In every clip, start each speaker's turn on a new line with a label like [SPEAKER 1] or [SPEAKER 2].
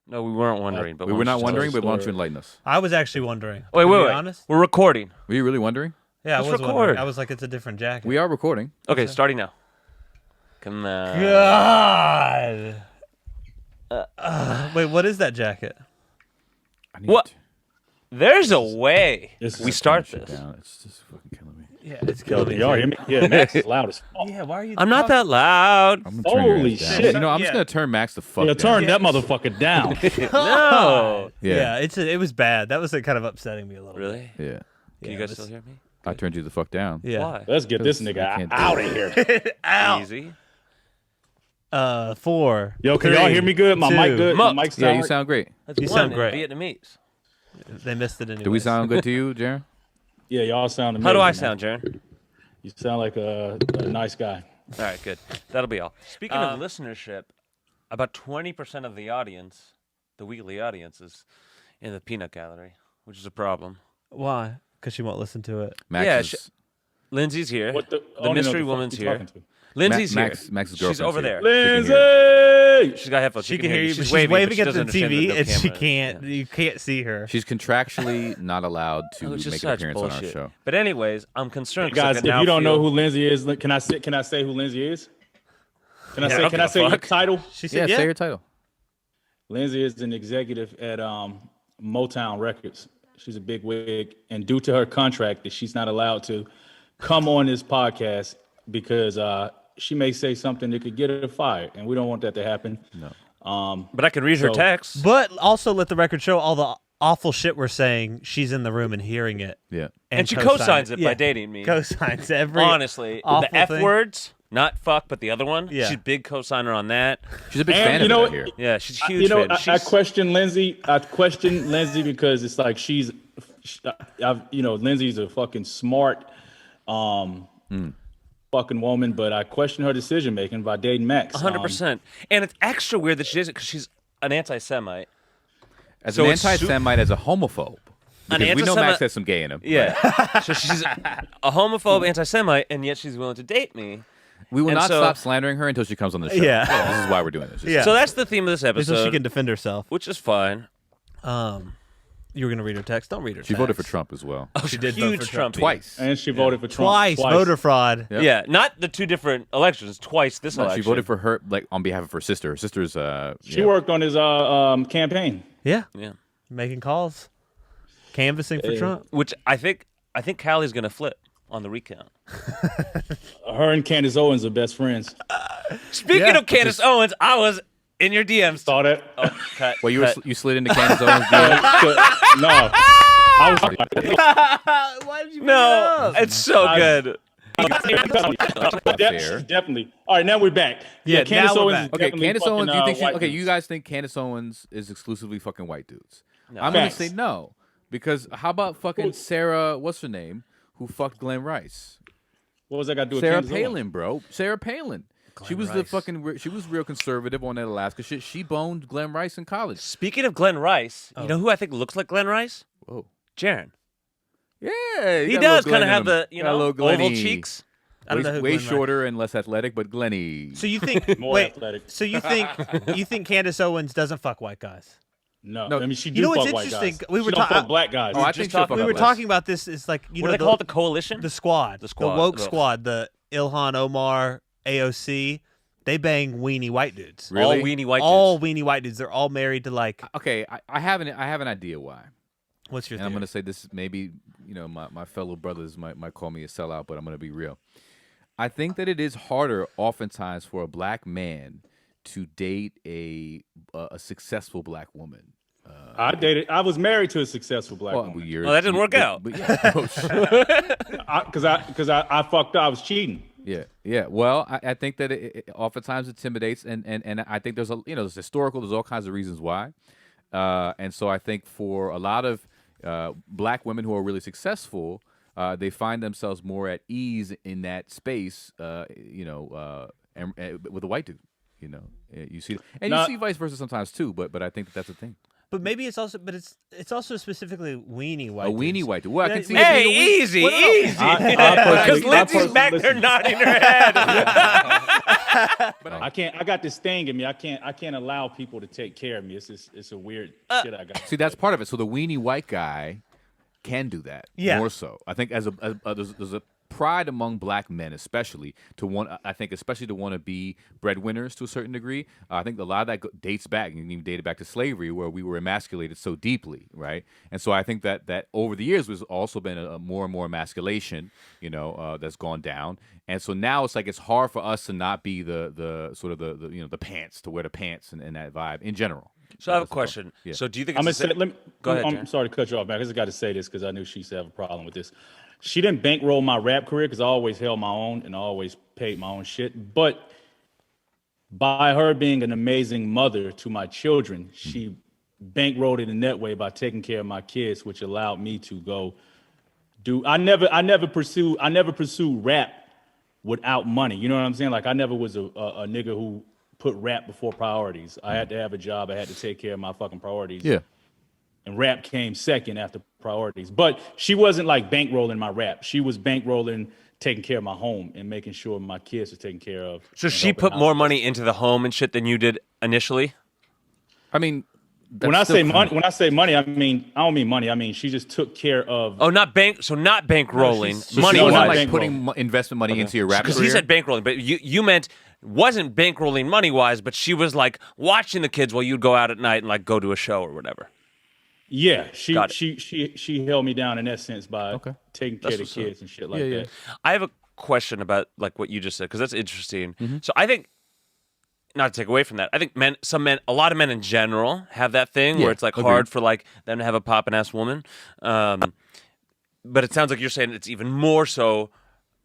[SPEAKER 1] No, we weren't wondering. But
[SPEAKER 2] we were not wondering, but why don't you enlighten us?
[SPEAKER 3] I was actually wondering.
[SPEAKER 1] Wait.
[SPEAKER 3] Honest?
[SPEAKER 1] We're recording.
[SPEAKER 2] Were you really wondering?
[SPEAKER 3] Yeah,
[SPEAKER 1] Let's
[SPEAKER 3] I was
[SPEAKER 1] record.
[SPEAKER 3] wondering. I was like, it's a different jacket.
[SPEAKER 2] We are recording.
[SPEAKER 1] Okay, starting now. Come on.
[SPEAKER 3] God. Wait, what is that jacket?
[SPEAKER 1] What? There's a way we start this.
[SPEAKER 2] It's just fucking killing me.
[SPEAKER 3] Yeah, it's killing me.
[SPEAKER 4] Y'all hear me? Yeah, Max is loud as fuck.
[SPEAKER 3] Yeah, why are you?
[SPEAKER 1] I'm not that loud.
[SPEAKER 2] I'm gonna turn your
[SPEAKER 4] Holy
[SPEAKER 2] ass down.
[SPEAKER 4] shit.
[SPEAKER 2] You know, I'm just gonna turn Max the fuck
[SPEAKER 4] Yeah,
[SPEAKER 2] down.
[SPEAKER 4] turn that motherfucker down.
[SPEAKER 1] No.
[SPEAKER 2] Yeah.
[SPEAKER 3] It was bad. That was kind of upsetting me a little.
[SPEAKER 1] Really?
[SPEAKER 2] Yeah.
[SPEAKER 1] Can you guys still hear me?
[SPEAKER 2] I turned you the fuck down.
[SPEAKER 3] Yeah.
[SPEAKER 1] Why?
[SPEAKER 4] Let's get this nigga out of here.
[SPEAKER 1] Easy.
[SPEAKER 3] 4.
[SPEAKER 4] Yo, can y'all hear me good? My mic good? My mic
[SPEAKER 2] Yeah, you
[SPEAKER 4] sound
[SPEAKER 2] sound great.
[SPEAKER 1] That's
[SPEAKER 3] You
[SPEAKER 1] one
[SPEAKER 3] sound
[SPEAKER 1] in
[SPEAKER 3] great.
[SPEAKER 1] Vietnamese.
[SPEAKER 3] They missed it anyway.
[SPEAKER 2] Do we sound good to you, Jarren?
[SPEAKER 4] Yeah, y'all sound amazing.
[SPEAKER 1] How do I
[SPEAKER 4] man.
[SPEAKER 1] sound, Jarren?
[SPEAKER 4] You sound like a nice guy.
[SPEAKER 1] All right, good. That'll be all. Speaking of listenership, about 20% of the audience, the weekly audience, is in the peanut gallery, which is a problem.
[SPEAKER 3] Why? Because she won't listen to it.
[SPEAKER 2] Max
[SPEAKER 1] Yeah,
[SPEAKER 2] is,
[SPEAKER 1] Lindsay's here.
[SPEAKER 4] What
[SPEAKER 1] The
[SPEAKER 4] I don't even know
[SPEAKER 1] mystery
[SPEAKER 4] what the fuck
[SPEAKER 1] woman's
[SPEAKER 4] you
[SPEAKER 1] here.
[SPEAKER 4] talking to.
[SPEAKER 1] Lindsay's
[SPEAKER 2] Max's
[SPEAKER 1] here.
[SPEAKER 2] girlfriend's
[SPEAKER 1] She's over
[SPEAKER 2] here.
[SPEAKER 1] there.
[SPEAKER 4] Lindsay!
[SPEAKER 1] She's got headphones.
[SPEAKER 3] She can hear you, but she's
[SPEAKER 1] waving,
[SPEAKER 3] waving
[SPEAKER 1] but
[SPEAKER 3] at
[SPEAKER 1] she
[SPEAKER 3] the
[SPEAKER 1] doesn't understand
[SPEAKER 3] TV,
[SPEAKER 1] that no
[SPEAKER 3] and she
[SPEAKER 1] camera-
[SPEAKER 3] can't.
[SPEAKER 1] yeah.
[SPEAKER 3] You can't see her.
[SPEAKER 2] She's contractually not allowed to
[SPEAKER 1] Oh, it's just
[SPEAKER 2] make an
[SPEAKER 1] such
[SPEAKER 2] appearance on our
[SPEAKER 1] bullshit.
[SPEAKER 2] show.
[SPEAKER 1] But anyways, I'm concerned. 'cause I
[SPEAKER 4] Guys,
[SPEAKER 1] can
[SPEAKER 4] if
[SPEAKER 1] now
[SPEAKER 4] you don't know
[SPEAKER 1] feel-
[SPEAKER 4] who Lindsay is, can I say who Lindsay is? Can I
[SPEAKER 1] Yeah, I
[SPEAKER 4] say
[SPEAKER 1] don't
[SPEAKER 4] can I
[SPEAKER 1] give a
[SPEAKER 4] say your
[SPEAKER 1] fuck.
[SPEAKER 4] title?
[SPEAKER 3] She
[SPEAKER 2] Yeah,
[SPEAKER 3] said,
[SPEAKER 2] say your title.
[SPEAKER 4] Lindsay is an executive at Motown Records. She's a big wig, and due to her contract, that she's not allowed to come on this podcast because she may say something that could get her fired, and we don't want that to happen.
[SPEAKER 2] No.
[SPEAKER 1] But I can read her
[SPEAKER 4] So-
[SPEAKER 1] text.
[SPEAKER 3] But also let the record show all the awful shit we're saying. She's in the room and hearing it.
[SPEAKER 2] Yeah.
[SPEAKER 1] And she co-signs it by dating me.
[SPEAKER 3] Co-signs every.
[SPEAKER 1] Honestly,
[SPEAKER 3] awful
[SPEAKER 1] the F
[SPEAKER 3] thing.
[SPEAKER 1] words, not fuck, but the other one.
[SPEAKER 3] Yeah.
[SPEAKER 1] She's big co-signer on that.
[SPEAKER 2] She's a big
[SPEAKER 4] And
[SPEAKER 2] fan
[SPEAKER 4] you
[SPEAKER 2] of
[SPEAKER 4] know
[SPEAKER 2] it
[SPEAKER 4] what?
[SPEAKER 2] here.
[SPEAKER 1] Yeah, she's a huge
[SPEAKER 4] You know,
[SPEAKER 1] fan.
[SPEAKER 4] I
[SPEAKER 1] She's-
[SPEAKER 4] question Lindsay. I question Lindsay because it's like Lindsay's a fucking smart, fucking woman. But I question her decision making by dating Max.
[SPEAKER 1] 100%. And it's extra weird that she isn't because she's an anti-Semite.
[SPEAKER 2] As
[SPEAKER 1] So
[SPEAKER 2] an
[SPEAKER 1] it's
[SPEAKER 2] anti-Semite, as a homophobe.
[SPEAKER 1] An
[SPEAKER 2] Because we know
[SPEAKER 1] anti-Semite-
[SPEAKER 2] Max has some gay in him.
[SPEAKER 1] Yeah. So she's a homophobe anti-Semite, and yet she's willing to date me.
[SPEAKER 2] We will
[SPEAKER 1] And
[SPEAKER 2] not
[SPEAKER 1] so-
[SPEAKER 2] stop slandering her until she comes on the show.
[SPEAKER 3] Yeah.
[SPEAKER 2] This is why we're doing this.
[SPEAKER 3] Yeah.
[SPEAKER 1] So that's the theme of this
[SPEAKER 3] So
[SPEAKER 1] episode,
[SPEAKER 3] she can defend herself.
[SPEAKER 1] which is fine.
[SPEAKER 3] You were gonna read her text. Don't read her.
[SPEAKER 2] She
[SPEAKER 3] text.
[SPEAKER 2] voted for Trump as well.
[SPEAKER 3] Oh, she did vote
[SPEAKER 1] Huge
[SPEAKER 3] for Trump.
[SPEAKER 1] Trumpy.
[SPEAKER 2] Twice.
[SPEAKER 4] And she voted for Trump
[SPEAKER 3] Twice. Voter fraud.
[SPEAKER 2] Yep.
[SPEAKER 1] Yeah, not the two different elections. Twice this
[SPEAKER 2] No,
[SPEAKER 1] election.
[SPEAKER 2] she voted for her, like, on behalf of her sister. Her sister's,
[SPEAKER 4] She worked on his campaign.
[SPEAKER 3] Yeah.
[SPEAKER 1] Yeah.
[SPEAKER 3] Making calls, canvassing for Trump.
[SPEAKER 1] Which I think Callie's gonna flip on the recount.
[SPEAKER 4] Her and Candace Owens are best friends.
[SPEAKER 1] Speaking of Candace Owens, I was in your DMs.
[SPEAKER 4] Saw that?
[SPEAKER 1] Oh, cut.
[SPEAKER 2] Well, you
[SPEAKER 1] cut.
[SPEAKER 2] you slid into Candace Owens' DM.
[SPEAKER 4] No. I was
[SPEAKER 3] Why did you?
[SPEAKER 1] No, it's so good.
[SPEAKER 2] Fair.
[SPEAKER 4] definitely. All right, now we're back.
[SPEAKER 3] Yeah,
[SPEAKER 4] Candace
[SPEAKER 3] now we're
[SPEAKER 4] Owens
[SPEAKER 3] back.
[SPEAKER 4] is
[SPEAKER 2] Okay,
[SPEAKER 4] definitely
[SPEAKER 2] Candace
[SPEAKER 4] fucking,
[SPEAKER 2] Owens. Do you think?
[SPEAKER 4] white
[SPEAKER 2] Okay, you
[SPEAKER 4] dudes.
[SPEAKER 2] guys think Candace Owens is exclusively fucking white dudes?
[SPEAKER 1] No.
[SPEAKER 2] I'm gonna
[SPEAKER 4] Facts.
[SPEAKER 2] say no, because how about fucking Sarah? What's her name? Who fucked Glenn Rice?
[SPEAKER 4] What was that got to do with
[SPEAKER 2] Sarah
[SPEAKER 4] Candace Owens?
[SPEAKER 2] Palin, bro. Sarah Palin. She was the fucking. She was real conservative on that Alaska shit. She boned Glenn Rice in college.
[SPEAKER 1] Speaking of Glenn Rice, you know who I think looks like Glenn Rice?
[SPEAKER 2] Whoa.
[SPEAKER 1] Jarren.
[SPEAKER 2] Yeah,
[SPEAKER 1] He does kind of have the
[SPEAKER 2] Got a little
[SPEAKER 1] oval
[SPEAKER 2] Glenny.
[SPEAKER 1] cheeks.
[SPEAKER 3] I don't know who
[SPEAKER 2] way
[SPEAKER 3] Glenn Rice-
[SPEAKER 2] shorter and less athletic, but Glenny.
[SPEAKER 3] So you think?
[SPEAKER 4] More
[SPEAKER 3] wait.
[SPEAKER 4] athletic.
[SPEAKER 3] So you think Candace Owens doesn't fuck white guys?
[SPEAKER 4] No,
[SPEAKER 2] No.
[SPEAKER 4] I mean she do
[SPEAKER 3] You know what's
[SPEAKER 4] fuck white
[SPEAKER 3] interesting?
[SPEAKER 4] guys.
[SPEAKER 3] We were
[SPEAKER 4] she don't
[SPEAKER 3] ta-
[SPEAKER 4] fuck black guys.
[SPEAKER 2] Oh, I
[SPEAKER 1] just
[SPEAKER 2] think she'll
[SPEAKER 1] talked-
[SPEAKER 2] fuck
[SPEAKER 3] We
[SPEAKER 2] up
[SPEAKER 3] were
[SPEAKER 2] less.
[SPEAKER 3] talking about this. It's like
[SPEAKER 1] What do they call it? The coalition?
[SPEAKER 3] the squad,
[SPEAKER 1] The squad.
[SPEAKER 3] the woke
[SPEAKER 1] Ugh.
[SPEAKER 3] squad, the Ilhan Omar, AOC. They bang weenie white dudes.
[SPEAKER 2] Really?
[SPEAKER 1] All weenie white
[SPEAKER 3] All
[SPEAKER 1] dudes.
[SPEAKER 3] weenie white dudes. They're all married to like.
[SPEAKER 2] Okay, I have an idea why.
[SPEAKER 3] What's your?
[SPEAKER 2] And I'm
[SPEAKER 3] theory?
[SPEAKER 2] gonna say this. Maybe my fellow brothers might call me a sellout, but I'm gonna be real. I think that it is harder, oftentimes, for a black man to date a successful black woman.
[SPEAKER 4] I was married to a successful black woman.
[SPEAKER 1] Oh, that didn't work out.
[SPEAKER 2] But yeah,
[SPEAKER 4] Because I fucked up. I was cheating.
[SPEAKER 2] yeah. Well, I think that it oftentimes intimidates, and I think there's there's historical, there's all kinds of reasons why, and so I think for a lot of black women who are really successful, they find themselves more at ease in that space, and with a white dude. You see, and you see vice versa sometimes too. But I think that's a thing.
[SPEAKER 3] But maybe it's also, it's also specifically weenie white.
[SPEAKER 2] A weenie
[SPEAKER 3] dudes.
[SPEAKER 2] white dude. Well, I can see. it
[SPEAKER 1] Hey,
[SPEAKER 2] being a
[SPEAKER 1] easy,
[SPEAKER 2] Well, no.
[SPEAKER 1] easy. Because Lindsay's back there
[SPEAKER 4] listen.
[SPEAKER 1] nodding her head.
[SPEAKER 4] I can't. I got this thing in me. I can't allow people to take care of me. It's a weird shit I got.
[SPEAKER 2] See, that's part of it. So the weenie white guy can do that more so. I think there's a pride among black men, especially to want to be breadwinners to a certain degree. I think a lot of that dates back, and even dated back to slavery, where we were emasculated so deeply, right? And so I think that over the years there's also been a more and more emasculation, that's gone down. And so now it's like it's hard for us to not be the sort of the pants, to wear the pants and that vibe in general.
[SPEAKER 1] So I have a question. Yeah. So do you think
[SPEAKER 4] I'm
[SPEAKER 1] it's
[SPEAKER 4] go ahead, I'm sorry to cut you off, man. I just got to say this because I knew she used to have a problem with this. She didn't bankroll my rap career because I always held my own and I always paid my own shit. But by her being an amazing mother to my children, she bankrolled it in that way by taking care of my kids, which allowed me to go do. I never pursue rap without money. You know what I'm saying? Like I never was a nigga who put rap before priorities. I had to have a job. I had to take care of my fucking priorities.
[SPEAKER 2] Yeah.
[SPEAKER 4] And rap came second after priorities. But she wasn't like bankrolling my rap. She was bankrolling taking care of my home and making sure my kids were taken care of.
[SPEAKER 1] So she put more money into the home and shit than you did initially?
[SPEAKER 2] I mean,
[SPEAKER 4] when I say money, I don't mean money. I mean she just took care of.
[SPEAKER 1] Oh, not bankrolling.
[SPEAKER 2] Money.
[SPEAKER 1] Money
[SPEAKER 2] Not
[SPEAKER 1] wise.
[SPEAKER 2] like putting investment money into your rap career.
[SPEAKER 1] Because he said bankrolling, but you meant wasn't bankrolling money wise, but she was like watching the kids while you'd go out at night and like go to a show or whatever.
[SPEAKER 4] Yeah, she held me down in that sense by taking care of the kids and shit like that.
[SPEAKER 1] I have a question about like what you just said because that's interesting. So I think, not to take away from that, I think a lot of men in general have that thing where it's like hard for like them to have a poppin' ass woman. But it sounds like you're saying it's even more so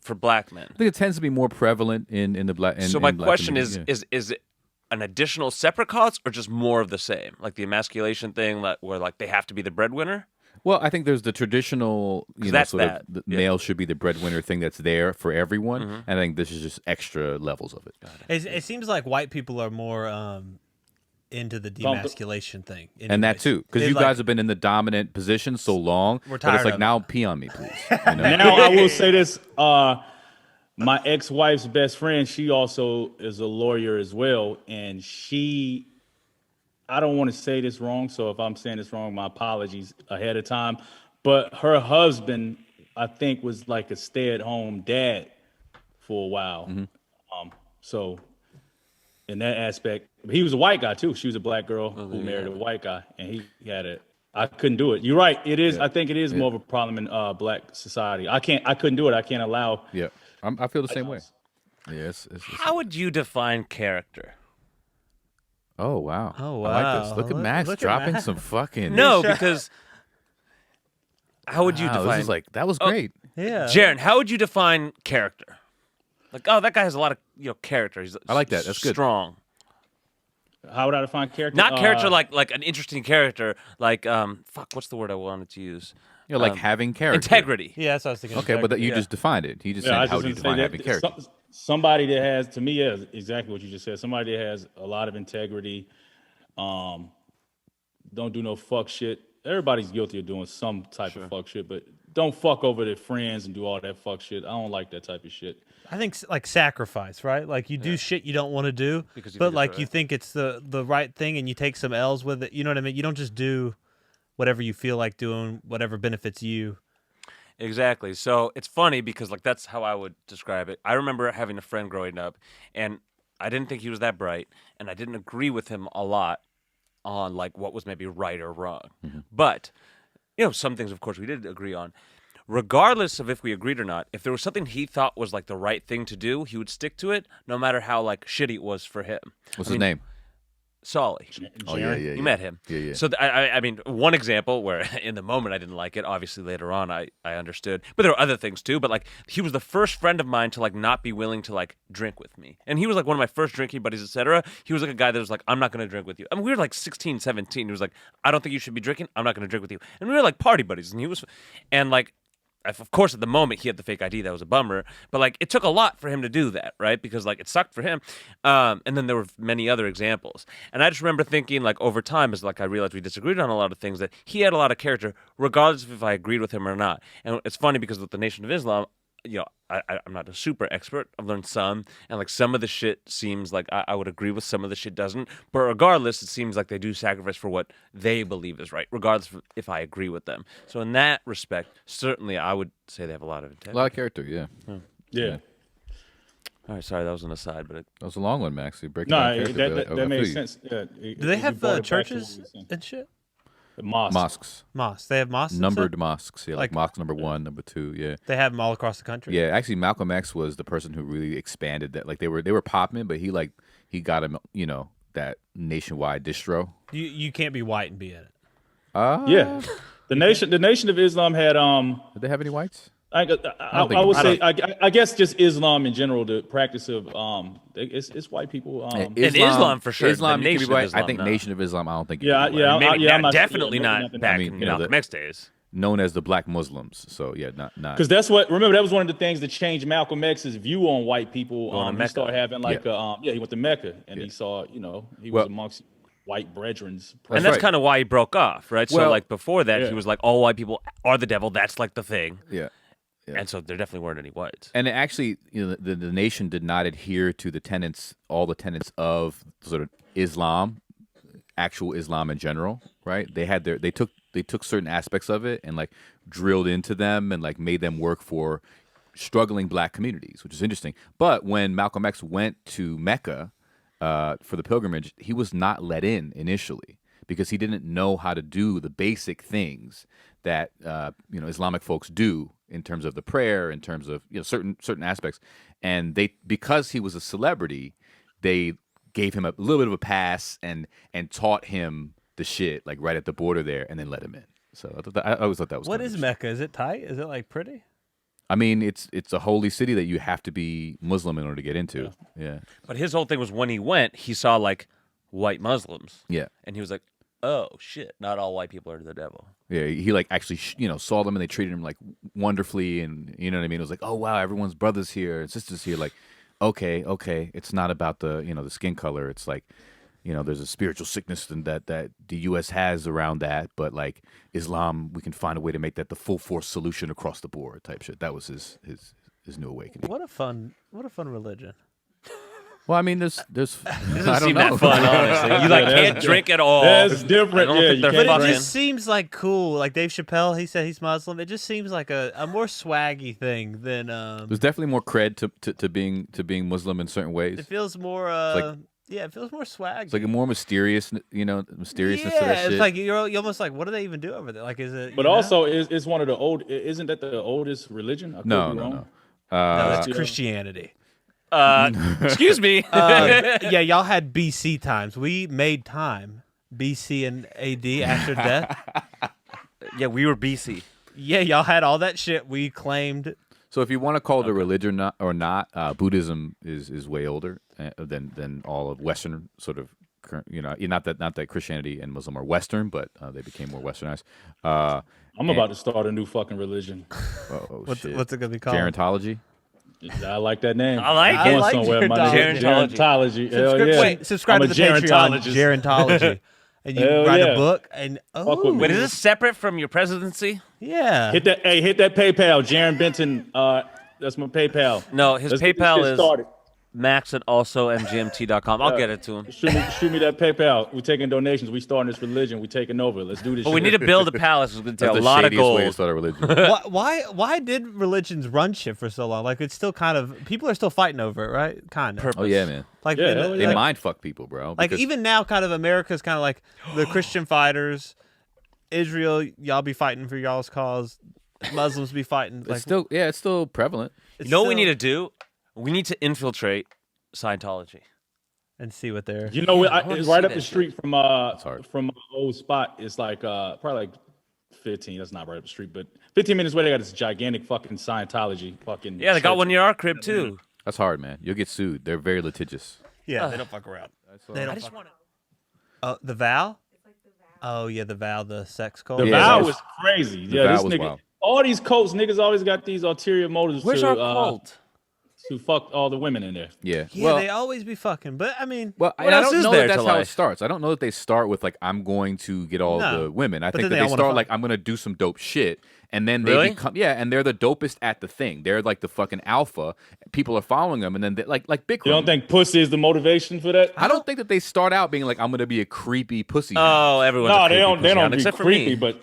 [SPEAKER 1] for black men.
[SPEAKER 2] I think it tends to be more prevalent in the black.
[SPEAKER 1] So my question is it an additional separate cause or just more of the same, like the emasculation thing, where like they have to be the breadwinner?
[SPEAKER 2] Well, I think there's the traditional, the male should be the breadwinner thing that's there for everyone, and I think this is just extra levels of it.
[SPEAKER 3] It seems like white people are more into the demasculation thing,
[SPEAKER 2] and that too, because you guys have been in the dominant position so long.
[SPEAKER 3] We're
[SPEAKER 2] tired. But it's like
[SPEAKER 3] of
[SPEAKER 2] now pee on me, please.
[SPEAKER 4] Now I will say this. My ex-wife's best friend, she also is a lawyer as well, and I don't want to say this wrong, so if I'm saying this wrong, my apologies ahead of time, but her husband, I think, was like a stay-at-home dad for a while. So in that aspect, he was a white guy too. She was a black girl who married a white guy, and he had I couldn't do it. You're right. It is. I think it is more of a problem in black society. I couldn't do it. I can't allow.
[SPEAKER 2] Yeah. I feel the same way. Yes.
[SPEAKER 1] How would you define character?
[SPEAKER 2] Oh wow!
[SPEAKER 3] Oh wow!
[SPEAKER 2] I like this. Look at Max dropping some fucking.
[SPEAKER 1] No, because how would you define?
[SPEAKER 2] This is like that was great.
[SPEAKER 3] Yeah,
[SPEAKER 1] Jarren, how would you define character? Like, oh, that guy has a lot of character.
[SPEAKER 2] I like that. That's good.
[SPEAKER 1] Strong.
[SPEAKER 4] How would I define character?
[SPEAKER 1] Not character like an interesting character. Like what's the word I wanted to use?
[SPEAKER 2] Like having character.
[SPEAKER 1] Integrity.
[SPEAKER 3] Yeah, that's what I was thinking.
[SPEAKER 2] Okay, but you just defined it. He just said, how do you define having character?
[SPEAKER 4] Somebody that has, to me, exactly what you just said. Somebody that has a lot of integrity, don't do no fuck shit. Everybody's guilty of doing some type of fuck shit, but don't fuck over their friends and do all that fuck shit. I don't like that type of shit.
[SPEAKER 3] I think like sacrifice, right? Like you do shit you don't want to do, but like you think it's the right thing and you take some L's with it. You know what I mean? You don't just do whatever you feel like doing, whatever benefits you.
[SPEAKER 1] Exactly. So it's funny because like that's how I would describe it. I remember having a friend growing up, and I didn't think he was that bright, and I didn't agree with him a lot on like what was maybe right or wrong. But some things, of course, we did agree on. Regardless of if we agreed or not, if there was something he thought was like the right thing to do, he would stick to it, no matter how like shitty it was for him.
[SPEAKER 2] What's his name?
[SPEAKER 1] Solly.
[SPEAKER 2] Oh, yeah.
[SPEAKER 1] You met him.
[SPEAKER 2] Yeah.
[SPEAKER 1] So, I mean, one example where in the moment I didn't like it, obviously later on I understood. But there were other things too. But like, he was the first friend of mine to like not be willing to like drink with me. And he was like one of my first drinking buddies, etc. He was like a guy that was like, I'm not going to drink with you. I mean, we were like 16, 17. He was like, I don't think you should be drinking. I'm not going to drink with you. And we were like party buddies. And he was, and like, of course, at the moment, he had the fake ID. That was a bummer. But, like, it took a lot for him to do that, right? Because, like, it sucked for him. And then there were many other examples. And I just remember thinking, like, over time, as, like, I realized we disagreed on a lot of things, that he had a lot of character, regardless of if I agreed with him or not. And it's funny because with the Nation of Islam, I'm not a super expert. I've learned some, and like some of the shit seems like I would agree with. Some of the shit doesn't. But regardless, it seems like they do sacrifice for what they believe is right, regardless of if I agree with them. So in that respect, certainly I would say they have a lot of integrity.
[SPEAKER 2] A lot of character, yeah.
[SPEAKER 4] Yeah.
[SPEAKER 1] All right, sorry, that was an aside, but
[SPEAKER 2] That was a long one, Max. You break
[SPEAKER 4] No,
[SPEAKER 2] down character, but
[SPEAKER 4] that
[SPEAKER 2] I
[SPEAKER 4] made
[SPEAKER 2] feel you.
[SPEAKER 4] sense. Yeah.
[SPEAKER 3] Do they have churches and shit?
[SPEAKER 4] Mosques.
[SPEAKER 3] Mosques. They have mosques.
[SPEAKER 2] Numbered mosques, yeah, like
[SPEAKER 3] Like-
[SPEAKER 2] mosque number 1, number 2, yeah.
[SPEAKER 3] They have them all across the country.
[SPEAKER 2] Yeah, actually, Malcolm X was the person who really expanded that. Like they were popping, but he got him, that nationwide distro.
[SPEAKER 3] You can't be white and be in it.
[SPEAKER 4] Yeah. The Nation of Islam had
[SPEAKER 2] Did they have any whites?
[SPEAKER 4] I would say I guess just Islam in general, the practice of it's white people.
[SPEAKER 1] in Islam for sure.
[SPEAKER 2] Islam,
[SPEAKER 1] the
[SPEAKER 2] you can
[SPEAKER 1] Nation
[SPEAKER 2] be
[SPEAKER 1] of
[SPEAKER 2] right.
[SPEAKER 1] Islam,
[SPEAKER 2] I think
[SPEAKER 1] no.
[SPEAKER 2] Nation of Islam. I don't think.
[SPEAKER 4] Yeah,
[SPEAKER 2] you can be right.
[SPEAKER 4] yeah.
[SPEAKER 1] Maybe
[SPEAKER 4] I'm not
[SPEAKER 1] definitely
[SPEAKER 4] sure.
[SPEAKER 1] not back
[SPEAKER 2] mean,
[SPEAKER 1] in
[SPEAKER 2] you know,
[SPEAKER 1] Malcolm X days.
[SPEAKER 2] Known as the Black Muslims. So yeah, not.
[SPEAKER 4] Because that's what. Remember, that was one of the things that changed Malcolm X's view on white people.
[SPEAKER 1] Going to
[SPEAKER 4] He
[SPEAKER 1] Mecca.
[SPEAKER 4] started having like, he went to Mecca and he saw, he was amongst white brethren's.
[SPEAKER 1] And that's
[SPEAKER 2] right.
[SPEAKER 1] kind of why he broke off, right? So
[SPEAKER 2] Well,
[SPEAKER 1] like before that,
[SPEAKER 4] yeah.
[SPEAKER 1] he was like, all white people are the devil. That's like the thing.
[SPEAKER 2] Yeah.
[SPEAKER 1] And so there definitely weren't any whites.
[SPEAKER 2] And actually, the nation did not adhere to all the tenets of sort of Islam, actual Islam in general, right? They took certain aspects of it and like drilled into them and like made them work for struggling black communities, which is interesting. But when Malcolm X went to Mecca for the pilgrimage, he was not let in initially because he didn't know how to do the basic things that Islamic folks do in terms of the prayer, in terms of certain aspects, and because he was a celebrity, they gave him a little bit of a pass and taught him the shit like right at the border there, and then let him in. So I always thought that was
[SPEAKER 3] What
[SPEAKER 2] kinda
[SPEAKER 3] is
[SPEAKER 2] interesting.
[SPEAKER 3] Mecca? Is it tight? Is it like pretty?
[SPEAKER 2] I mean, it's a holy city that you have to be Muslim in order to get into. Yeah,
[SPEAKER 1] But his whole thing was when he went, he saw like white Muslims.
[SPEAKER 2] yeah.
[SPEAKER 1] And he was like, oh shit, not all white people are the devil.
[SPEAKER 2] Yeah, he like actually saw them and they treated him like wonderfully, and you know what I mean. It was like, oh wow, everyone's brothers here and sisters here. Like, okay, it's not about the the skin color. It's like, there's a spiritual sickness that the U.S. has around that, but like Islam, we can find a way to make that the full force solution across the board type shit. That was his new awakening.
[SPEAKER 3] What a fun religion.
[SPEAKER 2] Well, I mean, there's I
[SPEAKER 1] Doesn't
[SPEAKER 2] don't
[SPEAKER 1] seem
[SPEAKER 2] know.
[SPEAKER 1] that fun, honestly. You like can't drink at all.
[SPEAKER 4] That's different.
[SPEAKER 1] I don't
[SPEAKER 4] Yeah,
[SPEAKER 1] think
[SPEAKER 4] you
[SPEAKER 1] they're
[SPEAKER 4] can't
[SPEAKER 3] But it
[SPEAKER 1] fucking.
[SPEAKER 3] just seems like cool. Like Dave Chappelle, he said he's Muslim. It just seems like a more swaggy thing than
[SPEAKER 2] There's definitely more cred to being Muslim in certain ways.
[SPEAKER 3] it feels more
[SPEAKER 2] like-
[SPEAKER 3] it feels more swaggy.
[SPEAKER 2] It's like a more mysteriousness to that shit.
[SPEAKER 3] it's like you're almost like, what do they even do over there? Like, is it?
[SPEAKER 4] But also, it's one of the old. Isn't that the oldest religion? I could
[SPEAKER 2] No.
[SPEAKER 4] be wrong.
[SPEAKER 3] no, that's
[SPEAKER 4] Yeah.
[SPEAKER 3] Christianity.
[SPEAKER 1] Excuse me.
[SPEAKER 3] Yeah, y'all had BC times. We made time. BC and AD after death.
[SPEAKER 1] Yeah, we were BC.
[SPEAKER 3] Yeah, y'all had all that shit. We claimed.
[SPEAKER 2] So if you want to call it a religion or not, Buddhism is way older than all of Western sort of not that Christianity and Muslim are Western, but they became more Westernized.
[SPEAKER 4] I'm about to start a new fucking religion.
[SPEAKER 3] What's
[SPEAKER 2] Shit.
[SPEAKER 3] it gonna be called?
[SPEAKER 2] Gerontology.
[SPEAKER 4] I like that name.
[SPEAKER 1] I like
[SPEAKER 4] I'm
[SPEAKER 1] it.
[SPEAKER 4] going
[SPEAKER 3] I like
[SPEAKER 4] somewhere, my nigga.
[SPEAKER 1] gerontology.
[SPEAKER 4] Gerontology. Hell yeah.
[SPEAKER 3] Wait, subscribe
[SPEAKER 4] I'm
[SPEAKER 3] to
[SPEAKER 4] a
[SPEAKER 3] the Patreon.
[SPEAKER 4] gerontologist.
[SPEAKER 3] Gerontology. And you
[SPEAKER 4] Hell
[SPEAKER 3] write
[SPEAKER 4] yeah.
[SPEAKER 3] a book and
[SPEAKER 4] Fuck with me.
[SPEAKER 1] Wait, is this separate from your presidency?
[SPEAKER 3] yeah.
[SPEAKER 4] Hit that PayPal, Jarren Benton. That's my PayPal.
[SPEAKER 1] No, his
[SPEAKER 4] Let's get this
[SPEAKER 1] PayPal
[SPEAKER 4] shit
[SPEAKER 1] is
[SPEAKER 4] started.
[SPEAKER 1] Max at also mgmt.com. I'll get it to him.
[SPEAKER 4] Shoot me that PayPal. We're taking donations. We starting this religion. We taking over. Let's do this.
[SPEAKER 1] But we
[SPEAKER 4] shit.
[SPEAKER 1] need to build a palace. It's going to take
[SPEAKER 2] That's
[SPEAKER 1] a
[SPEAKER 2] the
[SPEAKER 1] lot of
[SPEAKER 2] shadiest way to
[SPEAKER 1] gold.
[SPEAKER 2] start a religion.
[SPEAKER 3] Why did religions run shit for so long? Like, it's still kind of, people are still fighting over it, right? Kind of.
[SPEAKER 2] Oh yeah, man.
[SPEAKER 3] Like,
[SPEAKER 4] Yeah,
[SPEAKER 3] in-
[SPEAKER 4] hell
[SPEAKER 2] They
[SPEAKER 4] yeah.
[SPEAKER 2] mind fuck people, bro.
[SPEAKER 3] like
[SPEAKER 2] because-
[SPEAKER 3] even now, kind of America's kind of like the Christian fighters, Israel, y'all be fighting for y'all's cause, Muslims be fighting. Like,
[SPEAKER 2] it's still prevalent.
[SPEAKER 3] it's
[SPEAKER 1] You know what we
[SPEAKER 3] still-
[SPEAKER 1] need to do? We need to infiltrate Scientology.
[SPEAKER 3] and see what they're.
[SPEAKER 4] You know what?
[SPEAKER 1] I wanna
[SPEAKER 4] It's
[SPEAKER 1] see
[SPEAKER 4] right up
[SPEAKER 1] that
[SPEAKER 4] the
[SPEAKER 1] shit.
[SPEAKER 4] street from
[SPEAKER 2] hard.
[SPEAKER 4] from my old spot. It's like probably like 15. That's not right up the street, but 15 minutes away. They got this gigantic fucking Scientology fucking.
[SPEAKER 1] Yeah, they got
[SPEAKER 4] church.
[SPEAKER 1] one near our crib, too.
[SPEAKER 2] That's hard, man. You'll get sued. They're very litigious.
[SPEAKER 3] Yeah, they don't fuck around. They
[SPEAKER 1] I
[SPEAKER 3] don't
[SPEAKER 1] just
[SPEAKER 3] fuck-
[SPEAKER 1] want to.
[SPEAKER 3] Oh, the vow. Oh yeah, the vow, the sex cult.
[SPEAKER 4] The
[SPEAKER 2] Yeah,
[SPEAKER 4] vow
[SPEAKER 2] that
[SPEAKER 4] was crazy.
[SPEAKER 2] The
[SPEAKER 4] Yeah,
[SPEAKER 2] vow
[SPEAKER 4] this
[SPEAKER 2] was
[SPEAKER 4] nigga.
[SPEAKER 2] wild.
[SPEAKER 4] All these cults, niggas always got these ulterior motives.
[SPEAKER 1] Where's
[SPEAKER 4] to,
[SPEAKER 1] our cult?
[SPEAKER 4] to fuck all the women in there.
[SPEAKER 2] Yeah.
[SPEAKER 3] Yeah,
[SPEAKER 2] Well,
[SPEAKER 3] they always be fucking. But I mean,
[SPEAKER 2] well,
[SPEAKER 1] What
[SPEAKER 2] and I
[SPEAKER 1] else
[SPEAKER 2] don't
[SPEAKER 1] is
[SPEAKER 2] know
[SPEAKER 1] there
[SPEAKER 2] that that's
[SPEAKER 1] to
[SPEAKER 2] how
[SPEAKER 1] like?
[SPEAKER 2] it starts. I don't know that they start with like I'm going to get all
[SPEAKER 3] No.
[SPEAKER 2] the women. I
[SPEAKER 3] But
[SPEAKER 2] think
[SPEAKER 3] then
[SPEAKER 2] that
[SPEAKER 3] they
[SPEAKER 2] they
[SPEAKER 3] all wanna
[SPEAKER 2] start
[SPEAKER 3] fuck.
[SPEAKER 2] like I'm gonna do some dope shit, and then they
[SPEAKER 1] Really?
[SPEAKER 2] become and they're the dopest at the thing. They're like the fucking alpha. People are following them, and then they, like Bikram.
[SPEAKER 4] You don't think pussy is the motivation for that?
[SPEAKER 2] I don't think that they start out being like I'm gonna be a creepy pussy.
[SPEAKER 1] Oh,
[SPEAKER 2] hound.
[SPEAKER 1] everyone's
[SPEAKER 4] No,
[SPEAKER 1] a
[SPEAKER 4] they
[SPEAKER 1] creepy
[SPEAKER 4] don't. They
[SPEAKER 1] pussy
[SPEAKER 4] don't
[SPEAKER 1] hound,
[SPEAKER 4] be
[SPEAKER 1] except for
[SPEAKER 4] creepy,
[SPEAKER 1] me.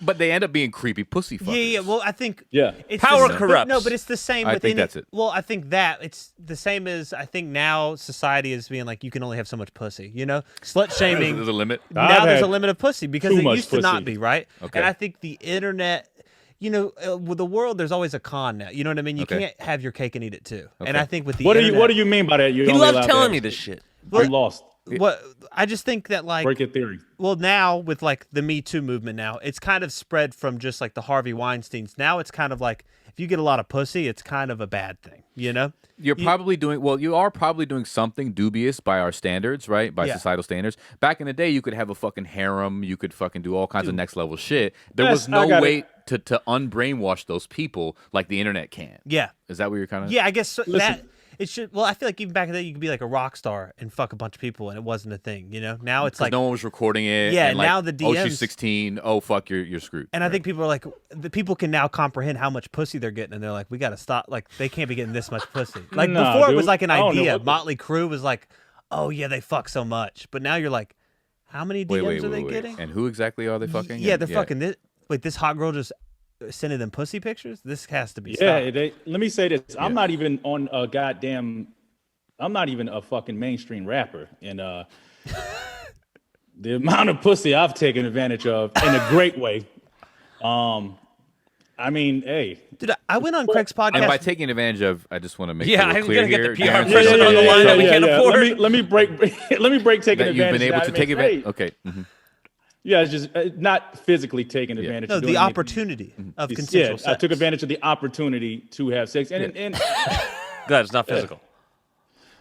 [SPEAKER 2] But they end up being creepy pussy fuckers.
[SPEAKER 3] yeah. Well, I think
[SPEAKER 4] Yeah.
[SPEAKER 3] it's
[SPEAKER 1] Power
[SPEAKER 3] the,
[SPEAKER 1] corrupts.
[SPEAKER 3] No, but it's the same.
[SPEAKER 2] I
[SPEAKER 3] with
[SPEAKER 2] think
[SPEAKER 3] any-
[SPEAKER 2] that's it.
[SPEAKER 3] Well, I think that it's the same as I think now society is being like you can only have so much pussy. You know, slut shaming.
[SPEAKER 2] There's a limit.
[SPEAKER 3] Now
[SPEAKER 4] I've
[SPEAKER 3] there's a
[SPEAKER 4] had
[SPEAKER 3] limit of pussy because
[SPEAKER 4] too
[SPEAKER 3] it
[SPEAKER 4] much
[SPEAKER 3] used to not
[SPEAKER 4] pussy.
[SPEAKER 3] be, right?
[SPEAKER 2] Okay.
[SPEAKER 3] And I think the internet, with the world, there's always a con now. You know what I mean? You
[SPEAKER 2] Okay.
[SPEAKER 3] can't have your cake and eat it too. And
[SPEAKER 2] Okay.
[SPEAKER 3] I think with the
[SPEAKER 4] What do
[SPEAKER 3] internet,
[SPEAKER 4] you What do you mean by that? You're
[SPEAKER 1] He
[SPEAKER 4] only
[SPEAKER 1] loves
[SPEAKER 4] allowed to
[SPEAKER 1] telling
[SPEAKER 4] have-
[SPEAKER 1] me this shit.
[SPEAKER 4] I'm lost.
[SPEAKER 3] What I just think that like
[SPEAKER 4] Break your theory.
[SPEAKER 3] well, now with like the Me Too movement, now it's kind of spread from just like the Harvey Weinsteins. Now it's kind of like if you get a lot of pussy, it's kind of a bad thing. You know?
[SPEAKER 2] You are probably doing something dubious by our standards, right? By
[SPEAKER 3] Yeah.
[SPEAKER 2] societal standards. Back in the day, you could have a fucking harem. You could fucking do all kinds of next level shit. There
[SPEAKER 4] Yes,
[SPEAKER 2] was
[SPEAKER 4] I
[SPEAKER 2] no
[SPEAKER 4] got
[SPEAKER 2] way to unbrainwash those people like the internet can.
[SPEAKER 3] Yeah.
[SPEAKER 2] Is that what you're kind of?
[SPEAKER 3] Yeah, I guess so,
[SPEAKER 4] Listen.
[SPEAKER 3] that it should. Well, I feel like even back in the day, you could be like a rock star and fuck a bunch of people, and it wasn't a thing. You know? Now it's like
[SPEAKER 2] no one was recording it.
[SPEAKER 3] Yeah,
[SPEAKER 2] and like,
[SPEAKER 3] now the
[SPEAKER 2] oh,
[SPEAKER 3] DMs
[SPEAKER 2] she's 16. Oh, fuck, you're screwed.
[SPEAKER 3] And I think people are like, the people can now comprehend how much pussy they're getting, and they're like, we got to stop. Like, they can't be getting this much pussy. Like,
[SPEAKER 4] Nah,
[SPEAKER 3] before it
[SPEAKER 4] dude.
[SPEAKER 3] was like an
[SPEAKER 4] I don't know
[SPEAKER 3] idea.
[SPEAKER 4] what the-
[SPEAKER 3] Motley Crue was like, oh, yeah, they fuck so much. But now you're like, how many DMs are they getting?
[SPEAKER 2] And who exactly are they fucking?
[SPEAKER 3] Yeah,
[SPEAKER 2] And-
[SPEAKER 3] they're fucking this. Wait, this hot girl just sending them pussy pictures? This has to be
[SPEAKER 4] Yeah.
[SPEAKER 3] stopped.
[SPEAKER 4] Let me say this. I'm not even on a goddamn. I'm not even a fucking mainstream rapper, and the amount of pussy I've taken advantage of in a great way. I mean, hey.
[SPEAKER 3] Dude, I went on Craig's podcast.
[SPEAKER 2] And by taking advantage of, I just want to make
[SPEAKER 1] Yeah,
[SPEAKER 2] sure we're
[SPEAKER 1] I'm
[SPEAKER 2] clear
[SPEAKER 1] gonna get
[SPEAKER 2] here.
[SPEAKER 1] the PR
[SPEAKER 2] Jarren's
[SPEAKER 1] person
[SPEAKER 2] saying
[SPEAKER 1] on the line that we can't afford.
[SPEAKER 4] Let me break. Let me break taking
[SPEAKER 2] that you've
[SPEAKER 4] advantage.
[SPEAKER 2] been able
[SPEAKER 4] of
[SPEAKER 2] to
[SPEAKER 4] that.
[SPEAKER 2] take
[SPEAKER 4] I mean,
[SPEAKER 2] advantage.
[SPEAKER 4] hey,
[SPEAKER 2] Okay. Mhm.
[SPEAKER 4] Yeah, it's just not physically taking advantage.
[SPEAKER 3] no,
[SPEAKER 4] of
[SPEAKER 3] the
[SPEAKER 4] doing anything.
[SPEAKER 3] opportunity of
[SPEAKER 4] Yeah,
[SPEAKER 3] consensual sex.
[SPEAKER 4] I took advantage of the opportunity to have sex, and
[SPEAKER 1] Glad it's not physical.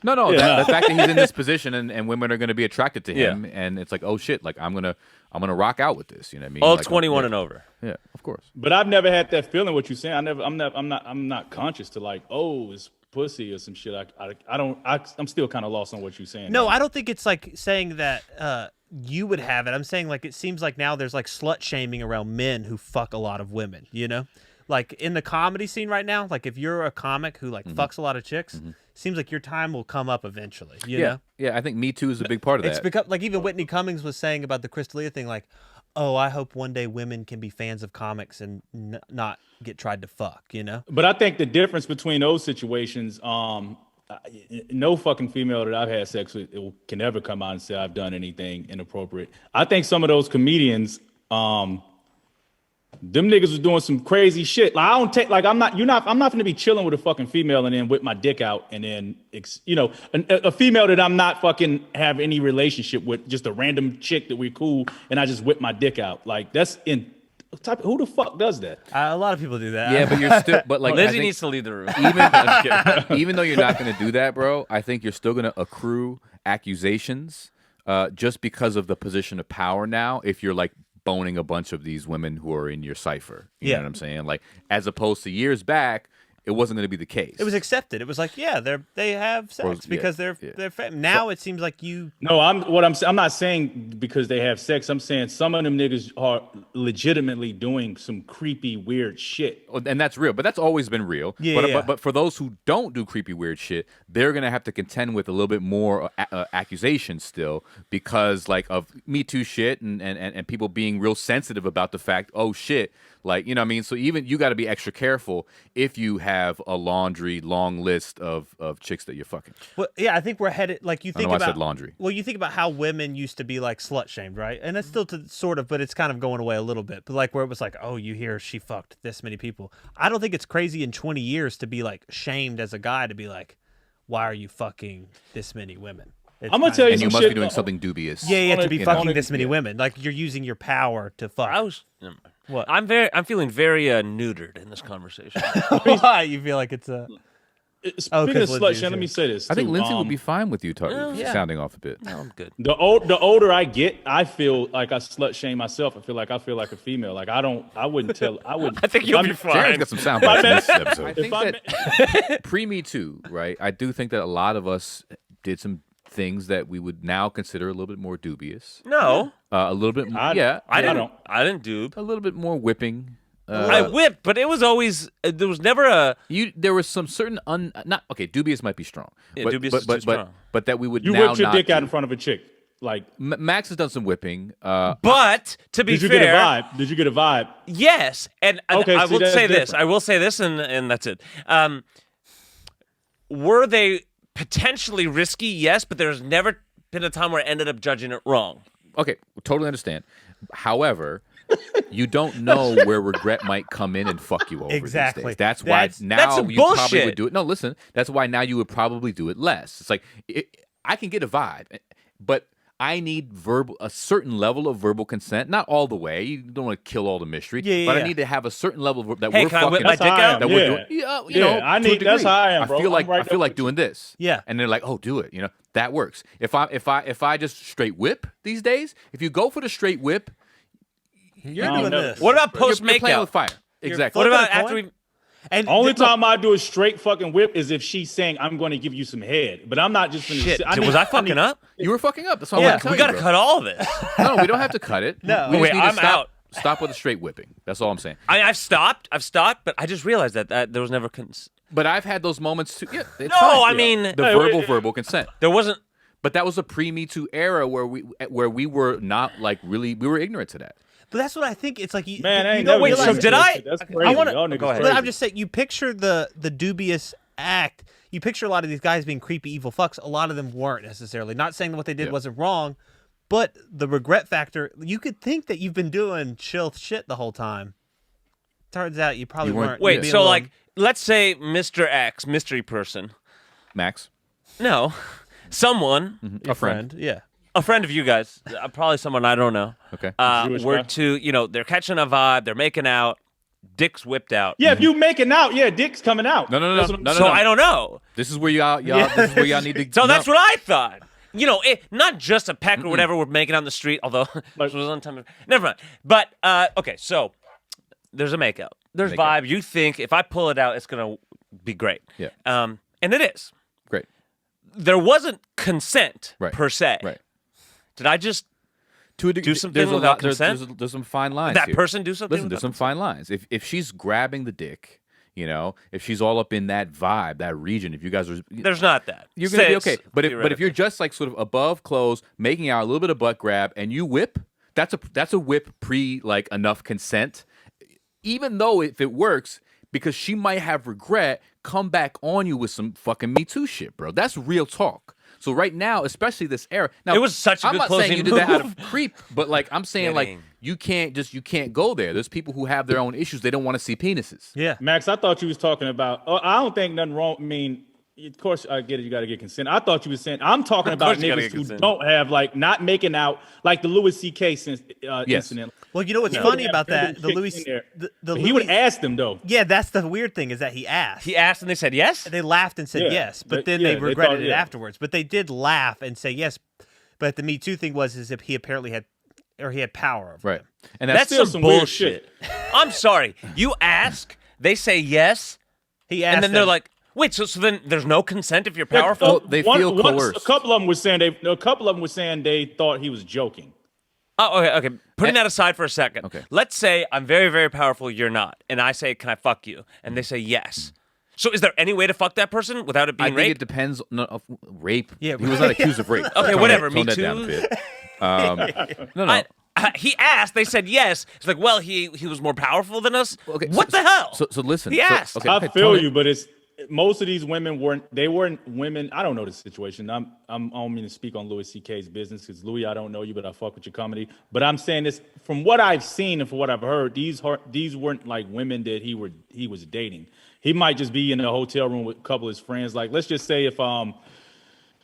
[SPEAKER 2] No,
[SPEAKER 4] Yeah.
[SPEAKER 2] the fact that he's in this position and women are going to be attracted to
[SPEAKER 1] Yeah.
[SPEAKER 2] him, and it's like, oh shit, like I'm gonna rock out with this. You know what I mean?
[SPEAKER 1] All
[SPEAKER 2] Like,
[SPEAKER 1] 21
[SPEAKER 2] yeah.
[SPEAKER 1] and over.
[SPEAKER 2] Yeah, of course.
[SPEAKER 4] but I've never had that feeling. What you're saying, I'm not conscious to like, oh, it's pussy or some shit. I'm still kind of lost on what you're saying.
[SPEAKER 3] No, I don't think it's like saying that you would have it. I'm saying like it seems like now there's like slut shaming around men who fuck a lot of women, you know? Like in the comedy scene right now, like if you're a comic who like fucks a lot of chicks, seems like your time will come up eventually, you
[SPEAKER 2] Yeah,
[SPEAKER 3] know?
[SPEAKER 2] yeah. I think Me Too is a big part of
[SPEAKER 3] It's
[SPEAKER 2] that.
[SPEAKER 3] become like even Whitney Cummings was saying about the Crystalia thing, like, oh, I hope one day women can be fans of comics and not get tried to fuck, you know?
[SPEAKER 4] But I think the difference between those situations, no fucking female that I've had sex with can ever come out and say I've done anything inappropriate. I think some of those comedians, them niggas was doing some crazy shit. Like I don't take, like I'm not gonna be chilling with a fucking female and then whip my dick out and then, a female that I'm not fucking have any relationship with, just a random chick that we're cool and I just whip my dick out. Like that's who the fuck does that?
[SPEAKER 3] A lot of people do that.
[SPEAKER 2] Yeah, but you're still, but like I
[SPEAKER 1] Lizzie
[SPEAKER 2] think
[SPEAKER 1] needs to leave the room.
[SPEAKER 2] even though you're not going to do that, bro, I think you're still going to accrue accusations just because of the position of power now. If you're like boning a bunch of these women who are in your cipher, you know what I'm saying? Like as opposed to years back, it wasn't going to be the case.
[SPEAKER 3] It was accepted. It was like, yeah, they have sex because they're now it seems like you.
[SPEAKER 4] No, I'm not saying because they have sex. I'm saying some of them niggas are legitimately doing some creepy, weird shit.
[SPEAKER 2] And that's real, but that's always been real. But for those who don't do creepy, weird shit, they're gonna have to contend with a little bit more accusations still because like of Me Too shit and people being real sensitive about the fact, oh shit, like you know what I mean. So even you got to be extra careful if you have a long list of chicks that you're fucking.
[SPEAKER 3] Well, yeah, I think we're headed like you think
[SPEAKER 2] know I
[SPEAKER 3] about.
[SPEAKER 2] said laundry.
[SPEAKER 3] Well, you think about how women used to be like slut shamed, right? And it's still sort of, but it's kind of going away a little bit. But like where it was like, oh, you hear she fucked this many people. I don't think it's crazy in 20 years to be like shamed as a guy to be like, why are you fucking this many women? It's
[SPEAKER 4] I'm gonna tell you
[SPEAKER 2] And you
[SPEAKER 4] some
[SPEAKER 2] must
[SPEAKER 4] shit.
[SPEAKER 2] be doing something dubious.
[SPEAKER 3] Yeah, to be
[SPEAKER 2] You
[SPEAKER 3] fucking
[SPEAKER 2] know?
[SPEAKER 3] this many women. Like you're using your power to fuck. What?
[SPEAKER 1] I'm feeling very neutered in this conversation.
[SPEAKER 3] Why? You feel like it's a.
[SPEAKER 4] Speaking of slut shame, let me say this.
[SPEAKER 2] I think
[SPEAKER 4] too.
[SPEAKER 2] Lindsay would be fine with you
[SPEAKER 1] yeah.
[SPEAKER 2] sounding off a bit.
[SPEAKER 1] No, I'm good.
[SPEAKER 4] The older I get, I feel like I slut shame myself. I feel like a female. Like I wouldn't tell.
[SPEAKER 1] I think you'll be fine.
[SPEAKER 2] Jaren's got some sound bites in this episode. I think
[SPEAKER 4] If
[SPEAKER 2] that pre-Me Too, right? I do think that a lot of us did some things that we would now consider a little bit more dubious.
[SPEAKER 1] No,
[SPEAKER 2] A little bit more.
[SPEAKER 1] I didn't do.
[SPEAKER 2] A little bit more whipping.
[SPEAKER 1] I whipped, but it was always there was never a.
[SPEAKER 2] There was some certain not okay. Dubious might be strong.
[SPEAKER 1] Yeah,
[SPEAKER 2] but,
[SPEAKER 1] dubious
[SPEAKER 2] but,
[SPEAKER 1] is
[SPEAKER 2] but,
[SPEAKER 1] too strong.
[SPEAKER 2] But that we would
[SPEAKER 4] you
[SPEAKER 2] now
[SPEAKER 4] whipped your
[SPEAKER 2] not
[SPEAKER 4] dick out
[SPEAKER 2] do.
[SPEAKER 4] in front of a chick, like.
[SPEAKER 2] Max has done some whipping.
[SPEAKER 1] But to be
[SPEAKER 4] Did you
[SPEAKER 1] fair,
[SPEAKER 4] get a vibe? Did you get a vibe?
[SPEAKER 1] yes, and
[SPEAKER 4] Okay,
[SPEAKER 1] I
[SPEAKER 4] see,
[SPEAKER 1] will
[SPEAKER 4] that's
[SPEAKER 1] say this.
[SPEAKER 4] different.
[SPEAKER 1] I will say this, and that's it. Were they potentially risky? Yes, but there's never been a time where I ended up judging it wrong.
[SPEAKER 2] Okay, totally understand. However, you don't know where regret might come in and fuck you over.
[SPEAKER 3] Exactly.
[SPEAKER 2] These days. That's why
[SPEAKER 1] That's
[SPEAKER 2] now
[SPEAKER 1] some
[SPEAKER 2] you probably
[SPEAKER 1] bullshit.
[SPEAKER 2] would do it. No, listen. That's why now you would probably do it less. It's like I can get a vibe, but I need a certain level of verbal consent. Not all the way. You don't want to kill all the mystery.
[SPEAKER 3] Yeah,
[SPEAKER 2] but
[SPEAKER 3] yeah.
[SPEAKER 2] I need to have a certain level of, that
[SPEAKER 1] Hey,
[SPEAKER 2] we're
[SPEAKER 1] can I
[SPEAKER 2] fucking.
[SPEAKER 1] whip my dick out?
[SPEAKER 2] That
[SPEAKER 4] Yeah.
[SPEAKER 2] we're doing. Yeah, you know,
[SPEAKER 4] I
[SPEAKER 2] to a
[SPEAKER 4] need- that's
[SPEAKER 2] degree.
[SPEAKER 4] how I am, bro.
[SPEAKER 2] I feel
[SPEAKER 4] I'm
[SPEAKER 2] like
[SPEAKER 4] right
[SPEAKER 2] I feel
[SPEAKER 4] there
[SPEAKER 2] like
[SPEAKER 4] with you.
[SPEAKER 2] doing this.
[SPEAKER 3] Yeah.
[SPEAKER 2] And they're like, oh, do it. You know, that works. If I just straight whip these days, if you go for the straight whip,
[SPEAKER 3] You're
[SPEAKER 4] No,
[SPEAKER 3] doing
[SPEAKER 4] never.
[SPEAKER 3] this.
[SPEAKER 1] What about
[SPEAKER 2] you're
[SPEAKER 1] post
[SPEAKER 2] playing with
[SPEAKER 1] makeout?
[SPEAKER 2] fire. Exactly.
[SPEAKER 1] What
[SPEAKER 3] flipping
[SPEAKER 1] about
[SPEAKER 3] a
[SPEAKER 1] after
[SPEAKER 3] coin?
[SPEAKER 1] we?
[SPEAKER 3] And
[SPEAKER 4] Only
[SPEAKER 3] look,
[SPEAKER 4] time I do a straight fucking whip is if she's saying I'm going to give you some head, but I'm not just going
[SPEAKER 1] Shit,
[SPEAKER 4] to.
[SPEAKER 1] was I fucking up?
[SPEAKER 2] You were fucking up. That's all
[SPEAKER 3] Yeah,
[SPEAKER 2] I'm telling
[SPEAKER 1] We gotta
[SPEAKER 2] you, bro.
[SPEAKER 1] cut all of this.
[SPEAKER 2] No, we don't have to cut it.
[SPEAKER 3] No.
[SPEAKER 2] we just
[SPEAKER 1] Wait,
[SPEAKER 2] need to
[SPEAKER 1] I'm
[SPEAKER 2] stop.
[SPEAKER 1] out.
[SPEAKER 2] Stop with the straight whipping. That's all I'm saying.
[SPEAKER 1] I've stopped, but I just realized that there was never.
[SPEAKER 2] But I've had those moments too. Yeah, it's
[SPEAKER 1] No,
[SPEAKER 2] fine.
[SPEAKER 1] I mean-
[SPEAKER 2] the
[SPEAKER 4] Hey,
[SPEAKER 2] verbal consent.
[SPEAKER 1] There wasn't.
[SPEAKER 2] But that was a pre-Me Too era where we were not like really we were ignorant to that.
[SPEAKER 3] but that's what I think. It's like you.
[SPEAKER 4] Man, I
[SPEAKER 3] you
[SPEAKER 4] ain't
[SPEAKER 3] don't
[SPEAKER 4] never
[SPEAKER 1] wait,
[SPEAKER 4] done
[SPEAKER 3] realize
[SPEAKER 1] so
[SPEAKER 4] that
[SPEAKER 1] did I-
[SPEAKER 4] shit. That's
[SPEAKER 3] I
[SPEAKER 4] crazy.
[SPEAKER 3] wanna-
[SPEAKER 4] Y'all niggas
[SPEAKER 1] go ahead.
[SPEAKER 3] But
[SPEAKER 4] crazy.
[SPEAKER 3] I'm just saying, you picture the dubious act. You picture a lot of these guys being creepy, evil fucks. A lot of them weren't necessarily. Not saying that what they did
[SPEAKER 2] Yeah.
[SPEAKER 3] wasn't wrong, but the regret factor. You could think that you've been doing chill shit the whole time. Turns out you probably
[SPEAKER 2] You weren't-
[SPEAKER 3] weren't.
[SPEAKER 1] Wait,
[SPEAKER 3] You're being
[SPEAKER 1] so
[SPEAKER 3] a little-
[SPEAKER 1] like, let's say Mr. X, mystery person.
[SPEAKER 2] Max,
[SPEAKER 1] No, someone,
[SPEAKER 3] your
[SPEAKER 2] a friend.
[SPEAKER 3] Yeah.
[SPEAKER 1] a friend of you guys, probably someone I don't know.
[SPEAKER 2] Okay.
[SPEAKER 4] Jewish
[SPEAKER 1] Were
[SPEAKER 4] guy?
[SPEAKER 1] to, they're catching a vibe, they're making out, dick's whipped out.
[SPEAKER 4] Yeah, if you making out, yeah, dick's coming out.
[SPEAKER 2] No.
[SPEAKER 4] That's what I'm
[SPEAKER 2] No,
[SPEAKER 1] So
[SPEAKER 4] saying.
[SPEAKER 1] I don't know.
[SPEAKER 2] This is where y'all this is where y'all need to.
[SPEAKER 1] So that's
[SPEAKER 2] no.
[SPEAKER 1] what I thought. Not just a peck or whatever we're making on the street, although this was on time. Never mind. But okay, so there's a makeout. There's
[SPEAKER 2] Makeout.
[SPEAKER 1] vibe. You think if I pull it out, it's gonna be great.
[SPEAKER 2] Yeah.
[SPEAKER 1] And it is.
[SPEAKER 2] Great.
[SPEAKER 1] There wasn't consent
[SPEAKER 2] Right.
[SPEAKER 1] per se.
[SPEAKER 2] Right.
[SPEAKER 1] Did I just
[SPEAKER 2] To a degree,
[SPEAKER 1] do something
[SPEAKER 2] there's a
[SPEAKER 1] without
[SPEAKER 2] lot,
[SPEAKER 1] consent?
[SPEAKER 2] there's some fine lines.
[SPEAKER 1] that
[SPEAKER 2] here.
[SPEAKER 1] person do something?
[SPEAKER 2] Listen, there's some fine lines. If she's grabbing the dick, if she's all up in that vibe, that region, if you guys are,
[SPEAKER 1] There's not that.
[SPEAKER 2] you're gonna be
[SPEAKER 1] Say
[SPEAKER 2] okay.
[SPEAKER 1] it's
[SPEAKER 2] But if you're
[SPEAKER 1] theoretical.
[SPEAKER 2] just like sort of above clothes, making out a little bit of butt grab, and you whip, that's a whip pre like enough consent. Even though if it works, because she might have regret, come back on you with some fucking Me Too shit, bro. That's real talk. So right now, especially this era, now
[SPEAKER 1] It was such a
[SPEAKER 2] I'm
[SPEAKER 1] good
[SPEAKER 2] not saying
[SPEAKER 1] closing
[SPEAKER 2] you did that out
[SPEAKER 1] move.
[SPEAKER 2] of creep, but like I'm saying, like
[SPEAKER 1] Kidding.
[SPEAKER 2] you can't go there. There's people who have their own issues. They don't want to see penises.
[SPEAKER 3] Yeah.
[SPEAKER 4] Max, I thought you was talking about. Oh, I don't think nothing wrong. I mean, of course, I get it. You got to get consent. I thought you was saying. I'm talking about
[SPEAKER 1] course you gotta
[SPEAKER 4] niggas
[SPEAKER 1] get
[SPEAKER 4] who
[SPEAKER 1] consent.
[SPEAKER 4] don't have like not making out like the Louis C.K. incident.
[SPEAKER 3] Well, you know what's
[SPEAKER 4] He
[SPEAKER 3] funny
[SPEAKER 4] would
[SPEAKER 3] about
[SPEAKER 4] have
[SPEAKER 3] that? The
[SPEAKER 4] chicks
[SPEAKER 3] Louis.
[SPEAKER 4] in there.
[SPEAKER 3] The
[SPEAKER 4] He would
[SPEAKER 3] Louis-
[SPEAKER 4] ask them though.
[SPEAKER 3] Yeah, that's the weird thing is that he asked.
[SPEAKER 1] He asked and they said yes?
[SPEAKER 3] They laughed and said
[SPEAKER 4] Yeah.
[SPEAKER 3] yes, but
[SPEAKER 4] They-
[SPEAKER 3] then
[SPEAKER 4] yeah,
[SPEAKER 3] they
[SPEAKER 4] they
[SPEAKER 3] regretted
[SPEAKER 4] thought-
[SPEAKER 3] it
[SPEAKER 4] yeah.
[SPEAKER 3] afterwards. But they did laugh and say yes. But the Me Too thing was as if he apparently had, or he had power over
[SPEAKER 2] Right.
[SPEAKER 3] them.
[SPEAKER 2] And
[SPEAKER 1] That's
[SPEAKER 4] still
[SPEAKER 1] some
[SPEAKER 4] some weird
[SPEAKER 1] bullshit. I'm sorry. You ask, they say yes,
[SPEAKER 3] He asked
[SPEAKER 1] and then they're
[SPEAKER 3] them-
[SPEAKER 1] like, wait, so then there's no consent if you're
[SPEAKER 4] Yeah,
[SPEAKER 1] powerful?
[SPEAKER 2] they feel coerced.
[SPEAKER 4] A couple of them were saying they thought he was joking.
[SPEAKER 1] Oh, okay. Putting that aside for a second.
[SPEAKER 2] Okay.
[SPEAKER 1] Let's say I'm very, very powerful, you're not. And I say, can I fuck you? And they say yes. So is there any way to fuck that person without it
[SPEAKER 2] I
[SPEAKER 1] being
[SPEAKER 2] think
[SPEAKER 1] rape?
[SPEAKER 2] it depends. No, of rape.
[SPEAKER 3] Yeah,
[SPEAKER 2] he was not accused of rape.
[SPEAKER 1] Okay,
[SPEAKER 2] Tone
[SPEAKER 1] whatever,
[SPEAKER 2] that-
[SPEAKER 1] Me
[SPEAKER 2] tone that down a
[SPEAKER 1] Too.
[SPEAKER 2] bit. No.
[SPEAKER 1] He asked, they said yes. It's like, well, he was more powerful than us.
[SPEAKER 2] Okay,
[SPEAKER 1] What
[SPEAKER 2] so-
[SPEAKER 1] the hell?
[SPEAKER 2] So listen.
[SPEAKER 1] He
[SPEAKER 2] so-
[SPEAKER 1] asked.
[SPEAKER 2] okay,
[SPEAKER 4] I
[SPEAKER 2] okay,
[SPEAKER 4] feel
[SPEAKER 2] tone
[SPEAKER 4] you,
[SPEAKER 2] it-
[SPEAKER 4] but it's most of these women weren't women. I don't know the situation. I don't mean to speak on Louis C.K.'s business because Louis, I don't know you, but I fuck with your comedy. But I'm saying this from what I've seen and from what I've heard. These weren't like women that he was dating. He might just be in a hotel room with a couple of his friends. Like let's just say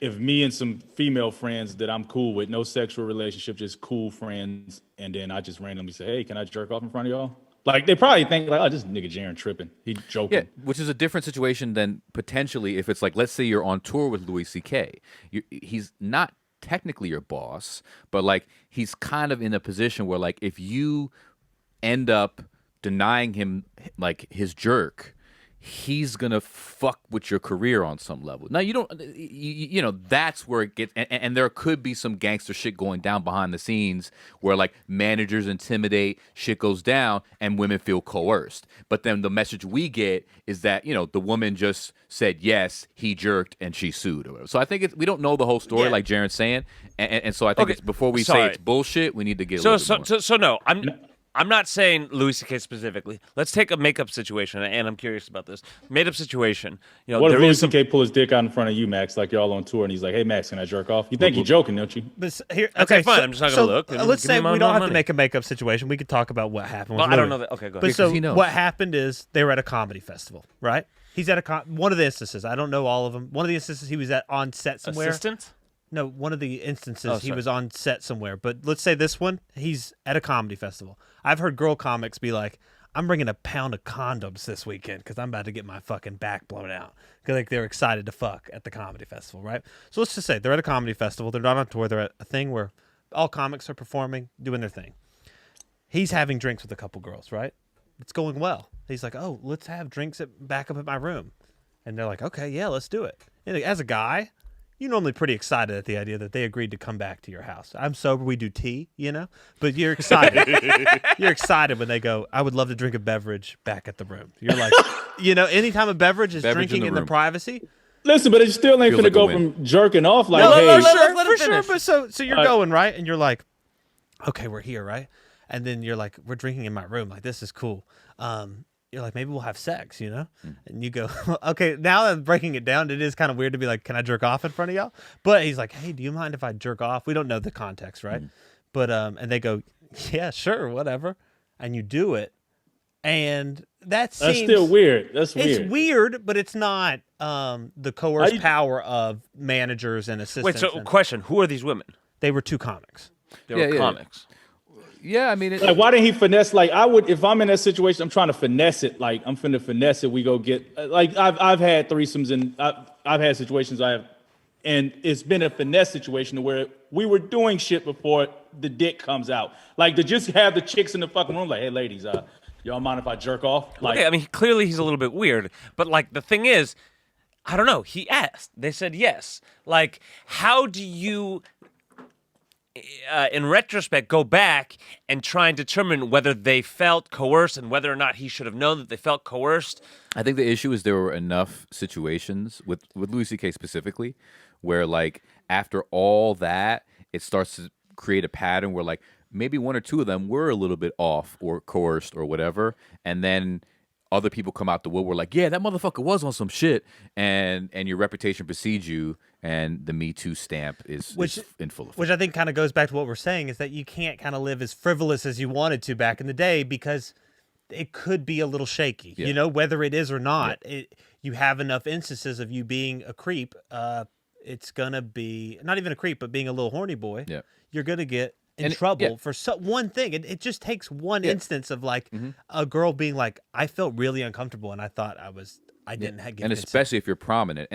[SPEAKER 4] if me and some female friends that I'm cool with, no sexual relationship, just cool friends, and then I just randomly say, hey, can I jerk off in front of y'all? Like, they probably think, like, oh, this nigga Jarren tripping. He joking.
[SPEAKER 2] Yeah, which is a different situation than potentially if it's like, let's say you're on tour with Louis C.K. He's not technically your boss, but like he's kind of in a position where like if you end up denying him like his jerk, he's gonna fuck with your career on some level. Now you don't, you know, that's where it gets, and there could be some gangster shit going down behind the scenes where like managers intimidate, shit goes down, and women feel coerced. But then the message we get is that, you know, the woman just said yes, he jerked, and she sued or whatever. So I think we don't know the whole story, like Jarren's saying, and so I think it's, before we say it's bullshit, we need to get a little bit more.
[SPEAKER 1] So no, I'm not saying Louis C.K. specifically. Let's take a makeup situation, and I'm curious about this. Made-up situation. You know,
[SPEAKER 4] what if Louis C.K. pull his dick out in front of you, Max, like y'all on tour, and he's like, hey, Max, can I jerk off? You think he's joking, don't you?
[SPEAKER 3] But here,
[SPEAKER 1] okay, fine. I'm just not going to look.
[SPEAKER 3] Let's say we don't have to make a makeup situation. We could talk about what happened.
[SPEAKER 1] Well, I don't know that. Okay, go ahead.
[SPEAKER 3] But so what happened is they were at a comedy festival, right? He's at one of the instances. I don't know all of them. One of the instances he was on set somewhere.
[SPEAKER 1] Assistant?
[SPEAKER 3] No, one of the instances he was on set somewhere. But let's say this one, he's at a comedy festival. I've heard girl comics be like, I'm bringing a pound of condoms this weekend because I'm about to get my fucking back blown out. Because like, they're excited to fuck at the comedy festival, right? So let's just say they're at a comedy festival. They're not on tour. They're at a thing where all comics are performing, doing their thing. He's having drinks with a couple girls, right? It's going well. He's like, oh, let's have drinks back up at my room. And they're like, okay, yeah, let's do it. And as a guy, you're normally pretty excited at the idea that they agreed to come back to your house. I'm sober, we do tea, you know? But you're excited. You're excited when they go, I would love to drink a beverage back at the room. You're like, you know, anytime a beverage is drinking in the privacy.
[SPEAKER 4] Listen, but it still ain't gonna go from jerking off like,
[SPEAKER 3] hey. For sure. But so you're going, right? And you're like, okay, we're here, right? And then you're like, we're drinking in my room. Like, this is cool. You're like, maybe we'll have sex, you know? And you go, okay, now that I'm breaking it down, it is kind of weird to be like, can I jerk off in front of y'all? But he's like, hey, do you mind if I jerk off? We don't know the context, right? But, and they go, yeah, sure, whatever. And you do it. And that's
[SPEAKER 4] still weird. That's weird.
[SPEAKER 3] It's weird, but it's not the coerced power of managers and assistants.
[SPEAKER 1] Wait, so question, who are these women?
[SPEAKER 3] They were two comics.
[SPEAKER 1] They were comics.
[SPEAKER 2] Yeah, I mean,
[SPEAKER 4] like, why didn't he finesse? Like, I would, if I'm in that situation, I'm trying to finesse it. Like, I'm finna finesse it. We go get, like, I've had threesomes and I've had situations and it's been a finesse situation where we were doing shit before the dick comes out. Like, to just have the chicks in the fucking room, like, hey, ladies, y'all mind if I jerk off? Like,
[SPEAKER 1] okay, I mean, clearly he's a little bit weird, but like, the thing is, I don't know. He asked. They said yes. Like, how do you, in retrospect, go back and try and determine whether they felt coerced and whether or not he should have known that they felt coerced?
[SPEAKER 2] I think the issue is there were enough situations with Louis C.K. specifically where, like, after all that, it starts to create a pattern where, like, maybe one or two of them were a little bit off or coerced or whatever, and then other people come out the woodwork like, yeah, that motherfucker was on some shit, and your reputation precedes you, and the Me Too stamp is in full effect.
[SPEAKER 3] Which I think kind of goes back to what we're saying, is that you can't kind of live as frivolous as you wanted to back in the day because it could be a little shaky, you know, whether it is or not. You have enough instances of you being a creep. It's going to be, not even a creep, but being a little horny boy. Yeah. You're going to get in trouble for one thing. It just takes one instance of like a girl being like, I felt really uncomfortable and I thought I didn't have.
[SPEAKER 2] And especially if you're prominent,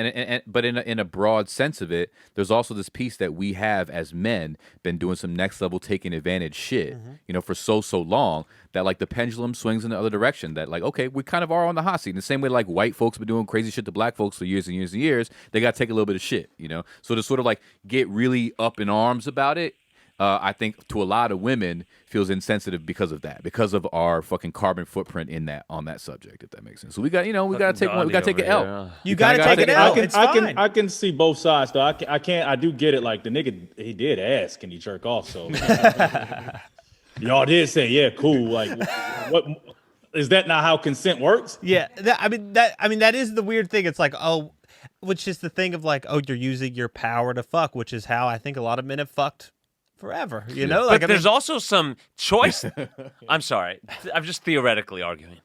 [SPEAKER 2] but in a broad sense of it, there's also this piece that we have as men been doing some next level taking advantage shit, you know, for so long that like the pendulum swings in the other direction. That like, okay, we kind of are on the hot seat in the same way like white folks been doing crazy shit to black folks for years and years and years. They got to take a little bit of shit, you know. So to sort of like get really up in arms about it. I think to a lot of women feels insensitive because of that, because of our fucking carbon footprint on that subject, if that makes sense. So we got to take one. We got to take an L.
[SPEAKER 3] You got to take an L.
[SPEAKER 4] I can see both sides though. I do get it. Like the nigga, he did ask, can he jerk off? So y'all did say, yeah, cool. Like, what is that? Not how consent works?
[SPEAKER 3] Yeah, that is the weird thing. It's like, oh, which is the thing of like, oh, you're using your power to fuck, which is how I think a lot of men have fucked forever, you know?
[SPEAKER 1] Like, but there's also some choice. I'm sorry. I'm just theoretically arguing.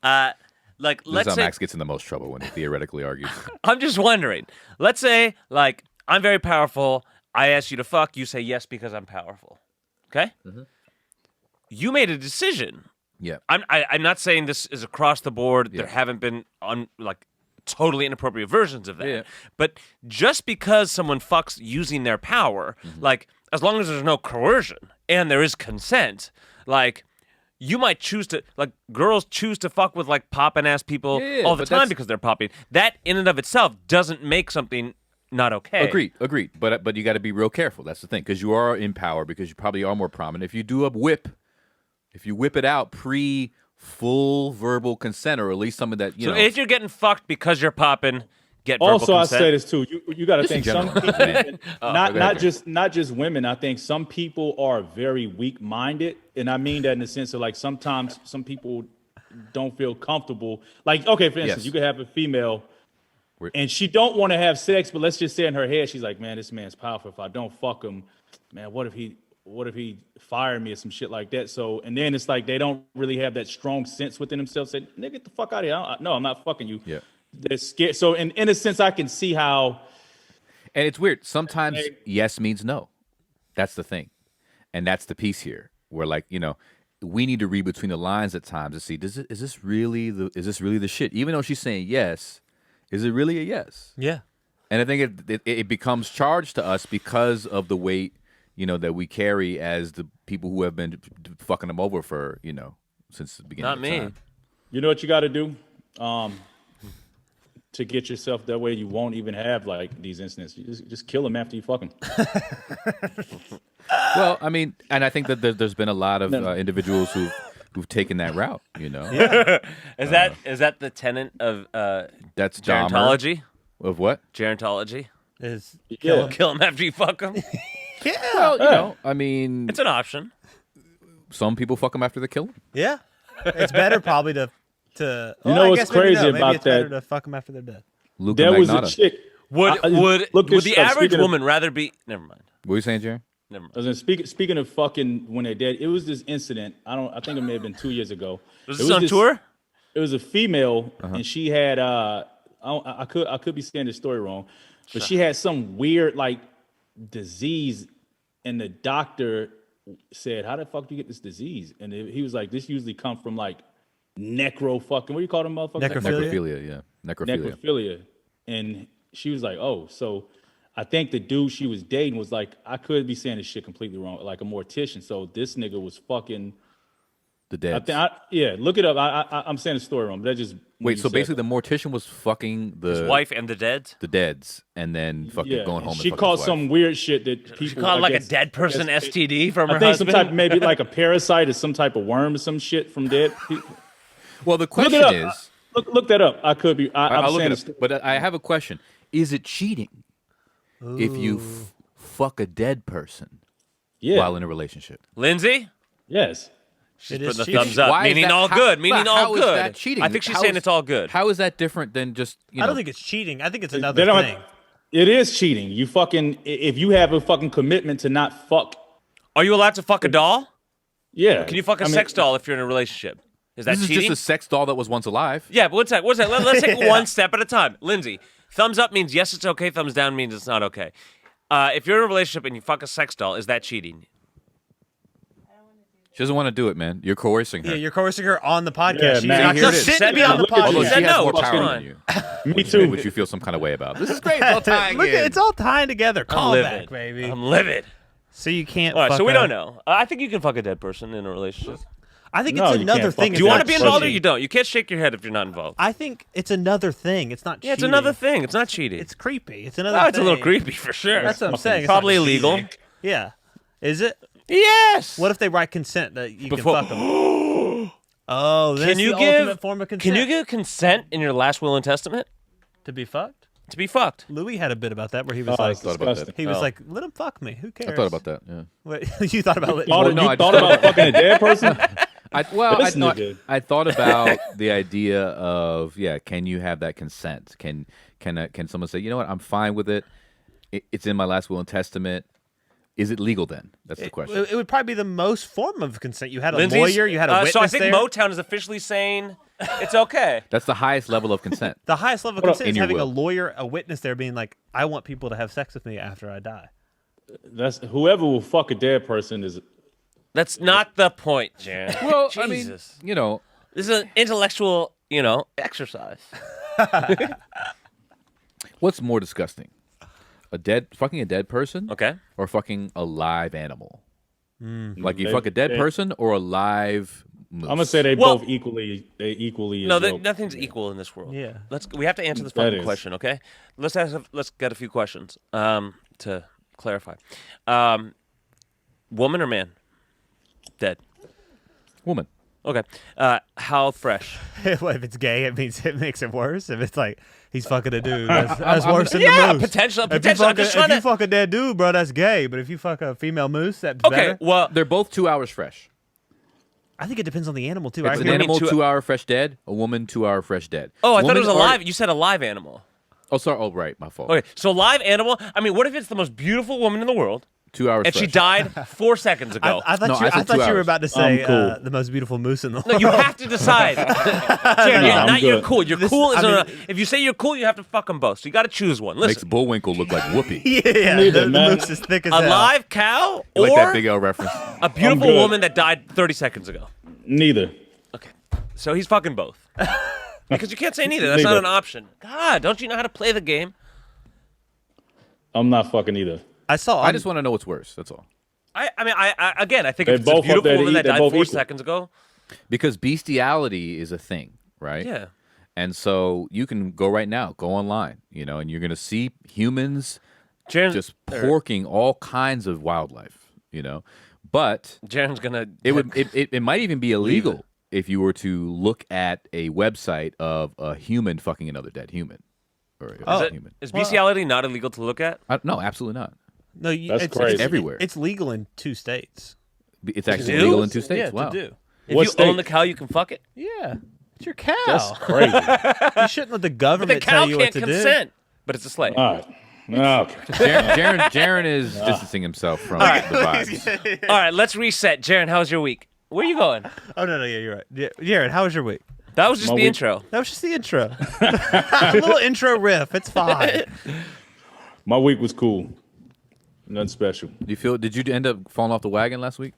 [SPEAKER 1] Like, let's say
[SPEAKER 2] Max gets in the most trouble when he theoretically argues.
[SPEAKER 1] I'm just wondering. Let's say, like, I'm very powerful. I ask you to fuck. You say yes because I'm powerful. Okay? You made a decision
[SPEAKER 2] Yeah.
[SPEAKER 1] I'm not saying this is across the board. There haven't been totally inappropriate versions of that.
[SPEAKER 2] Yeah.
[SPEAKER 1] But just because someone fucks using their power, like as long as there's no coercion and there is consent, like you might choose to, like girls choose to fuck with like popping ass people all the time because they're popping. That in and of itself doesn't make something not okay.
[SPEAKER 2] Agreed. But you got to be real careful. That's the thing, because you are in power, because you probably are more prominent. If you do a whip, if you whip it out full verbal consent, or at least something that you know.
[SPEAKER 1] So if you're getting fucked because you're popping, get verbal consent.
[SPEAKER 4] Also, I say this too. You got to think some people, not just women. I think some people are very weak-minded, and I mean that in the sense of like sometimes some people don't feel comfortable. Like, okay, for instance, you could have a female, and she don't want to have sex, but let's just say in her head she's like, man, this man's powerful. If I don't fuck him, man, what if he fired me or some shit like that? So, and then it's like they don't really have that strong sense within themselves. Say, nigga, get the fuck out of here. No, I'm not fucking you.
[SPEAKER 2] Yeah.
[SPEAKER 4] They're scared. So, in a sense, I can see how.
[SPEAKER 2] And it's weird. Sometimes yes means no. That's the thing, and that's the piece here. Where like we need to read between the lines at times to see is this really the shit? Even though she's saying yes, is it really a yes?
[SPEAKER 3] Yeah.
[SPEAKER 2] And I think it becomes charged to us because of the weight that we carry as the people who have been fucking them over for since the beginning.
[SPEAKER 1] Not
[SPEAKER 2] of
[SPEAKER 1] me.
[SPEAKER 2] time.
[SPEAKER 4] You know what you got to do to get yourself that way you won't even have like these incidents. You just kill them after you fuck them.
[SPEAKER 2] Well, I mean, and I think that there's been a lot of individuals who've taken that route.
[SPEAKER 1] Yeah. Is that the tenet of
[SPEAKER 2] that's
[SPEAKER 1] gerontology?
[SPEAKER 2] Of what?
[SPEAKER 1] Gerontology
[SPEAKER 3] is
[SPEAKER 1] kill them after you fuck them.
[SPEAKER 3] Yeah.
[SPEAKER 2] Well, I mean,
[SPEAKER 1] it's an option.
[SPEAKER 2] Some people fuck them after they kill them.
[SPEAKER 3] Yeah. It's better probably to.
[SPEAKER 4] What's crazy about
[SPEAKER 3] it's
[SPEAKER 4] that?
[SPEAKER 3] Better to fuck them after they're dead.
[SPEAKER 2] Luca
[SPEAKER 4] there was
[SPEAKER 2] Magnotta.
[SPEAKER 4] a chick.
[SPEAKER 1] Would the average woman rather be? Never mind.
[SPEAKER 2] What are you saying, Jerry?
[SPEAKER 1] Never mind.
[SPEAKER 4] I was speaking of fucking when they're dead. It was this incident. I think it may have been 2 years ago.
[SPEAKER 1] Was this on tour?
[SPEAKER 4] It was a female, and she had. I could be saying the story wrong, but she had some weird like disease, and the doctor said, "How the fuck do you get this disease?" And he was like, "This usually comes from like fucking. What do you call them motherfuckers?
[SPEAKER 2] Necrophilia. Yeah,
[SPEAKER 4] necrophilia." And she was like, "Oh, so." I think the dude she was dating was like, I could be saying this shit completely wrong, like a mortician. So this nigga was fucking
[SPEAKER 2] the dead.
[SPEAKER 4] Look it up. I'm saying the story wrong, but that just
[SPEAKER 2] wait. So basically, the mortician was fucking
[SPEAKER 1] his wife and the deads.
[SPEAKER 2] The deads, and then fucking going home.
[SPEAKER 4] She
[SPEAKER 2] and
[SPEAKER 4] called some weird shit that people.
[SPEAKER 1] She called like a dead person STD from her
[SPEAKER 4] husband.
[SPEAKER 1] Some
[SPEAKER 4] type, maybe like a parasite or some type of worm or some shit from dead people.
[SPEAKER 2] Well, the question is,
[SPEAKER 4] look that up. I could be.
[SPEAKER 2] I'll look it up. But I have a question: is it cheating? If you fuck a dead person while in a relationship.
[SPEAKER 1] Lindsay?
[SPEAKER 4] Yes.
[SPEAKER 1] She's putting the thumbs up, meaning all good. Meaning all good.
[SPEAKER 2] How is that cheating?
[SPEAKER 1] I think she's saying it's all good.
[SPEAKER 2] How is that different than just,
[SPEAKER 3] I don't think it's cheating. I think it's another thing.
[SPEAKER 4] It is cheating. You fucking, if you have a fucking commitment to not fuck.
[SPEAKER 1] Are you allowed to fuck a doll?
[SPEAKER 4] Yeah.
[SPEAKER 1] Can you fuck a sex doll if you're in a relationship? Is that cheating?
[SPEAKER 2] This is just a sex doll that was once alive.
[SPEAKER 1] Yeah, but one sec. Let's take one step at a time. Lindsay. Thumbs up means yes, it's okay. Thumbs down means it's not okay. If you're in a relationship and you fuck a sex doll, is that cheating?
[SPEAKER 2] She doesn't want to do it, man. You're coercing her.
[SPEAKER 3] Yeah, you're coercing her on the podcast.
[SPEAKER 4] Yeah,
[SPEAKER 3] She's
[SPEAKER 4] man.
[SPEAKER 3] not just sitting to be on the
[SPEAKER 2] Although
[SPEAKER 3] podcast.
[SPEAKER 2] she has more power than you.
[SPEAKER 4] Me too.
[SPEAKER 2] Which you feel some kind of way about. This is great. It's all tying
[SPEAKER 3] Look,
[SPEAKER 2] in.
[SPEAKER 3] it's all tying together. Call
[SPEAKER 1] livid.
[SPEAKER 3] back, baby.
[SPEAKER 1] I'm livid.
[SPEAKER 3] So you can't.
[SPEAKER 1] All right,
[SPEAKER 3] fuck
[SPEAKER 1] so we
[SPEAKER 3] a-
[SPEAKER 1] don't know. I think you can fuck a dead person in a relationship.
[SPEAKER 3] I think
[SPEAKER 4] No,
[SPEAKER 3] it's
[SPEAKER 4] you
[SPEAKER 3] another
[SPEAKER 4] can't
[SPEAKER 3] thing.
[SPEAKER 4] fuck
[SPEAKER 1] Do you want to
[SPEAKER 3] It's
[SPEAKER 1] be
[SPEAKER 3] not
[SPEAKER 1] involved or
[SPEAKER 3] cheating.
[SPEAKER 1] you don't? You can't shake your head if you're not involved.
[SPEAKER 3] I think it's another thing. It's not cheating.
[SPEAKER 1] Yeah, it's another thing. It's not cheating.
[SPEAKER 3] It's creepy. It's another
[SPEAKER 1] Oh,
[SPEAKER 3] thing.
[SPEAKER 1] it's a little creepy for sure.
[SPEAKER 3] That's what I'm saying. It's
[SPEAKER 1] Probably
[SPEAKER 3] not
[SPEAKER 1] illegal.
[SPEAKER 3] cheating. Yeah. Is it?
[SPEAKER 1] Yes.
[SPEAKER 3] What if they write consent that you
[SPEAKER 1] Before-
[SPEAKER 3] can fuck them? Oh, that's
[SPEAKER 1] Can you
[SPEAKER 3] the
[SPEAKER 1] give
[SPEAKER 3] ultimate form of consent.
[SPEAKER 1] Can you give consent in your last will and testament
[SPEAKER 3] to be fucked?
[SPEAKER 1] to be fucked?
[SPEAKER 3] Louis had a bit about that where he was
[SPEAKER 4] Oh,
[SPEAKER 3] like,
[SPEAKER 4] it's
[SPEAKER 2] thought about that.
[SPEAKER 4] disgusting.
[SPEAKER 3] he was like, let him fuck me. Who cares?
[SPEAKER 2] I thought about that, yeah.
[SPEAKER 3] Wait, you thought about it?
[SPEAKER 2] no,
[SPEAKER 4] You
[SPEAKER 2] I
[SPEAKER 4] thought
[SPEAKER 2] just-
[SPEAKER 4] about fucking a dead person?
[SPEAKER 2] I
[SPEAKER 4] This nigga.
[SPEAKER 2] thought about the idea of, can you have that consent? Can someone say, you know what, I'm fine with it. It's in my last will and testament. Is it legal then? That's the question.
[SPEAKER 3] It would probably be the most form of consent. You had a
[SPEAKER 1] Lindsay's-
[SPEAKER 3] lawyer. You had a witness
[SPEAKER 1] So I think
[SPEAKER 3] there.
[SPEAKER 1] Motown is officially saying it's okay.
[SPEAKER 2] That's the highest level of consent.
[SPEAKER 3] The highest level of consent
[SPEAKER 2] In
[SPEAKER 3] is
[SPEAKER 2] your
[SPEAKER 3] having a
[SPEAKER 2] will.
[SPEAKER 3] lawyer, a witness there being like, I want people to have sex with me after I die.
[SPEAKER 4] That's whoever will fuck a dead person is
[SPEAKER 1] That's not the point, Jarren.
[SPEAKER 2] Well,
[SPEAKER 1] Jesus.
[SPEAKER 2] I mean,
[SPEAKER 1] This is an intellectual, exercise.
[SPEAKER 2] what's more disgusting? Fucking a dead person?
[SPEAKER 1] Okay.
[SPEAKER 2] Or fucking a live animal? Like you
[SPEAKER 4] They-
[SPEAKER 2] fuck a dead
[SPEAKER 4] they-
[SPEAKER 2] person or a live moose?
[SPEAKER 4] I'm gonna say they
[SPEAKER 1] Well-
[SPEAKER 4] both equally. They equally.
[SPEAKER 1] No,
[SPEAKER 4] is dope.
[SPEAKER 1] nothing's equal in this world.
[SPEAKER 3] Yeah.
[SPEAKER 1] We have to answer this
[SPEAKER 4] That
[SPEAKER 1] fucking
[SPEAKER 4] is.
[SPEAKER 1] question, okay? Let's get a few questions to clarify. Woman or man? Dead.
[SPEAKER 2] Woman.
[SPEAKER 1] Okay. How fresh?
[SPEAKER 3] Well, if it's gay, it makes it worse. If it's like he's fucking a dude, that's worse than the
[SPEAKER 1] Yeah,
[SPEAKER 3] moose.
[SPEAKER 1] potential.
[SPEAKER 3] If you,
[SPEAKER 1] I'm
[SPEAKER 3] fuck
[SPEAKER 1] just
[SPEAKER 3] a, if
[SPEAKER 1] trying
[SPEAKER 3] you fuck a dead dude, bro, that's gay. But if you fuck a female moose, that's
[SPEAKER 1] Okay.
[SPEAKER 3] better.
[SPEAKER 1] Well,
[SPEAKER 2] They're both 2 hours fresh.
[SPEAKER 3] I think it depends on the animal too.
[SPEAKER 2] It's
[SPEAKER 3] I
[SPEAKER 2] an
[SPEAKER 3] hear-
[SPEAKER 2] animal,
[SPEAKER 1] two-
[SPEAKER 2] 2 hour fresh dead. A woman, 2 hour fresh dead.
[SPEAKER 1] I thought it was
[SPEAKER 2] Women
[SPEAKER 1] alive.
[SPEAKER 2] are-
[SPEAKER 1] You said a live animal.
[SPEAKER 2] Oh, sorry. Oh, right. My fault.
[SPEAKER 1] Okay. So live animal. I mean, what if it's the most beautiful woman in the world
[SPEAKER 2] 2 hours
[SPEAKER 1] and
[SPEAKER 2] fresh.
[SPEAKER 1] she died 4 seconds ago?
[SPEAKER 3] I thought
[SPEAKER 2] No,
[SPEAKER 3] you,
[SPEAKER 2] I said
[SPEAKER 3] I thought
[SPEAKER 2] 2
[SPEAKER 3] you were
[SPEAKER 2] hours.
[SPEAKER 3] about to say
[SPEAKER 4] cool.
[SPEAKER 3] the most beautiful moose in the
[SPEAKER 1] No,
[SPEAKER 3] world.
[SPEAKER 1] you have to decide. Jared,
[SPEAKER 4] I'm
[SPEAKER 1] not you're
[SPEAKER 4] good.
[SPEAKER 1] cool. You're
[SPEAKER 3] This-
[SPEAKER 1] cool. Is
[SPEAKER 3] I mean-
[SPEAKER 1] enough. If you say you're cool, you have to fuck them both. So you got to choose one.
[SPEAKER 2] Makes
[SPEAKER 1] Listen,
[SPEAKER 2] Bullwinkle look like Whoopi.
[SPEAKER 3] yeah,
[SPEAKER 4] Neither,
[SPEAKER 3] the
[SPEAKER 4] man.
[SPEAKER 3] moose is thick as
[SPEAKER 1] a
[SPEAKER 3] hell.
[SPEAKER 1] live cow
[SPEAKER 2] You
[SPEAKER 1] or
[SPEAKER 2] like that Big L reference?
[SPEAKER 1] a beautiful
[SPEAKER 4] good.
[SPEAKER 1] woman that died 30 seconds ago.
[SPEAKER 4] Neither.
[SPEAKER 1] Okay. So he's fucking both. Because you can't say neither. That's not
[SPEAKER 4] Neither.
[SPEAKER 1] an option. God, don't you know how to play the game?
[SPEAKER 4] I'm not fucking either.
[SPEAKER 3] I saw.
[SPEAKER 2] I just want to know what's worse. That's all.
[SPEAKER 1] I think
[SPEAKER 4] They
[SPEAKER 1] if it's a
[SPEAKER 4] both
[SPEAKER 1] beautiful
[SPEAKER 4] up there to
[SPEAKER 1] woman that
[SPEAKER 4] eat, they're
[SPEAKER 1] died
[SPEAKER 4] both
[SPEAKER 1] 4
[SPEAKER 4] equal.
[SPEAKER 1] seconds ago.
[SPEAKER 2] Because bestiality is a thing, right?
[SPEAKER 1] Yeah.
[SPEAKER 2] And so you can go right now, go online, and you're going to see humans
[SPEAKER 1] Jaren's,
[SPEAKER 2] just porking all kinds of wildlife, But
[SPEAKER 1] Jaren's gonna.
[SPEAKER 2] it might even be illegal if you were to look at a website of a human fucking another dead human. Or a human.
[SPEAKER 1] Is bestiality not illegal to look at?
[SPEAKER 2] No, absolutely not.
[SPEAKER 3] No,
[SPEAKER 4] That's
[SPEAKER 3] it's
[SPEAKER 4] crazy.
[SPEAKER 2] Everywhere.
[SPEAKER 3] It's legal in 2 states.
[SPEAKER 2] It's actually
[SPEAKER 1] do?
[SPEAKER 2] legal in 2 states.
[SPEAKER 3] Yeah,
[SPEAKER 2] Wow.
[SPEAKER 3] to do.
[SPEAKER 1] If
[SPEAKER 4] What
[SPEAKER 1] you
[SPEAKER 4] state?
[SPEAKER 1] own the cow, you can fuck it.
[SPEAKER 3] Yeah, it's your cow.
[SPEAKER 4] That's crazy.
[SPEAKER 3] You shouldn't let the
[SPEAKER 1] But the
[SPEAKER 3] government
[SPEAKER 1] cow
[SPEAKER 3] tell you what
[SPEAKER 1] can't
[SPEAKER 3] to do.
[SPEAKER 1] consent. But it's a slave.
[SPEAKER 4] All right. Okay.
[SPEAKER 2] Jarren is distancing himself from the vibes.
[SPEAKER 1] All right, let's reset. Jaren, how's your week? Where are you going?
[SPEAKER 3] Oh no, yeah, you're right. Jared, how was your week?
[SPEAKER 1] That was just
[SPEAKER 4] My
[SPEAKER 1] the
[SPEAKER 4] week-
[SPEAKER 1] intro.
[SPEAKER 3] That was just the intro. A little intro riff. It's fine.
[SPEAKER 4] My week was cool. Nothing special.
[SPEAKER 2] Did you end up falling off the wagon last week?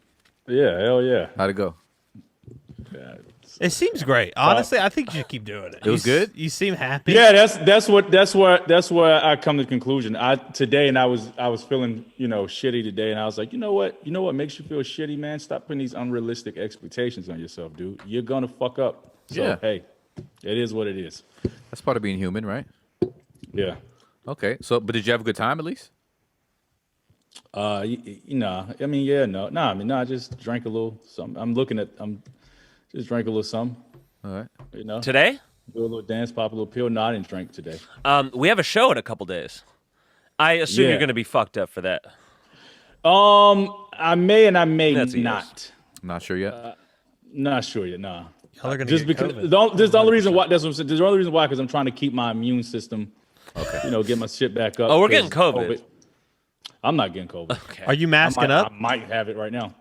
[SPEAKER 4] Yeah, hell yeah.
[SPEAKER 2] How'd it go?
[SPEAKER 4] Yeah,
[SPEAKER 3] It seems great. Honestly, I think you should keep doing it.
[SPEAKER 2] It was good?
[SPEAKER 3] You seem happy.
[SPEAKER 4] Yeah, that's where I come to the conclusion. I was feeling shitty today, and I was like, you know what makes you feel shitty, man? Stop putting these unrealistic expectations on yourself, dude. You're gonna fuck up. So
[SPEAKER 2] Yeah.
[SPEAKER 4] hey, it is what it is.
[SPEAKER 2] That's part of being human, right?
[SPEAKER 4] Yeah.
[SPEAKER 2] Okay. But did you have a good time at least?
[SPEAKER 4] I just drank a little something. I'm just drank a little something.
[SPEAKER 2] All right.
[SPEAKER 1] Today?
[SPEAKER 4] Do a little dance, pop a little pill. No, I didn't drink today.
[SPEAKER 1] We have a show in a couple days. I assume
[SPEAKER 4] Yeah.
[SPEAKER 1] you're going to be fucked up for that.
[SPEAKER 4] I may and I may
[SPEAKER 1] That's a yes.
[SPEAKER 4] not.
[SPEAKER 2] I'm not sure yet.
[SPEAKER 4] Not sure yet. Nah.
[SPEAKER 3] Y'all are gonna
[SPEAKER 4] Just
[SPEAKER 3] get
[SPEAKER 4] because
[SPEAKER 3] COVID.
[SPEAKER 4] there's the only reason why. That's what I'm saying. There's the only reason why because I'm trying to keep my immune system. Okay. Get my shit back up.
[SPEAKER 1] Oh, we're
[SPEAKER 4] 'cause
[SPEAKER 1] getting COVID.
[SPEAKER 4] I'm not getting COVID.
[SPEAKER 1] Okay.
[SPEAKER 3] Are you masking
[SPEAKER 4] I
[SPEAKER 3] up?
[SPEAKER 4] might have it right now.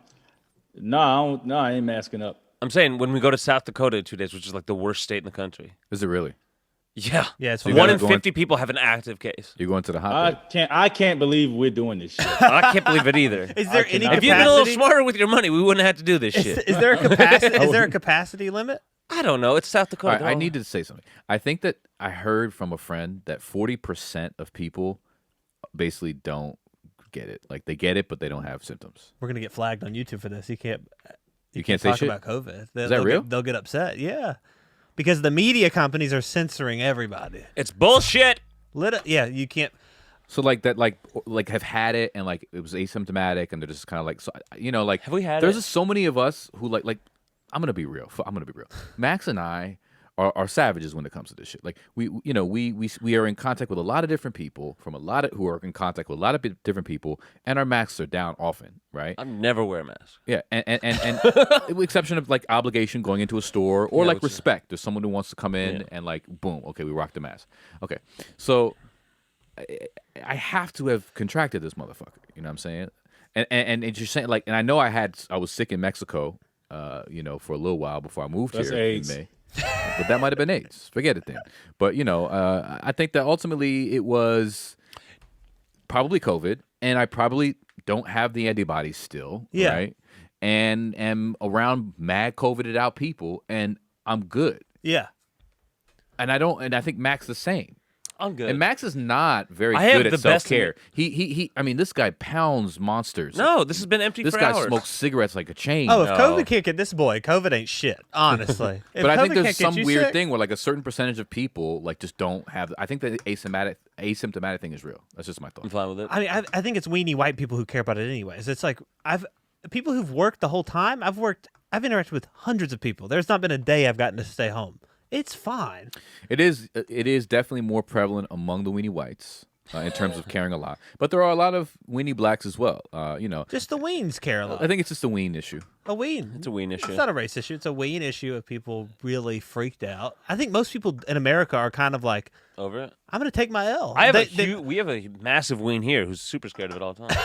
[SPEAKER 4] No, I ain't masking up.
[SPEAKER 1] I'm saying when we go to South Dakota in 2 days, which is like the worst state in the country.
[SPEAKER 2] Is it really?
[SPEAKER 1] Yeah.
[SPEAKER 3] Yeah, it's
[SPEAKER 2] you
[SPEAKER 1] One
[SPEAKER 2] guys
[SPEAKER 1] in
[SPEAKER 2] are going-
[SPEAKER 1] 50 people have an active case.
[SPEAKER 2] You're going to the hotbed.
[SPEAKER 4] I can't believe we're doing this shit.
[SPEAKER 1] I can't believe it either.
[SPEAKER 3] Is there any
[SPEAKER 4] cannot-
[SPEAKER 1] If you'd been a little
[SPEAKER 3] capacity?
[SPEAKER 1] smarter with your money, we wouldn't have to do this shit.
[SPEAKER 3] Is there a capacity? Is there a capacity limit?
[SPEAKER 1] I don't know. It's South
[SPEAKER 2] All
[SPEAKER 1] Dakota.
[SPEAKER 2] right, I need to say something. I think that I heard from a friend that 40% of people basically don't get it. Like they get it, but they don't have symptoms.
[SPEAKER 3] We're gonna get flagged on YouTube for this. You can't
[SPEAKER 2] say
[SPEAKER 3] talk
[SPEAKER 2] shit?
[SPEAKER 3] about COVID.
[SPEAKER 2] that real?
[SPEAKER 3] They'll get upset. Yeah, because the media companies are censoring everybody.
[SPEAKER 1] It's bullshit.
[SPEAKER 3] Yeah, you can't.
[SPEAKER 2] So like that, like have had it and like it was asymptomatic, and they're just kind of like, so like
[SPEAKER 1] Have we had
[SPEAKER 2] there's
[SPEAKER 1] it?
[SPEAKER 2] just so many of us who like I'm gonna be real. Max and I are savages when it comes to this shit. Like we are in contact with a lot of different people who are in contact with a lot of different people, and our masks are down often, right?
[SPEAKER 1] I never wear a mask.
[SPEAKER 2] Yeah, and with exception of like obligation going into a store or like
[SPEAKER 1] which is-
[SPEAKER 2] respect. There's someone who wants to come in and like boom, okay, we rock the mask. Okay, so I have to have contracted this motherfucker. You know what I'm saying? And it's just saying like, and I know I was sick in Mexico, for a little while before I moved
[SPEAKER 4] That's
[SPEAKER 2] here
[SPEAKER 4] AIDS.
[SPEAKER 2] in May. But that might have been AIDS. Forget it then. But I think that ultimately it was probably COVID, and I probably don't have the antibodies still.
[SPEAKER 3] Yeah.
[SPEAKER 2] Right. and am around mad COVIDed out people, and I'm good.
[SPEAKER 3] Yeah.
[SPEAKER 2] And I think Max the same.
[SPEAKER 1] I'm good.
[SPEAKER 2] And Max is not very
[SPEAKER 1] I have
[SPEAKER 2] good
[SPEAKER 1] the
[SPEAKER 2] at
[SPEAKER 1] best
[SPEAKER 2] self-care. I mean, this guy pounds monsters.
[SPEAKER 1] No, this has been empty
[SPEAKER 2] This
[SPEAKER 1] for
[SPEAKER 2] guy
[SPEAKER 1] hours.
[SPEAKER 2] smokes cigarettes like a chain.
[SPEAKER 3] Oh, if
[SPEAKER 1] No.
[SPEAKER 3] COVID can't get this boy, COVID ain't shit. Honestly, If
[SPEAKER 2] But I think
[SPEAKER 3] COVID
[SPEAKER 2] there's
[SPEAKER 3] can't get
[SPEAKER 2] some
[SPEAKER 3] you
[SPEAKER 2] weird
[SPEAKER 3] sick-
[SPEAKER 2] thing where like a certain percentage of people like just don't have. I think the asymptomatic thing is real. That's just my
[SPEAKER 1] I'm
[SPEAKER 2] thought.
[SPEAKER 1] fine with it.
[SPEAKER 3] I mean, I think it's weenie white people who care about it anyways. It's like people who've worked the whole time. I've interacted with hundreds of people. There's not been a day I've gotten to stay home. It's fine.
[SPEAKER 2] It is definitely more prevalent among the weenie whites in terms of caring a lot. But there are a lot of weenie blacks as well.
[SPEAKER 3] Just the weens care a lot.
[SPEAKER 2] I think it's just a ween issue.
[SPEAKER 3] A ween.
[SPEAKER 1] It's a ween issue.
[SPEAKER 3] It's not a race issue. It's a ween issue of people really freaked out. I think most people in America are kind of like,
[SPEAKER 1] Over it.
[SPEAKER 3] I'm going to take my L.
[SPEAKER 1] I have we have a massive ween here who's super scared of it all the time.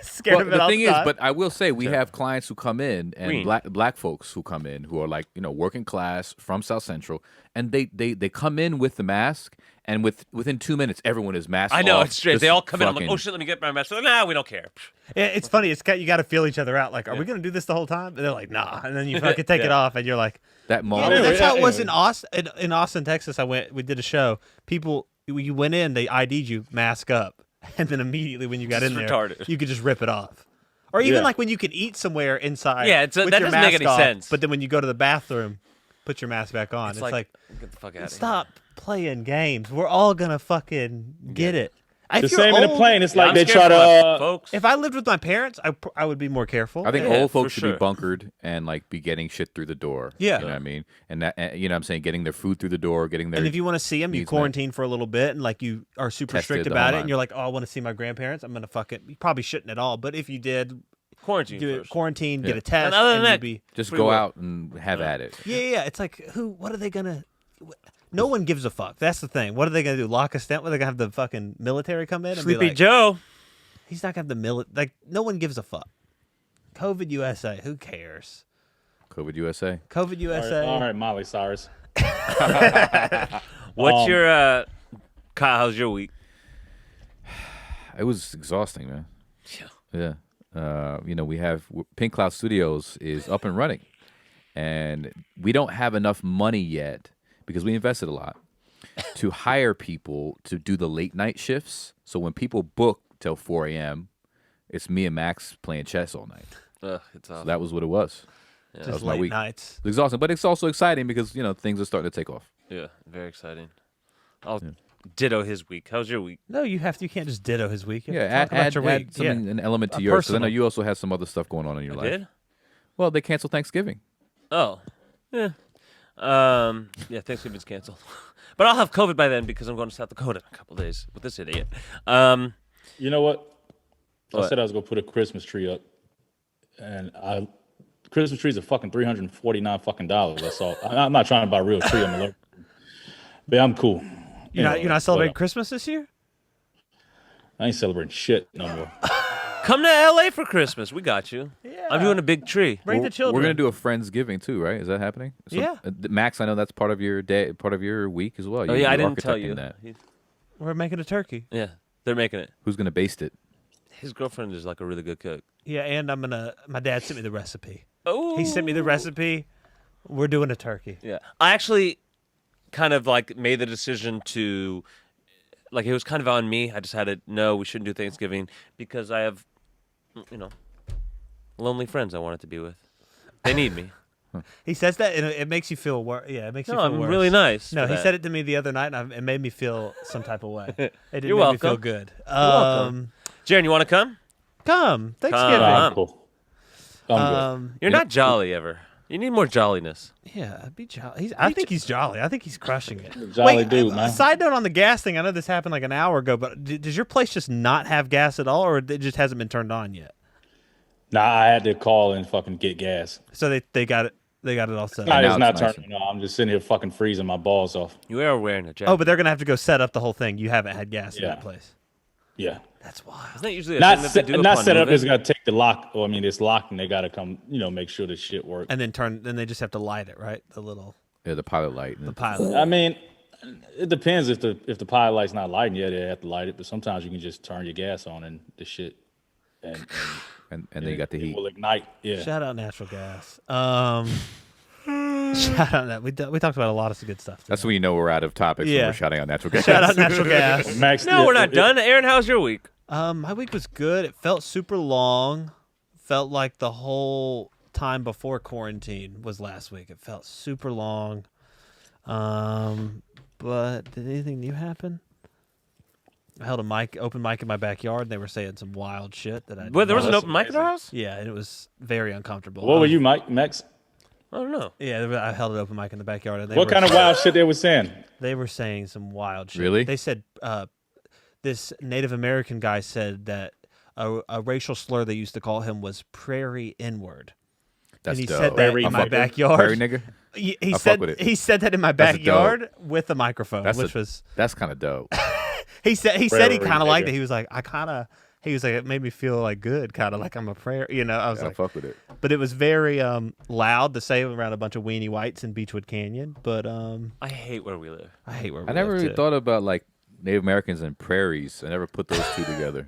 [SPEAKER 3] scared
[SPEAKER 2] Well,
[SPEAKER 3] of it
[SPEAKER 2] the
[SPEAKER 3] all
[SPEAKER 2] thing
[SPEAKER 3] the
[SPEAKER 2] is,
[SPEAKER 3] time.
[SPEAKER 2] but I will say we have clients who come in and
[SPEAKER 1] Green.
[SPEAKER 2] black folks who come in who are like working class from South Central, and they come in with the mask, and within 2 minutes everyone is masked.
[SPEAKER 1] I know
[SPEAKER 2] off,
[SPEAKER 1] it's straight.
[SPEAKER 2] just
[SPEAKER 1] They all come in. I'm like,
[SPEAKER 2] fucking-
[SPEAKER 1] oh shit, let me get my mask. They're like, nah, we don't care.
[SPEAKER 3] Yeah, it's funny. You got to feel each other out. Like, are we going to do this the whole time? And they're like, nah. And then you fucking take it off, and you're like,
[SPEAKER 2] that
[SPEAKER 3] yeah,
[SPEAKER 2] moment.
[SPEAKER 3] that's how it was
[SPEAKER 4] yeah.
[SPEAKER 3] in Austin. In Austin, Texas, we did a show. People, you went in, they ID'd you, mask up, and then immediately when you got
[SPEAKER 1] This
[SPEAKER 3] in
[SPEAKER 1] is
[SPEAKER 3] there,
[SPEAKER 1] retarded.
[SPEAKER 3] you could just rip it off. Or even
[SPEAKER 4] Yeah.
[SPEAKER 3] like when you can eat somewhere inside.
[SPEAKER 1] Yeah,
[SPEAKER 3] with
[SPEAKER 1] that
[SPEAKER 3] your
[SPEAKER 1] doesn't make
[SPEAKER 3] mask
[SPEAKER 1] any
[SPEAKER 3] off,
[SPEAKER 1] sense.
[SPEAKER 3] But then when you go to the bathroom, put your mask back on. It's like
[SPEAKER 1] get the fuck out of
[SPEAKER 3] stop playing games. We're all gonna fucking get it.
[SPEAKER 4] The
[SPEAKER 3] If you're
[SPEAKER 4] same in the
[SPEAKER 3] old-
[SPEAKER 4] plane. It's
[SPEAKER 1] here.
[SPEAKER 4] like
[SPEAKER 1] I'm
[SPEAKER 4] they
[SPEAKER 1] scared
[SPEAKER 4] try
[SPEAKER 1] for
[SPEAKER 4] to.
[SPEAKER 1] my folks.
[SPEAKER 3] If I lived with my parents, I would be more careful.
[SPEAKER 2] I think
[SPEAKER 1] Yeah,
[SPEAKER 2] old
[SPEAKER 1] for
[SPEAKER 2] folks should
[SPEAKER 1] sure.
[SPEAKER 2] be bunkered and like be getting shit through the door.
[SPEAKER 3] Yeah.
[SPEAKER 2] You know what I mean? And that what I'm saying, getting their food through the door, getting their
[SPEAKER 3] And if you want to see them, you
[SPEAKER 2] needs met.
[SPEAKER 3] quarantine for a little bit, and like you are super
[SPEAKER 2] Tested
[SPEAKER 3] strict
[SPEAKER 2] the
[SPEAKER 3] about
[SPEAKER 2] whole
[SPEAKER 3] it, and
[SPEAKER 2] nine.
[SPEAKER 3] you're like, oh, I want to see my grandparents. I'm gonna fuck it. You probably shouldn't at all, but if you did,
[SPEAKER 1] Quarantine
[SPEAKER 3] do it,
[SPEAKER 1] first.
[SPEAKER 3] quarantine, get
[SPEAKER 2] Yeah.
[SPEAKER 3] a test,
[SPEAKER 1] And other than
[SPEAKER 3] and
[SPEAKER 1] that,
[SPEAKER 3] you'd be.
[SPEAKER 2] just
[SPEAKER 1] free
[SPEAKER 2] go
[SPEAKER 1] will.
[SPEAKER 2] out and have at it.
[SPEAKER 3] Yeah. It's like what are they gonna? No one gives a fuck. That's the thing. What are they gonna do? Lock us down? What are they gonna have the fucking military come in and be
[SPEAKER 1] Sleepy
[SPEAKER 3] like,
[SPEAKER 1] Joe.
[SPEAKER 3] he's not gonna have the military. Like no one gives a fuck. COVID USA. Who cares?
[SPEAKER 2] COVID USA.
[SPEAKER 3] COVID USA.
[SPEAKER 4] All right, Miley Cyrus.
[SPEAKER 1] What's your Kyle? How's your week?
[SPEAKER 2] It was exhausting, man.
[SPEAKER 1] Yeah.
[SPEAKER 2] Yeah. We have Pink Cloud Studios is up and running, and we don't have enough money yet because we invested a lot to hire people to do the late night shifts. So when people book till 4 a.m., it's me and Max playing chess all night.
[SPEAKER 1] Ugh, it's
[SPEAKER 2] So
[SPEAKER 1] awful.
[SPEAKER 2] that was what it was. That
[SPEAKER 3] Just
[SPEAKER 2] was my
[SPEAKER 3] late
[SPEAKER 2] week.
[SPEAKER 3] nights.
[SPEAKER 2] It's exhausting, but it's also exciting because things are starting to take off.
[SPEAKER 1] Yeah, very exciting. I'll ditto his week. How's your week?
[SPEAKER 3] No, you can't just ditto his week. You
[SPEAKER 2] Yeah,
[SPEAKER 3] have to talk about your
[SPEAKER 2] add
[SPEAKER 3] week.
[SPEAKER 2] something,
[SPEAKER 3] Yeah.
[SPEAKER 2] an element to
[SPEAKER 3] A
[SPEAKER 2] yours. 'Cause I know
[SPEAKER 3] personal.
[SPEAKER 2] you also have some other stuff going on in your
[SPEAKER 1] I
[SPEAKER 2] life.
[SPEAKER 1] did?
[SPEAKER 2] Well, they canceled Thanksgiving.
[SPEAKER 1] Oh. Yeah. Yeah, Thanksgiving's canceled. But I'll have COVID by then because I'm going to South Dakota in a couple days with this idiot.
[SPEAKER 4] You know what? I
[SPEAKER 1] What?
[SPEAKER 4] said I was gonna put a Christmas tree up, and Christmas trees are fucking $349 fucking dollars. That's all. I'm not trying to buy a real tree. I'm allergic. But I'm cool.
[SPEAKER 3] You're not celebrating Christmas this year?
[SPEAKER 4] I ain't celebrating shit no more.
[SPEAKER 1] Come to LA for Christmas. We got you.
[SPEAKER 3] Yeah.
[SPEAKER 1] I'm doing a big tree.
[SPEAKER 3] Bring the children.
[SPEAKER 2] We're gonna do a Friendsgiving too, right? Is that happening?
[SPEAKER 3] Yeah.
[SPEAKER 2] Max, I know that's part of your day, part of your week as well.
[SPEAKER 1] Oh, yeah, I didn't tell
[SPEAKER 2] architecting
[SPEAKER 1] you.
[SPEAKER 2] that.
[SPEAKER 3] We're making a turkey.
[SPEAKER 1] Yeah, they're making it.
[SPEAKER 2] Who's gonna baste it?
[SPEAKER 1] His girlfriend is like a really good cook.
[SPEAKER 3] Yeah, and my dad sent me the recipe.
[SPEAKER 1] Oh.
[SPEAKER 3] He sent me the recipe. We're doing a turkey.
[SPEAKER 1] Yeah. I actually kind of like made the decision to, like, it was kind of on me. I decided, no, we shouldn't do Thanksgiving because I have, lonely friends I wanted to be with. They need me.
[SPEAKER 3] He says that, and it makes you feel worse. Yeah, it makes you
[SPEAKER 1] No,
[SPEAKER 3] feel
[SPEAKER 1] I'm
[SPEAKER 3] worse.
[SPEAKER 1] really nice.
[SPEAKER 3] No,
[SPEAKER 1] for
[SPEAKER 3] he
[SPEAKER 1] that.
[SPEAKER 3] said it to me the other night, and it made me feel some type of way. It didn't
[SPEAKER 1] You're
[SPEAKER 3] make me feel
[SPEAKER 1] welcome.
[SPEAKER 3] good.
[SPEAKER 1] welcome. Jaron, you want to come?
[SPEAKER 3] Come Thanksgiving.
[SPEAKER 4] I'm cool. I'm good.
[SPEAKER 1] You're not jolly ever. You need more jolliness.
[SPEAKER 3] Yeah, be jolly. I think he's jolly. I think he's crushing it.
[SPEAKER 4] Jolly
[SPEAKER 3] Wait,
[SPEAKER 4] dude,
[SPEAKER 3] a
[SPEAKER 4] man.
[SPEAKER 3] side note on the gas thing. I know this happened like an hour ago, but does your place just not have gas at all, or it just hasn't been turned on yet?
[SPEAKER 4] Nah, I had to call and fucking get gas.
[SPEAKER 3] So they got it. They got it all set.
[SPEAKER 4] Nah,
[SPEAKER 3] up.
[SPEAKER 2] now
[SPEAKER 4] it's not
[SPEAKER 2] it's nice.
[SPEAKER 4] turning on. I'm just sitting here fucking freezing my balls off.
[SPEAKER 1] You are wearing a jacket.
[SPEAKER 3] Oh, but they're gonna have to go set up the whole thing. You haven't had gas in
[SPEAKER 4] Yeah.
[SPEAKER 3] that place.
[SPEAKER 4] Yeah.
[SPEAKER 3] That's wild.
[SPEAKER 1] Isn't that usually a
[SPEAKER 4] Not
[SPEAKER 1] thing that they do
[SPEAKER 4] not
[SPEAKER 1] upon
[SPEAKER 4] set up.
[SPEAKER 1] moving?
[SPEAKER 4] It's got to take the lock. Well, I mean, it's locked, and they got to come, make sure the shit works.
[SPEAKER 3] And then they just have to light it, right? The little
[SPEAKER 2] Yeah, the pilot light.
[SPEAKER 3] pilot.
[SPEAKER 4] I mean, it depends if the pilot light's not lighting yet, they have to light it. But sometimes you can just turn your gas on and the shit
[SPEAKER 2] And then you got the
[SPEAKER 4] it
[SPEAKER 2] heat.
[SPEAKER 4] will ignite. Yeah.
[SPEAKER 3] Shout out natural gas. Shout out that we talked about a lot of good stuff.
[SPEAKER 2] That's when you know we're out of topics when
[SPEAKER 3] Yeah.
[SPEAKER 2] we're shouting out natural gas.
[SPEAKER 3] Shout out natural gas.
[SPEAKER 4] Max,
[SPEAKER 1] No, we're not done. Aaron, how's your week?
[SPEAKER 3] My week was good. It felt super long. Felt like the whole time before quarantine was last week. It felt super long. But did anything new happen? I held a open mic in my backyard, and they were saying some wild shit that I.
[SPEAKER 1] Well, there was an
[SPEAKER 4] that's
[SPEAKER 1] open mic at our house?
[SPEAKER 3] Yeah, and it was very uncomfortable.
[SPEAKER 4] What were you, Max?
[SPEAKER 1] I don't know.
[SPEAKER 3] Yeah, I held an open mic in the backyard, and
[SPEAKER 4] What kind of wild shit they were saying?
[SPEAKER 3] They were saying some wild shit.
[SPEAKER 2] Really?
[SPEAKER 3] They said this Native American guy said that a racial slur they used to call him was prairie N-word.
[SPEAKER 2] That's
[SPEAKER 3] and he
[SPEAKER 2] dope.
[SPEAKER 3] said that
[SPEAKER 4] Prairie
[SPEAKER 3] in my
[SPEAKER 4] nigger.
[SPEAKER 3] backyard.
[SPEAKER 2] Prairie nigger?
[SPEAKER 3] He
[SPEAKER 2] I fuck
[SPEAKER 3] said
[SPEAKER 2] with it.
[SPEAKER 3] he said that in my
[SPEAKER 2] That's
[SPEAKER 3] backyard with a microphone, was
[SPEAKER 2] That's kind of dope.
[SPEAKER 3] he said he
[SPEAKER 4] Prairie
[SPEAKER 3] kind of liked
[SPEAKER 4] nigger.
[SPEAKER 3] it. He was like he was like it made me feel like good, kind of like I'm a prayer, I was
[SPEAKER 2] I
[SPEAKER 3] like,
[SPEAKER 2] fuck with it.
[SPEAKER 3] but it was very loud to say around a bunch of weenie whites in Beechwood Canyon. But
[SPEAKER 1] I hate where we live.
[SPEAKER 3] I hate where we
[SPEAKER 2] I never
[SPEAKER 3] live,
[SPEAKER 2] really
[SPEAKER 3] too.
[SPEAKER 2] thought about like Native Americans and prairies. I never put those two together.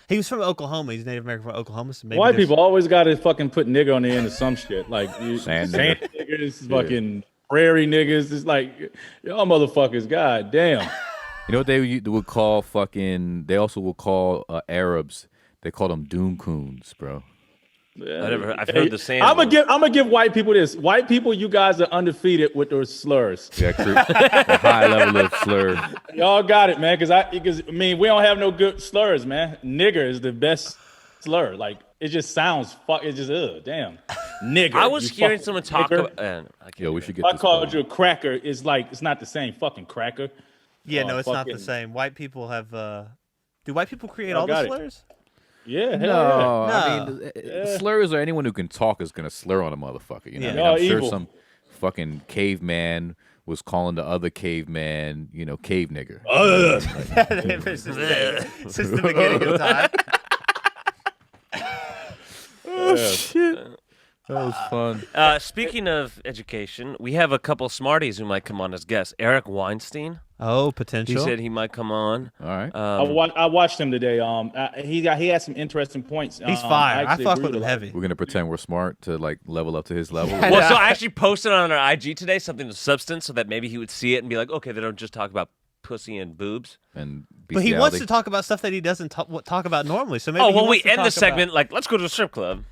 [SPEAKER 3] He was from Oklahoma. He's Native American from Oklahoma. So maybe
[SPEAKER 4] White
[SPEAKER 3] there's-
[SPEAKER 4] people always got to fucking put nigger on the end of some shit. Like
[SPEAKER 2] Sand
[SPEAKER 4] sand
[SPEAKER 2] nigger.
[SPEAKER 4] niggers, fucking prairie niggas. It's like, y'all motherfuckers, god damn.
[SPEAKER 2] You know what they would call fucking? They also will call Arabs. They call them doom coons, bro.
[SPEAKER 1] I've heard the same.
[SPEAKER 4] I'm gonna give white people this. White people, you guys are undefeated with those slurs.
[SPEAKER 2] Yeah, a high level of slur.
[SPEAKER 4] Y'all got it, man. Because I mean, we don't have no good slurs, man. Nigger is the best slur. Like it just sounds It just damn. Nigger.
[SPEAKER 1] I was
[SPEAKER 4] you
[SPEAKER 1] hearing
[SPEAKER 4] fucking
[SPEAKER 1] someone talk
[SPEAKER 4] nigger.
[SPEAKER 1] about. I can't
[SPEAKER 2] Yo, we
[SPEAKER 1] remember.
[SPEAKER 2] should get
[SPEAKER 4] If I
[SPEAKER 2] this.
[SPEAKER 4] called
[SPEAKER 2] going.
[SPEAKER 4] you a cracker, it's not the same fucking cracker.
[SPEAKER 3] Yeah, no, it's not the
[SPEAKER 4] fucking-
[SPEAKER 3] same. White people have. Do white people create
[SPEAKER 4] Y'all
[SPEAKER 3] all the
[SPEAKER 4] got it.
[SPEAKER 3] slurs?
[SPEAKER 4] Yeah, hell
[SPEAKER 2] No,
[SPEAKER 3] yeah.
[SPEAKER 2] I mean, slurs or anyone who can talk is gonna slur on a motherfucker. You know,
[SPEAKER 3] Yeah.
[SPEAKER 2] what I mean?
[SPEAKER 4] Y'all
[SPEAKER 2] I'm sure
[SPEAKER 4] evil.
[SPEAKER 2] some fucking caveman was calling the other caveman, cave nigger.
[SPEAKER 3] Since the beginning of time.
[SPEAKER 2] That was fun.
[SPEAKER 1] Speaking of education, we have a couple smarties who might come on as guests. Eric Weinstein.
[SPEAKER 3] Oh,
[SPEAKER 1] He
[SPEAKER 3] potential.
[SPEAKER 1] said he might come on.
[SPEAKER 2] All right.
[SPEAKER 4] I watched him today. He had some interesting points.
[SPEAKER 3] He's fire. I
[SPEAKER 4] actually
[SPEAKER 3] fuck
[SPEAKER 4] agree
[SPEAKER 3] with him
[SPEAKER 4] a lot.
[SPEAKER 3] heavy.
[SPEAKER 2] We're gonna pretend we're smart to like level up to his level.
[SPEAKER 1] Well, so I actually posted on our IG today something of substance so that maybe he would see it and be like, okay, they don't just talk about pussy and boobs.
[SPEAKER 2] And
[SPEAKER 3] But he wants
[SPEAKER 2] bestiality.
[SPEAKER 3] to talk about stuff that he doesn't talk about normally. So maybe
[SPEAKER 1] Oh,
[SPEAKER 3] he
[SPEAKER 1] well,
[SPEAKER 3] wants
[SPEAKER 1] we
[SPEAKER 3] to
[SPEAKER 1] end the
[SPEAKER 3] talk about-
[SPEAKER 1] segment like, let's go to a strip club.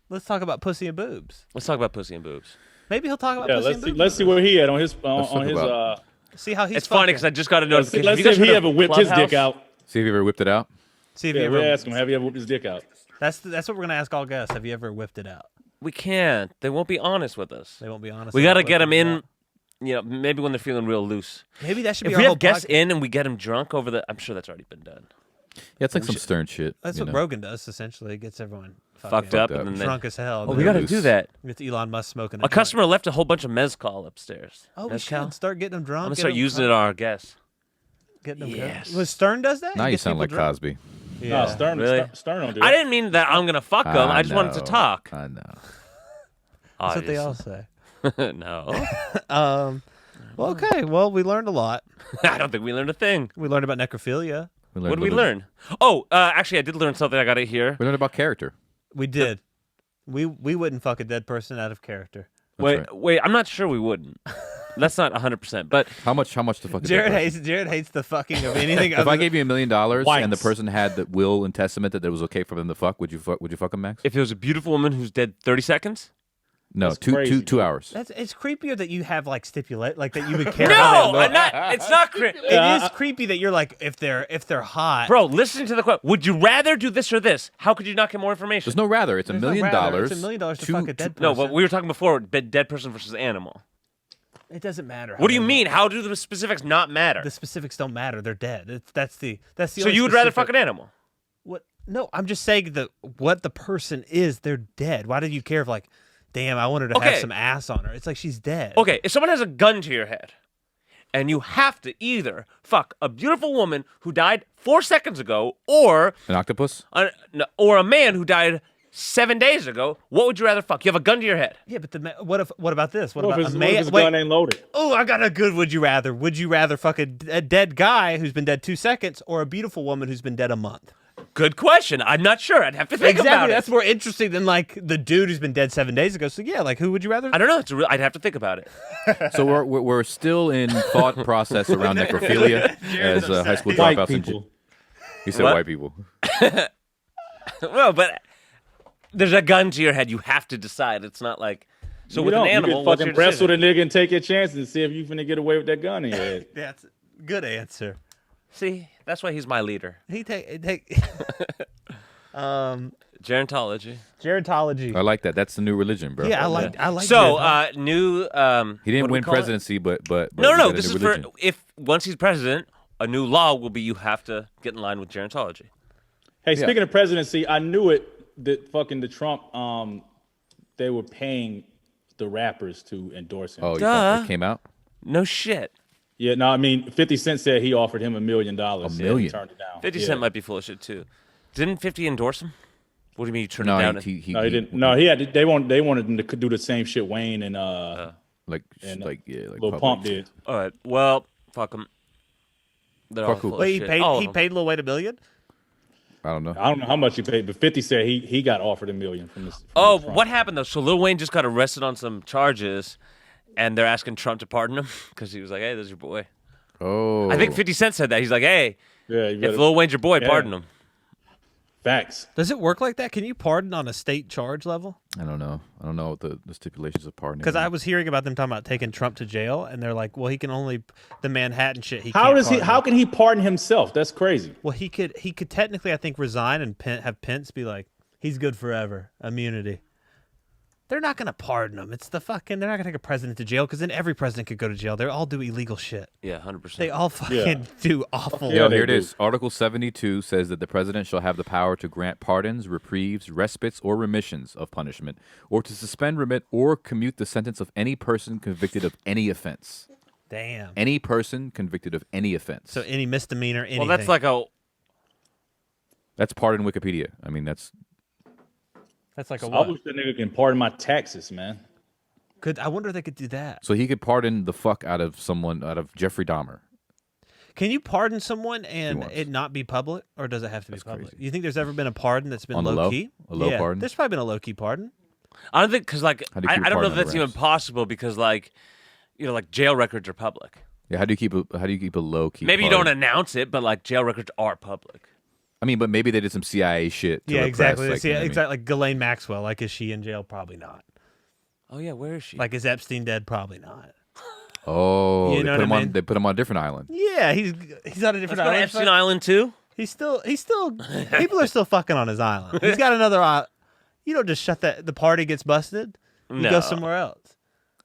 [SPEAKER 3] Let's talk about pussy and boobs.
[SPEAKER 1] Let's talk about pussy and boobs.
[SPEAKER 3] Maybe he'll talk about
[SPEAKER 4] Yeah,
[SPEAKER 3] pussy
[SPEAKER 4] let's
[SPEAKER 3] and
[SPEAKER 4] see.
[SPEAKER 3] boobs.
[SPEAKER 4] Let's see where he at on his
[SPEAKER 2] Let's talk about-
[SPEAKER 3] See how he's
[SPEAKER 1] It's funny
[SPEAKER 3] fucking.
[SPEAKER 1] because I just got a
[SPEAKER 4] Let's see,
[SPEAKER 1] notification.
[SPEAKER 4] let's
[SPEAKER 1] Have
[SPEAKER 4] see
[SPEAKER 1] you
[SPEAKER 4] if
[SPEAKER 1] guys
[SPEAKER 4] he
[SPEAKER 1] heard of
[SPEAKER 4] ever whipped his dick
[SPEAKER 1] Clubhouse?
[SPEAKER 4] out.
[SPEAKER 2] See if he ever whipped it out.
[SPEAKER 3] See if
[SPEAKER 4] Yeah,
[SPEAKER 3] you
[SPEAKER 4] we'll
[SPEAKER 3] ever.
[SPEAKER 4] ask him. Have you ever whipped his dick out?
[SPEAKER 3] That's what we're gonna ask all guests. Have you ever whipped it out?
[SPEAKER 1] We can't. They won't be honest with us.
[SPEAKER 3] They won't be honest.
[SPEAKER 1] We
[SPEAKER 3] about
[SPEAKER 1] got to get them
[SPEAKER 3] whipping it
[SPEAKER 1] in,
[SPEAKER 3] out.
[SPEAKER 1] maybe when they're feeling real loose.
[SPEAKER 3] Maybe that should
[SPEAKER 1] If
[SPEAKER 3] be
[SPEAKER 1] we
[SPEAKER 3] our
[SPEAKER 1] have
[SPEAKER 3] whole
[SPEAKER 1] guests
[SPEAKER 3] podcast.
[SPEAKER 1] in and we get them drunk over the, I'm sure that's already been done.
[SPEAKER 2] Yeah, it's like some stern shit.
[SPEAKER 3] That's
[SPEAKER 2] you
[SPEAKER 3] what
[SPEAKER 2] know?
[SPEAKER 3] Rogan does essentially. It gets everyone
[SPEAKER 1] Fucked
[SPEAKER 3] fucking
[SPEAKER 1] up.
[SPEAKER 2] up.
[SPEAKER 1] And then they,
[SPEAKER 3] drunk as hell.
[SPEAKER 1] oh, we got to do that.
[SPEAKER 3] It's Elon Musk smoking.
[SPEAKER 1] A customer left a whole bunch of mezcal upstairs.
[SPEAKER 3] Oh, we
[SPEAKER 1] mezcal?
[SPEAKER 3] should start getting them drunk.
[SPEAKER 1] I'm going to start using it on our guests.
[SPEAKER 3] Getting them
[SPEAKER 1] Yes.
[SPEAKER 3] Was Stern does that?
[SPEAKER 2] Now
[SPEAKER 3] He
[SPEAKER 2] you
[SPEAKER 3] gets
[SPEAKER 2] sound
[SPEAKER 3] people
[SPEAKER 2] like
[SPEAKER 3] drunk?
[SPEAKER 2] Cosby.
[SPEAKER 3] Yeah.
[SPEAKER 4] No, Stern.
[SPEAKER 1] Really?
[SPEAKER 4] Stern don't do
[SPEAKER 1] I
[SPEAKER 4] that.
[SPEAKER 1] didn't mean that I'm going to fuck them. I just wanted to
[SPEAKER 2] know.
[SPEAKER 1] talk.
[SPEAKER 2] I know.
[SPEAKER 3] That's what they all say.
[SPEAKER 1] No.
[SPEAKER 3] Well, okay. Well, we learned a lot.
[SPEAKER 1] I don't think we learned a thing.
[SPEAKER 3] We learned about necrophilia.
[SPEAKER 2] We
[SPEAKER 1] What
[SPEAKER 2] learned
[SPEAKER 1] did we
[SPEAKER 2] a little-
[SPEAKER 1] learn? Oh, actually, I did learn something. I got it here.
[SPEAKER 2] We learned about character.
[SPEAKER 3] We did. We wouldn't fuck a dead person out of character.
[SPEAKER 2] That's
[SPEAKER 1] Wait, I'm not sure we wouldn't. That's not 100%. But
[SPEAKER 2] How much to fuck a
[SPEAKER 3] Jared
[SPEAKER 2] dead person?
[SPEAKER 3] hates the fucking of anything.
[SPEAKER 2] If
[SPEAKER 3] other
[SPEAKER 2] I
[SPEAKER 3] than-
[SPEAKER 2] gave you $1 million and the
[SPEAKER 4] Whites.
[SPEAKER 2] person had the will and testament that it was okay for them to fuck, would you fuck him, Max?
[SPEAKER 1] if it was a beautiful woman who's dead 30 seconds?
[SPEAKER 2] No,
[SPEAKER 4] That's
[SPEAKER 2] two
[SPEAKER 4] crazy.
[SPEAKER 2] 2 hours.
[SPEAKER 3] it's creepier that you have like stipulate like that you would care.
[SPEAKER 1] No,
[SPEAKER 3] how they
[SPEAKER 1] I'm
[SPEAKER 3] look.
[SPEAKER 1] not. It's not.
[SPEAKER 3] It is creepy that you're like if they're hot.
[SPEAKER 1] Bro, listen to the question. Would you rather do this or this? How could you not get more information?
[SPEAKER 2] There's no rather. It's $1
[SPEAKER 3] There's no
[SPEAKER 2] million.
[SPEAKER 3] rather. It's $1 million to fuck a dead person.
[SPEAKER 1] No, but we were talking before, dead person versus animal.
[SPEAKER 3] It doesn't matter.
[SPEAKER 1] What do you mean? How do the specifics not matter?
[SPEAKER 3] The specifics don't matter. They're dead. That's the.
[SPEAKER 1] So
[SPEAKER 3] only
[SPEAKER 1] you would rather
[SPEAKER 3] specific-
[SPEAKER 1] fuck an animal?
[SPEAKER 3] What? No, I'm just saying that what the person is, they're dead. Why do you care if like, damn, I wanted to have
[SPEAKER 1] Okay.
[SPEAKER 3] some ass on her? It's like she's dead.
[SPEAKER 1] Okay, if someone has a gun to your head, and you have to either fuck a beautiful woman who died 4 seconds ago, or
[SPEAKER 2] An octopus?
[SPEAKER 1] a man who died 7 days ago, what would you rather fuck? You have a gun to your head.
[SPEAKER 3] Yeah, but what about this? What
[SPEAKER 4] What
[SPEAKER 3] about
[SPEAKER 4] if
[SPEAKER 3] a
[SPEAKER 4] his
[SPEAKER 3] man?
[SPEAKER 4] gun ain't loaded?
[SPEAKER 3] Oh, I got a good would you rather. Would you rather fuck a dead guy who's been dead 2 seconds or a beautiful woman who's been dead a month?
[SPEAKER 1] Good question. I'm not sure. I'd have to think about it.
[SPEAKER 3] That's more interesting than like the dude who's been dead 7 days ago. So yeah, like who would you rather?
[SPEAKER 1] I don't know. I'd have to think about it.
[SPEAKER 2] So we're still in thought process around necrophilia as high school
[SPEAKER 4] White
[SPEAKER 2] dropouts.
[SPEAKER 4] people.
[SPEAKER 2] He said
[SPEAKER 1] What?
[SPEAKER 2] white people.
[SPEAKER 1] Well, but there's a gun to your head. You have to decide. It's not like so
[SPEAKER 4] You
[SPEAKER 1] with
[SPEAKER 4] don't.
[SPEAKER 1] an animal.
[SPEAKER 4] You can
[SPEAKER 1] What's
[SPEAKER 4] fucking
[SPEAKER 1] your
[SPEAKER 4] wrestle
[SPEAKER 1] decision?
[SPEAKER 4] the nigga and take your chances and see if you finna get away with that gun in your head.
[SPEAKER 3] That's a good answer.
[SPEAKER 1] See, that's why he's my leader.
[SPEAKER 3] He take
[SPEAKER 1] Gerontology.
[SPEAKER 3] gerontology.
[SPEAKER 2] I like that. That's the new religion, bro.
[SPEAKER 3] Yeah, I like.
[SPEAKER 1] So,
[SPEAKER 3] gerontology.
[SPEAKER 1] new.
[SPEAKER 2] He
[SPEAKER 1] what
[SPEAKER 2] didn't
[SPEAKER 1] do we
[SPEAKER 2] win
[SPEAKER 1] call it?
[SPEAKER 2] presidency, but
[SPEAKER 1] No,
[SPEAKER 2] we got a
[SPEAKER 1] This
[SPEAKER 2] new
[SPEAKER 1] is
[SPEAKER 2] religion.
[SPEAKER 1] for if once he's president, a new law will be you have to get in line with gerontology.
[SPEAKER 4] Hey, speaking of presidency, I knew it that fucking the Trump they were paying the rappers to endorse him.
[SPEAKER 2] Oh, you
[SPEAKER 1] Duh.
[SPEAKER 2] thought that came out?
[SPEAKER 1] No shit.
[SPEAKER 4] Yeah, no, I mean 50 Cent said he offered him $1 million.
[SPEAKER 2] $1
[SPEAKER 4] and
[SPEAKER 2] million?
[SPEAKER 4] he turned it down.
[SPEAKER 1] 50
[SPEAKER 4] Yeah.
[SPEAKER 1] Cent might be full of shit too. Didn't 50 endorse him? What do you mean you turned
[SPEAKER 2] No,
[SPEAKER 1] it down?
[SPEAKER 2] he
[SPEAKER 4] No, he didn't. No, he had. They wanted him to do the same shit Wayne and
[SPEAKER 2] like
[SPEAKER 4] Lil
[SPEAKER 2] Public.
[SPEAKER 4] Pump did.
[SPEAKER 1] All right. Well, fuck him. They're all
[SPEAKER 2] Fuck who?
[SPEAKER 1] full of
[SPEAKER 3] Wait, he
[SPEAKER 1] shit.
[SPEAKER 3] paid.
[SPEAKER 1] All of
[SPEAKER 3] He
[SPEAKER 1] them.
[SPEAKER 3] paid Lil Wayne $1 million.
[SPEAKER 2] I don't know.
[SPEAKER 4] I don't know how much he paid, but 50 said he got offered $1 million from this. From
[SPEAKER 1] Oh,
[SPEAKER 4] Trump.
[SPEAKER 1] what happened though? So Lil Wayne just got arrested on some charges, and they're asking Trump to pardon him because he was like, "Hey, this is your boy."
[SPEAKER 2] Oh,
[SPEAKER 1] I think 50 Cent said that. He's like, "Hey,
[SPEAKER 4] Yeah, you
[SPEAKER 1] if
[SPEAKER 4] better,
[SPEAKER 1] Lil Wayne's your boy,
[SPEAKER 4] Yeah.
[SPEAKER 1] pardon him."
[SPEAKER 4] facts.
[SPEAKER 3] Does it work like that? Can you pardon on a state charge level?
[SPEAKER 2] I don't know. I don't know what the stipulations of pardoning.
[SPEAKER 3] Because
[SPEAKER 2] are.
[SPEAKER 3] I was hearing about them talking about taking Trump to jail, and they're like, "Well, he can only the Manhattan shit. He
[SPEAKER 4] How
[SPEAKER 3] can't
[SPEAKER 4] does he?
[SPEAKER 3] pardon
[SPEAKER 4] How
[SPEAKER 3] him."
[SPEAKER 4] can he pardon himself? That's crazy.
[SPEAKER 3] Well, he could technically, I think, resign and have Pence be like, "He's good forever, immunity." They're not gonna pardon him. It's the fucking. They're not gonna take a president to jail because then every president could go to jail. They all do illegal shit.
[SPEAKER 1] Yeah, 100%.
[SPEAKER 3] They all fucking do awful.
[SPEAKER 4] Yeah,
[SPEAKER 2] Yo,
[SPEAKER 4] they
[SPEAKER 2] here it
[SPEAKER 4] do.
[SPEAKER 2] is. Article 72 says that the president shall have the power to grant pardons, reprieves, respites, or remissions of punishment, or to suspend, remit, or commute the sentence of any person convicted of any offense.
[SPEAKER 3] Damn.
[SPEAKER 2] Any person convicted of any offense.
[SPEAKER 3] So any misdemeanor, anything.
[SPEAKER 1] Well, that's like
[SPEAKER 2] That's pardon Wikipedia. I mean, that's
[SPEAKER 3] a
[SPEAKER 4] I
[SPEAKER 3] what?
[SPEAKER 4] wish that nigga can pardon my taxes, man.
[SPEAKER 3] I wonder if they could do that.
[SPEAKER 2] so he could pardon the fuck out of someone, out of Jeffrey Dahmer.
[SPEAKER 3] Can you pardon someone and
[SPEAKER 2] wants.
[SPEAKER 3] it not be public, or does it have to be
[SPEAKER 2] That's
[SPEAKER 3] public?
[SPEAKER 2] crazy.
[SPEAKER 3] You think there's ever been a pardon that's been
[SPEAKER 2] On the
[SPEAKER 3] low
[SPEAKER 2] low?
[SPEAKER 3] key?
[SPEAKER 2] A low
[SPEAKER 3] Yeah,
[SPEAKER 2] pardon?
[SPEAKER 3] There's probably been a low key pardon.
[SPEAKER 1] I don't think because like
[SPEAKER 2] How do you keep
[SPEAKER 1] I don't know
[SPEAKER 2] pardon
[SPEAKER 1] if that's
[SPEAKER 2] under
[SPEAKER 1] even
[SPEAKER 2] wraps?
[SPEAKER 1] possible because like like jail records are public.
[SPEAKER 2] Yeah, how do you keep a low key?
[SPEAKER 1] Maybe you don't announce it, but like jail records are public.
[SPEAKER 2] I mean, but maybe they did some CIA shit. To
[SPEAKER 3] Yeah,
[SPEAKER 2] repress,
[SPEAKER 3] exactly.
[SPEAKER 2] Like,
[SPEAKER 3] See,
[SPEAKER 2] you know what I mean?
[SPEAKER 3] exactly. Like Ghislaine Maxwell. Like, is she in jail? Probably not.
[SPEAKER 1] Oh yeah, where is she?
[SPEAKER 3] Like, is Epstein dead? Probably not.
[SPEAKER 2] Oh,
[SPEAKER 3] You
[SPEAKER 2] they
[SPEAKER 3] know
[SPEAKER 2] put
[SPEAKER 3] what
[SPEAKER 2] him
[SPEAKER 3] I
[SPEAKER 2] on.
[SPEAKER 3] mean?
[SPEAKER 2] They put him on a different island.
[SPEAKER 3] Yeah, he's on a different
[SPEAKER 1] Let's go to
[SPEAKER 3] island.
[SPEAKER 1] Epstein Island too.
[SPEAKER 3] He's still people are still fucking on his island. He's got another island. You don't just shut the party gets busted. You
[SPEAKER 1] No.
[SPEAKER 3] go somewhere else.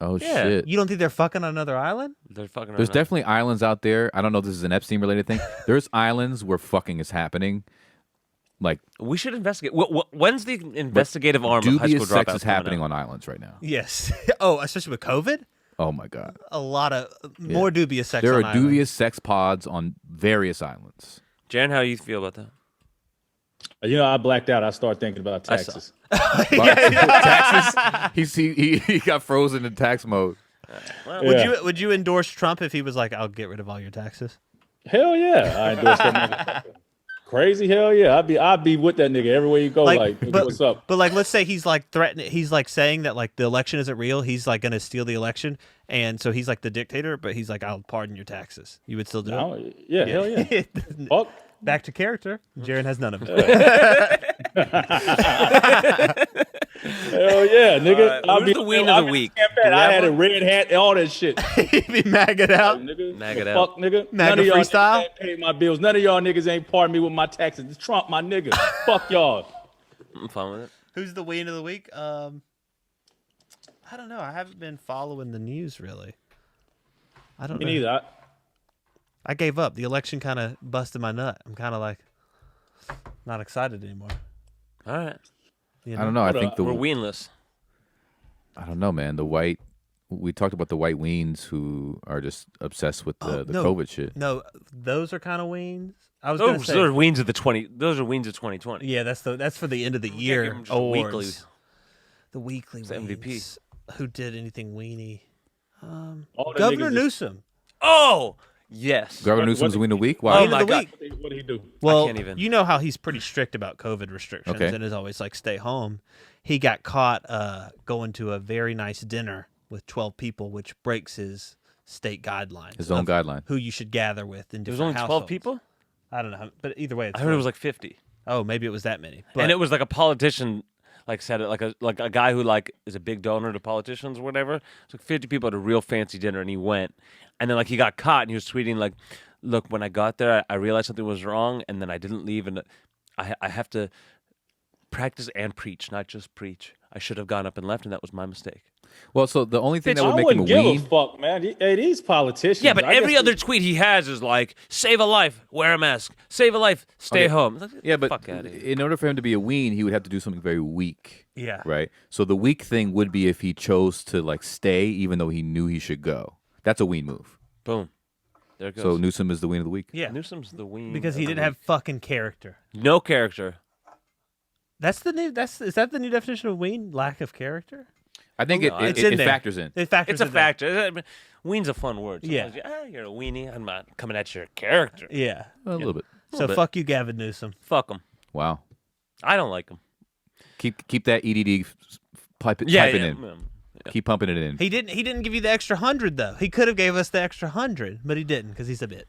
[SPEAKER 2] Oh
[SPEAKER 1] Yeah.
[SPEAKER 2] shit.
[SPEAKER 3] You don't think they're fucking on another island?
[SPEAKER 1] They're fucking.
[SPEAKER 2] There's
[SPEAKER 1] around.
[SPEAKER 2] definitely islands out there. I don't know if this is an Epstein related thing. There's islands where fucking is happening. Like
[SPEAKER 1] We should investigate. When's the investigative arm of high school
[SPEAKER 2] dubious
[SPEAKER 1] dropouts
[SPEAKER 2] sex is
[SPEAKER 1] coming
[SPEAKER 2] happening
[SPEAKER 1] out?
[SPEAKER 2] on islands right now.
[SPEAKER 3] Yes. Oh, especially with COVID,
[SPEAKER 2] Oh my god.
[SPEAKER 3] a lot of more dubious sex.
[SPEAKER 2] There
[SPEAKER 3] on
[SPEAKER 2] are
[SPEAKER 3] islands.
[SPEAKER 2] dubious sex pods on various islands.
[SPEAKER 1] Jarren, how do you feel about that?
[SPEAKER 4] You know, I blacked out. I started thinking about
[SPEAKER 1] I saw-
[SPEAKER 4] taxes.
[SPEAKER 2] Taxes. He got frozen in tax mode.
[SPEAKER 4] Yeah.
[SPEAKER 3] Would you endorse Trump if he was like, "I'll get rid of all your taxes"?
[SPEAKER 4] Hell yeah, I endorse that motherfucker. Crazy, hell yeah. I'd be with that nigga everywhere you go. Like,
[SPEAKER 3] but,
[SPEAKER 4] what's up?
[SPEAKER 3] But like, let's say he's like threatening. He's like saying that like the election isn't real. He's like gonna steal the election, and so he's like the dictator. But he's like, "I'll pardon your taxes." You would still do it?
[SPEAKER 4] Yeah, hell yeah. Fuck.
[SPEAKER 3] Back to character. Jarren has none of it.
[SPEAKER 4] Hell yeah, nigga.
[SPEAKER 1] who's the ween of the week?
[SPEAKER 4] I had a red hat, all that shit.
[SPEAKER 3] He'd be magged out.
[SPEAKER 4] Nigga.
[SPEAKER 1] Mag it
[SPEAKER 4] The
[SPEAKER 1] out.
[SPEAKER 4] fuck, nigga.
[SPEAKER 3] MAGA
[SPEAKER 4] None of y'all
[SPEAKER 3] freestyle?
[SPEAKER 4] niggas ain't paid my bills. None of y'all niggas ain't pardon me with my taxes. It's Trump, my nigga. Fuck y'all.
[SPEAKER 1] I'm fine with it.
[SPEAKER 3] Who's the ween of the week? I don't know. I haven't been following the news really. I don't
[SPEAKER 4] Me
[SPEAKER 3] know.
[SPEAKER 4] neither.
[SPEAKER 3] I gave up. The election kind of busted my nut. I'm kind of like not excited anymore.
[SPEAKER 1] All right.
[SPEAKER 3] You
[SPEAKER 2] I don't know. I think
[SPEAKER 1] We're weenless.
[SPEAKER 2] I don't know, man. The white. We talked about the white weens who are just obsessed with the
[SPEAKER 3] no.
[SPEAKER 2] COVID shit.
[SPEAKER 3] No, those are kind of weens. I was gonna
[SPEAKER 1] Those
[SPEAKER 3] say.
[SPEAKER 1] are weens of the 20. Those are weens of 2020.
[SPEAKER 3] Yeah, that's for the end of the
[SPEAKER 1] give
[SPEAKER 3] year
[SPEAKER 1] them just a
[SPEAKER 3] awards.
[SPEAKER 1] weekly.
[SPEAKER 3] The weekly
[SPEAKER 1] It's MVP.
[SPEAKER 3] weens. Who did anything weenie?
[SPEAKER 4] All the
[SPEAKER 3] Governor
[SPEAKER 4] niggas
[SPEAKER 3] Newsom.
[SPEAKER 1] Oh, Yes.
[SPEAKER 2] Governor Newsom's win of the week. Why?
[SPEAKER 1] Oh
[SPEAKER 3] Win of
[SPEAKER 1] my
[SPEAKER 3] the
[SPEAKER 1] God.
[SPEAKER 3] week.
[SPEAKER 4] What did he do?
[SPEAKER 3] Well,
[SPEAKER 1] can't even.
[SPEAKER 3] you know how he's pretty strict about COVID restrictions
[SPEAKER 2] Okay.
[SPEAKER 3] and is always like stay home. He got caught going to a very nice dinner with 12 people, which breaks his state guidelines.
[SPEAKER 2] His own
[SPEAKER 3] of
[SPEAKER 2] guideline.
[SPEAKER 3] Who you should gather with in
[SPEAKER 1] There
[SPEAKER 3] different
[SPEAKER 1] was only 12
[SPEAKER 3] households.
[SPEAKER 1] people?
[SPEAKER 3] I don't know, but either way, it's
[SPEAKER 1] I heard it was like 50.
[SPEAKER 3] oh, maybe it was that many. But
[SPEAKER 1] And it was like a politician like said it, like a guy who like is a big donor to politicians or whatever. It's like 50 people at a real fancy dinner, and he went. And then like he got caught, and he was tweeting like, look, when I got there, I realized something was wrong, and then I didn't leave, and I have to practice and preach, not just preach. I should have gone up and left, and that was my mistake.
[SPEAKER 2] Well, so the only thing that
[SPEAKER 4] I
[SPEAKER 2] would make him a
[SPEAKER 4] wouldn't give
[SPEAKER 2] wean.
[SPEAKER 4] a fuck, man. Hey, these politicians.
[SPEAKER 1] Yeah, but
[SPEAKER 4] I
[SPEAKER 1] every
[SPEAKER 4] guess
[SPEAKER 1] other tweet he has is like, save a life, wear a mask. Save a life, stay
[SPEAKER 2] Okay.
[SPEAKER 1] home. Like,
[SPEAKER 2] Yeah, but
[SPEAKER 1] fuck outta here.
[SPEAKER 2] in order for him to be a ween, he would have to do something very weak.
[SPEAKER 3] yeah,
[SPEAKER 2] Right? So the weak thing would be if he chose to like stay even though he knew he should go. That's a ween move.
[SPEAKER 1] Boom. There it goes.
[SPEAKER 2] So Newsom is the ween of the week.
[SPEAKER 3] yeah,
[SPEAKER 1] Newsom's the ween.
[SPEAKER 3] because he
[SPEAKER 1] of the
[SPEAKER 3] didn't have fucking character.
[SPEAKER 1] week. No character.
[SPEAKER 3] Is that the new definition of ween? Lack of character.
[SPEAKER 2] I think
[SPEAKER 1] No,
[SPEAKER 2] it
[SPEAKER 3] it's in there.
[SPEAKER 2] factors in.
[SPEAKER 3] It factors.
[SPEAKER 1] It's a
[SPEAKER 3] in there.
[SPEAKER 1] factor. Ween's a fun word.
[SPEAKER 3] Yeah.
[SPEAKER 1] Sometimes you're a weenie. I'm not coming at your character.
[SPEAKER 3] Yeah.
[SPEAKER 2] A little bit.
[SPEAKER 3] So
[SPEAKER 1] bit.
[SPEAKER 3] fuck you, Gavin Newsom.
[SPEAKER 1] Fuck him.
[SPEAKER 2] Wow.
[SPEAKER 1] I don't like him.
[SPEAKER 2] Keep that EDD piping in.
[SPEAKER 1] Yeah.
[SPEAKER 2] Keep pumping it in.
[SPEAKER 3] He didn't give you the extra 100 though. He could have gave us the extra 100, but he didn't because he's a bitch.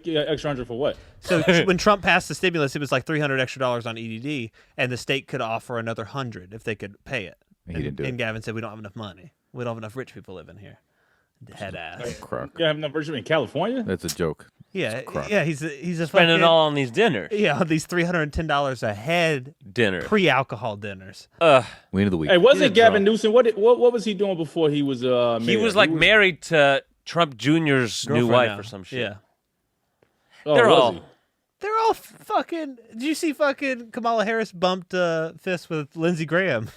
[SPEAKER 4] He got extra 100 for what?
[SPEAKER 3] So when Trump passed the stimulus, it was like $300 extra on EDD, and the state could offer another 100 if they could pay it.
[SPEAKER 2] He didn't do it.
[SPEAKER 3] And Gavin said, "We don't have enough money. We don't have enough rich people living here." Head ass.
[SPEAKER 2] Crock.
[SPEAKER 4] You have enough virtue in California?
[SPEAKER 2] That's a joke.
[SPEAKER 3] Yeah,
[SPEAKER 2] crap.
[SPEAKER 3] yeah. He's a
[SPEAKER 1] Spending
[SPEAKER 3] fucking,
[SPEAKER 1] it all on these dinners.
[SPEAKER 3] Yeah, on these $310 a head
[SPEAKER 1] Dinner.
[SPEAKER 3] pre-alcohol dinners.
[SPEAKER 2] Ween of the week.
[SPEAKER 4] Hey, wasn't
[SPEAKER 3] He's
[SPEAKER 4] Gavin
[SPEAKER 3] drunk.
[SPEAKER 4] Newsom? What was he doing before he was mayor?
[SPEAKER 1] He was like married to Trump Jr.'s new
[SPEAKER 3] Girlfriend
[SPEAKER 1] wife
[SPEAKER 3] now.
[SPEAKER 1] or some shit.
[SPEAKER 3] Yeah.
[SPEAKER 4] Oh,
[SPEAKER 1] They're
[SPEAKER 4] was
[SPEAKER 1] all.
[SPEAKER 4] he?
[SPEAKER 3] They're all fucking. Did you see fucking Kamala Harris bumped fists with Lindsey Graham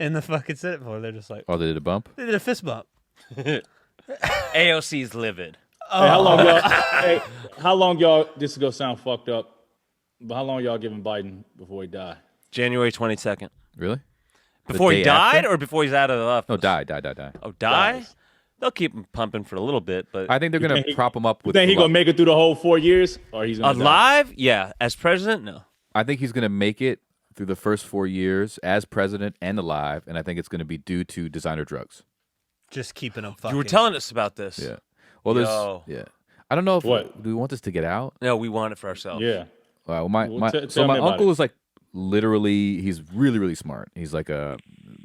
[SPEAKER 3] in the fucking Senate floor? They're just like
[SPEAKER 2] Oh, they did a bump?
[SPEAKER 3] they did a fist bump.
[SPEAKER 1] AOC's livid.
[SPEAKER 4] Hey, how long y'all? Hey, how long y'all? This is gonna sound fucked up, but how long y'all giving Biden before he die?
[SPEAKER 1] January 22nd.
[SPEAKER 2] Really?
[SPEAKER 1] Before he
[SPEAKER 2] day
[SPEAKER 1] died
[SPEAKER 2] after?
[SPEAKER 1] or before he's out of the office?
[SPEAKER 2] No, die.
[SPEAKER 1] Oh, die?
[SPEAKER 4] Dies.
[SPEAKER 1] They'll keep him pumping for a little bit, but
[SPEAKER 2] I think they're going
[SPEAKER 4] think
[SPEAKER 2] to
[SPEAKER 4] he-
[SPEAKER 2] prop him up
[SPEAKER 4] You
[SPEAKER 2] with
[SPEAKER 4] think he
[SPEAKER 2] a lot-
[SPEAKER 4] gonna make it through the whole 4 years, or he's gonna die?
[SPEAKER 1] alive? Yeah. As president? No.
[SPEAKER 2] I think he's going to make it through the first 4 years as president and alive, and I think it's going to be due to designer drugs.
[SPEAKER 3] Just keeping them fucking.
[SPEAKER 1] You were telling us about this.
[SPEAKER 2] Yeah. Well, there's
[SPEAKER 1] Yo.
[SPEAKER 2] yeah. I don't know if
[SPEAKER 4] What?
[SPEAKER 2] do we want this to get out.
[SPEAKER 1] No, we want it for ourselves.
[SPEAKER 4] Yeah.
[SPEAKER 2] Well, my
[SPEAKER 4] Well,
[SPEAKER 2] my
[SPEAKER 4] tell
[SPEAKER 2] so my
[SPEAKER 4] me about
[SPEAKER 2] uncle
[SPEAKER 4] it.
[SPEAKER 2] is like literally he's really smart. He's like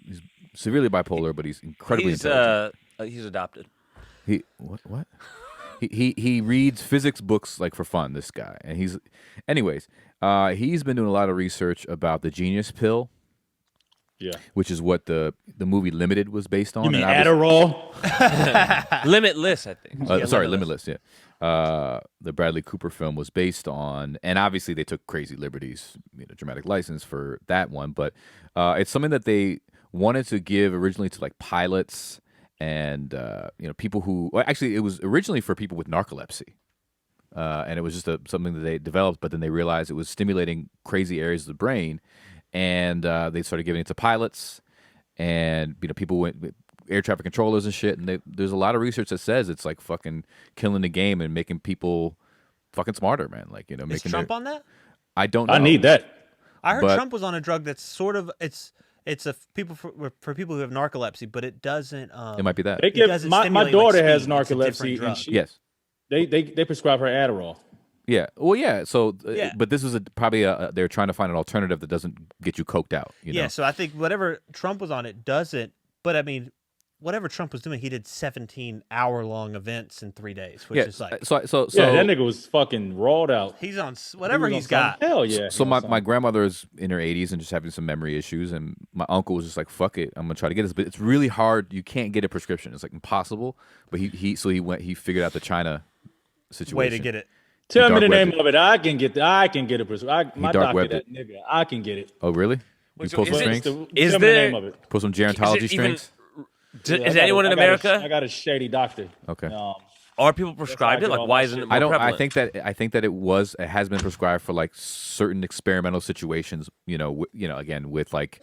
[SPEAKER 2] he's severely bipolar, but he's incredibly intelligent.
[SPEAKER 1] He's adopted.
[SPEAKER 2] He what? He reads physics books like for fun. This guy, and he's he's been doing a lot of research about the genius pill,
[SPEAKER 4] Yeah.
[SPEAKER 2] which is what the movie Limited was based on.
[SPEAKER 4] You mean
[SPEAKER 2] and obviously-
[SPEAKER 4] Adderall?
[SPEAKER 1] Limitless, I think.
[SPEAKER 2] sorry, Limitless. Yeah, the Bradley Cooper film was based on, and obviously they took crazy liberties, dramatic license for that one. But it's something that they wanted to give originally to like pilots and people who actually it was originally for people with narcolepsy. And it was just something that they developed, but then they realized it was stimulating crazy areas of the brain, and they started giving it to pilots, and people went with air traffic controllers and shit. And there's a lot of research that says it's like fucking killing the game and making people fucking smarter, man. Like
[SPEAKER 3] Is
[SPEAKER 2] making
[SPEAKER 3] Trump on that?
[SPEAKER 2] I don't know.
[SPEAKER 4] I need that.
[SPEAKER 3] I heard
[SPEAKER 2] But-
[SPEAKER 3] Trump was on a drug that's sort of it's a people for people who have narcolepsy, but it doesn't.
[SPEAKER 2] It might be that.
[SPEAKER 4] They
[SPEAKER 3] It
[SPEAKER 4] give
[SPEAKER 3] doesn't
[SPEAKER 4] my
[SPEAKER 3] stimulate,
[SPEAKER 4] daughter
[SPEAKER 3] like,
[SPEAKER 4] has
[SPEAKER 3] speed. It's a different
[SPEAKER 4] narcolepsy,
[SPEAKER 3] drug.
[SPEAKER 4] and
[SPEAKER 2] Yes.
[SPEAKER 4] they prescribe her Adderall.
[SPEAKER 2] Yeah. Well, yeah. So,
[SPEAKER 3] Yeah.
[SPEAKER 2] but this was probably they're trying to find an alternative that doesn't get you coked out.
[SPEAKER 3] Yeah, so I think whatever Trump was on, it doesn't. But I mean, whatever Trump was doing, he did 17-hour-long events in 3 days, which
[SPEAKER 2] Yeah.
[SPEAKER 3] is like
[SPEAKER 2] So
[SPEAKER 4] Yeah, that nigga was fucking rawed out.
[SPEAKER 3] he's on whatever
[SPEAKER 4] He was
[SPEAKER 3] he's
[SPEAKER 4] on
[SPEAKER 3] got.
[SPEAKER 4] something. Hell yeah.
[SPEAKER 2] So
[SPEAKER 4] he
[SPEAKER 2] my,
[SPEAKER 4] on
[SPEAKER 2] my
[SPEAKER 4] something.
[SPEAKER 2] grandmother's in her 80s and just having some memory issues, and my uncle was just like, "Fuck it, I'm gonna try to get this." But it's really hard. You can't get a prescription. It's like impossible. But he he figured out the China situation.
[SPEAKER 3] Way to get it.
[SPEAKER 4] Tell me
[SPEAKER 2] dark
[SPEAKER 4] the
[SPEAKER 2] web
[SPEAKER 4] name
[SPEAKER 2] it.
[SPEAKER 4] of it. I can get a prescription. My
[SPEAKER 2] dark
[SPEAKER 4] doctor,
[SPEAKER 2] webbed
[SPEAKER 4] that nigga. I can get it.
[SPEAKER 2] Oh really? You
[SPEAKER 1] so
[SPEAKER 2] pull
[SPEAKER 1] is
[SPEAKER 2] some
[SPEAKER 1] it-
[SPEAKER 2] strings.
[SPEAKER 4] Tell
[SPEAKER 1] Is
[SPEAKER 4] me
[SPEAKER 1] there-
[SPEAKER 4] the name of it.
[SPEAKER 2] Pull some gerontology
[SPEAKER 1] Is it even-
[SPEAKER 2] strings.
[SPEAKER 1] Is
[SPEAKER 4] I got
[SPEAKER 1] anyone in
[SPEAKER 4] I
[SPEAKER 1] America?
[SPEAKER 4] got a shady doctor.
[SPEAKER 2] Okay.
[SPEAKER 1] Are people prescribed
[SPEAKER 4] I
[SPEAKER 1] it?
[SPEAKER 4] get
[SPEAKER 1] Like,
[SPEAKER 4] all
[SPEAKER 1] why
[SPEAKER 4] my
[SPEAKER 1] isn't it
[SPEAKER 4] shit.
[SPEAKER 1] more
[SPEAKER 2] I don't.
[SPEAKER 1] prevalent?
[SPEAKER 2] I think that it has been prescribed for like certain experimental situations. Again with like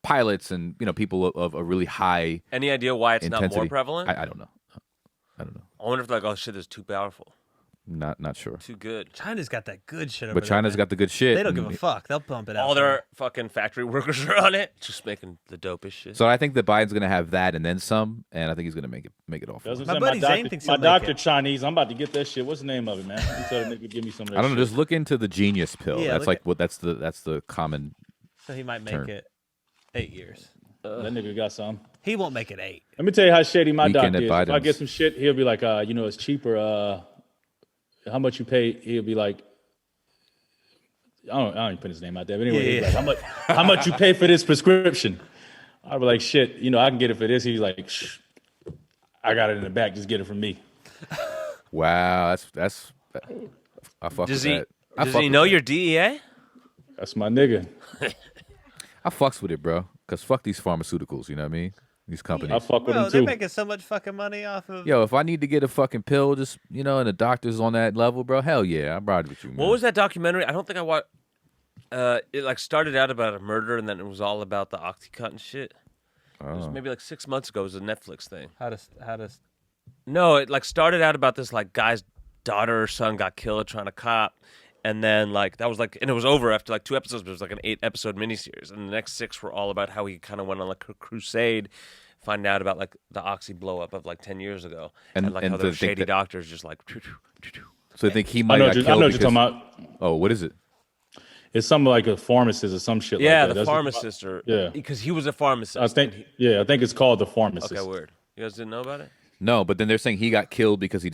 [SPEAKER 2] pilots and people of a really high
[SPEAKER 1] Any idea why it's not
[SPEAKER 2] intensity.
[SPEAKER 1] more prevalent?
[SPEAKER 2] I don't know. I don't know.
[SPEAKER 1] I wonder if like, oh shit, it's too powerful.
[SPEAKER 2] Not sure.
[SPEAKER 1] Too good.
[SPEAKER 3] China's got that good shit over
[SPEAKER 2] But
[SPEAKER 3] there,
[SPEAKER 2] China's
[SPEAKER 3] man.
[SPEAKER 2] got the good shit.
[SPEAKER 3] They don't give a fuck. They'll pump it out.
[SPEAKER 1] All
[SPEAKER 3] for
[SPEAKER 1] their fucking factory workers are on it, just making the dopest shit.
[SPEAKER 2] So I think that Biden's gonna have that and then some, and I think he's gonna make it all. For him.
[SPEAKER 3] My buddy Zane thinks he'll
[SPEAKER 4] my
[SPEAKER 3] make
[SPEAKER 4] doctor
[SPEAKER 3] it.
[SPEAKER 4] Chinese. I'm about to get that shit. What's the name of it, man? He told a nigga give me some of that
[SPEAKER 2] I don't know.
[SPEAKER 4] shit.
[SPEAKER 2] Just look into the genius pill.
[SPEAKER 3] Yeah,
[SPEAKER 2] That's
[SPEAKER 3] look
[SPEAKER 2] like
[SPEAKER 3] at-
[SPEAKER 2] what that's the common.
[SPEAKER 3] So he might make
[SPEAKER 2] Term.
[SPEAKER 3] it 8 years.
[SPEAKER 4] That nigga got some.
[SPEAKER 3] He won't make it 8.
[SPEAKER 4] Let me tell you how shady my
[SPEAKER 2] Weekend
[SPEAKER 4] doctor is.
[SPEAKER 2] at
[SPEAKER 4] If I
[SPEAKER 2] Biden's.
[SPEAKER 4] get some shit, he'll be like, it's cheaper. How much you pay? He'll be like, I don't even put his name out there. But anyway, he'll be like, how much you pay for this prescription? I'll be like, shit, I can get it for this. He's like, shh, I got it in the back. Just get it from me.
[SPEAKER 2] Wow, that's. I fuck
[SPEAKER 1] Does
[SPEAKER 2] with
[SPEAKER 1] he?
[SPEAKER 2] that. I
[SPEAKER 1] Does
[SPEAKER 2] fuck
[SPEAKER 1] he
[SPEAKER 2] with
[SPEAKER 1] know
[SPEAKER 2] that.
[SPEAKER 1] your DEA?
[SPEAKER 4] That's my nigga.
[SPEAKER 2] I fucks with it, bro. Cause fuck these pharmaceuticals. You know what I mean? These companies.
[SPEAKER 4] I fuck with
[SPEAKER 3] Bro,
[SPEAKER 4] him
[SPEAKER 3] they're
[SPEAKER 4] too.
[SPEAKER 3] making so much fucking money off of.
[SPEAKER 2] Yo, if I need to get a fucking pill, just and the doctor's on that level, bro. Hell yeah, I'm ride with you, man.
[SPEAKER 1] What was that documentary? I don't think I watched. It like started out about a murder, and then it was all about the OxyContin shit. It was maybe like 6 months ago. It was a Netflix thing.
[SPEAKER 3] How does?
[SPEAKER 1] No, it like started out about this like guy's daughter or son got killed trying to cop, and then like that was like, and it was over after like 2 episodes. But it was like an 8-episode miniseries, and the next 6 were all about how he kind of went on like a crusade, find out about like the Oxy blow up of like 10 years ago, and like how
[SPEAKER 2] to
[SPEAKER 1] those
[SPEAKER 2] think
[SPEAKER 1] shady
[SPEAKER 2] that-
[SPEAKER 1] doctors just like.
[SPEAKER 2] So I think he
[SPEAKER 4] I
[SPEAKER 2] might
[SPEAKER 4] know,
[SPEAKER 2] got
[SPEAKER 4] what you- I
[SPEAKER 2] killed
[SPEAKER 4] know what you're
[SPEAKER 2] because.
[SPEAKER 4] talking about.
[SPEAKER 2] Oh, what is it?
[SPEAKER 4] It's something like a pharmacist or some shit
[SPEAKER 1] Yeah,
[SPEAKER 4] like that.
[SPEAKER 1] the
[SPEAKER 4] That's-
[SPEAKER 1] pharmacist, or
[SPEAKER 4] Yeah.
[SPEAKER 1] because he was a pharmacist.
[SPEAKER 4] I think it's called the pharmacist.
[SPEAKER 1] Okay, weird. You guys didn't know about it?
[SPEAKER 2] No, but then they're saying he got killed because he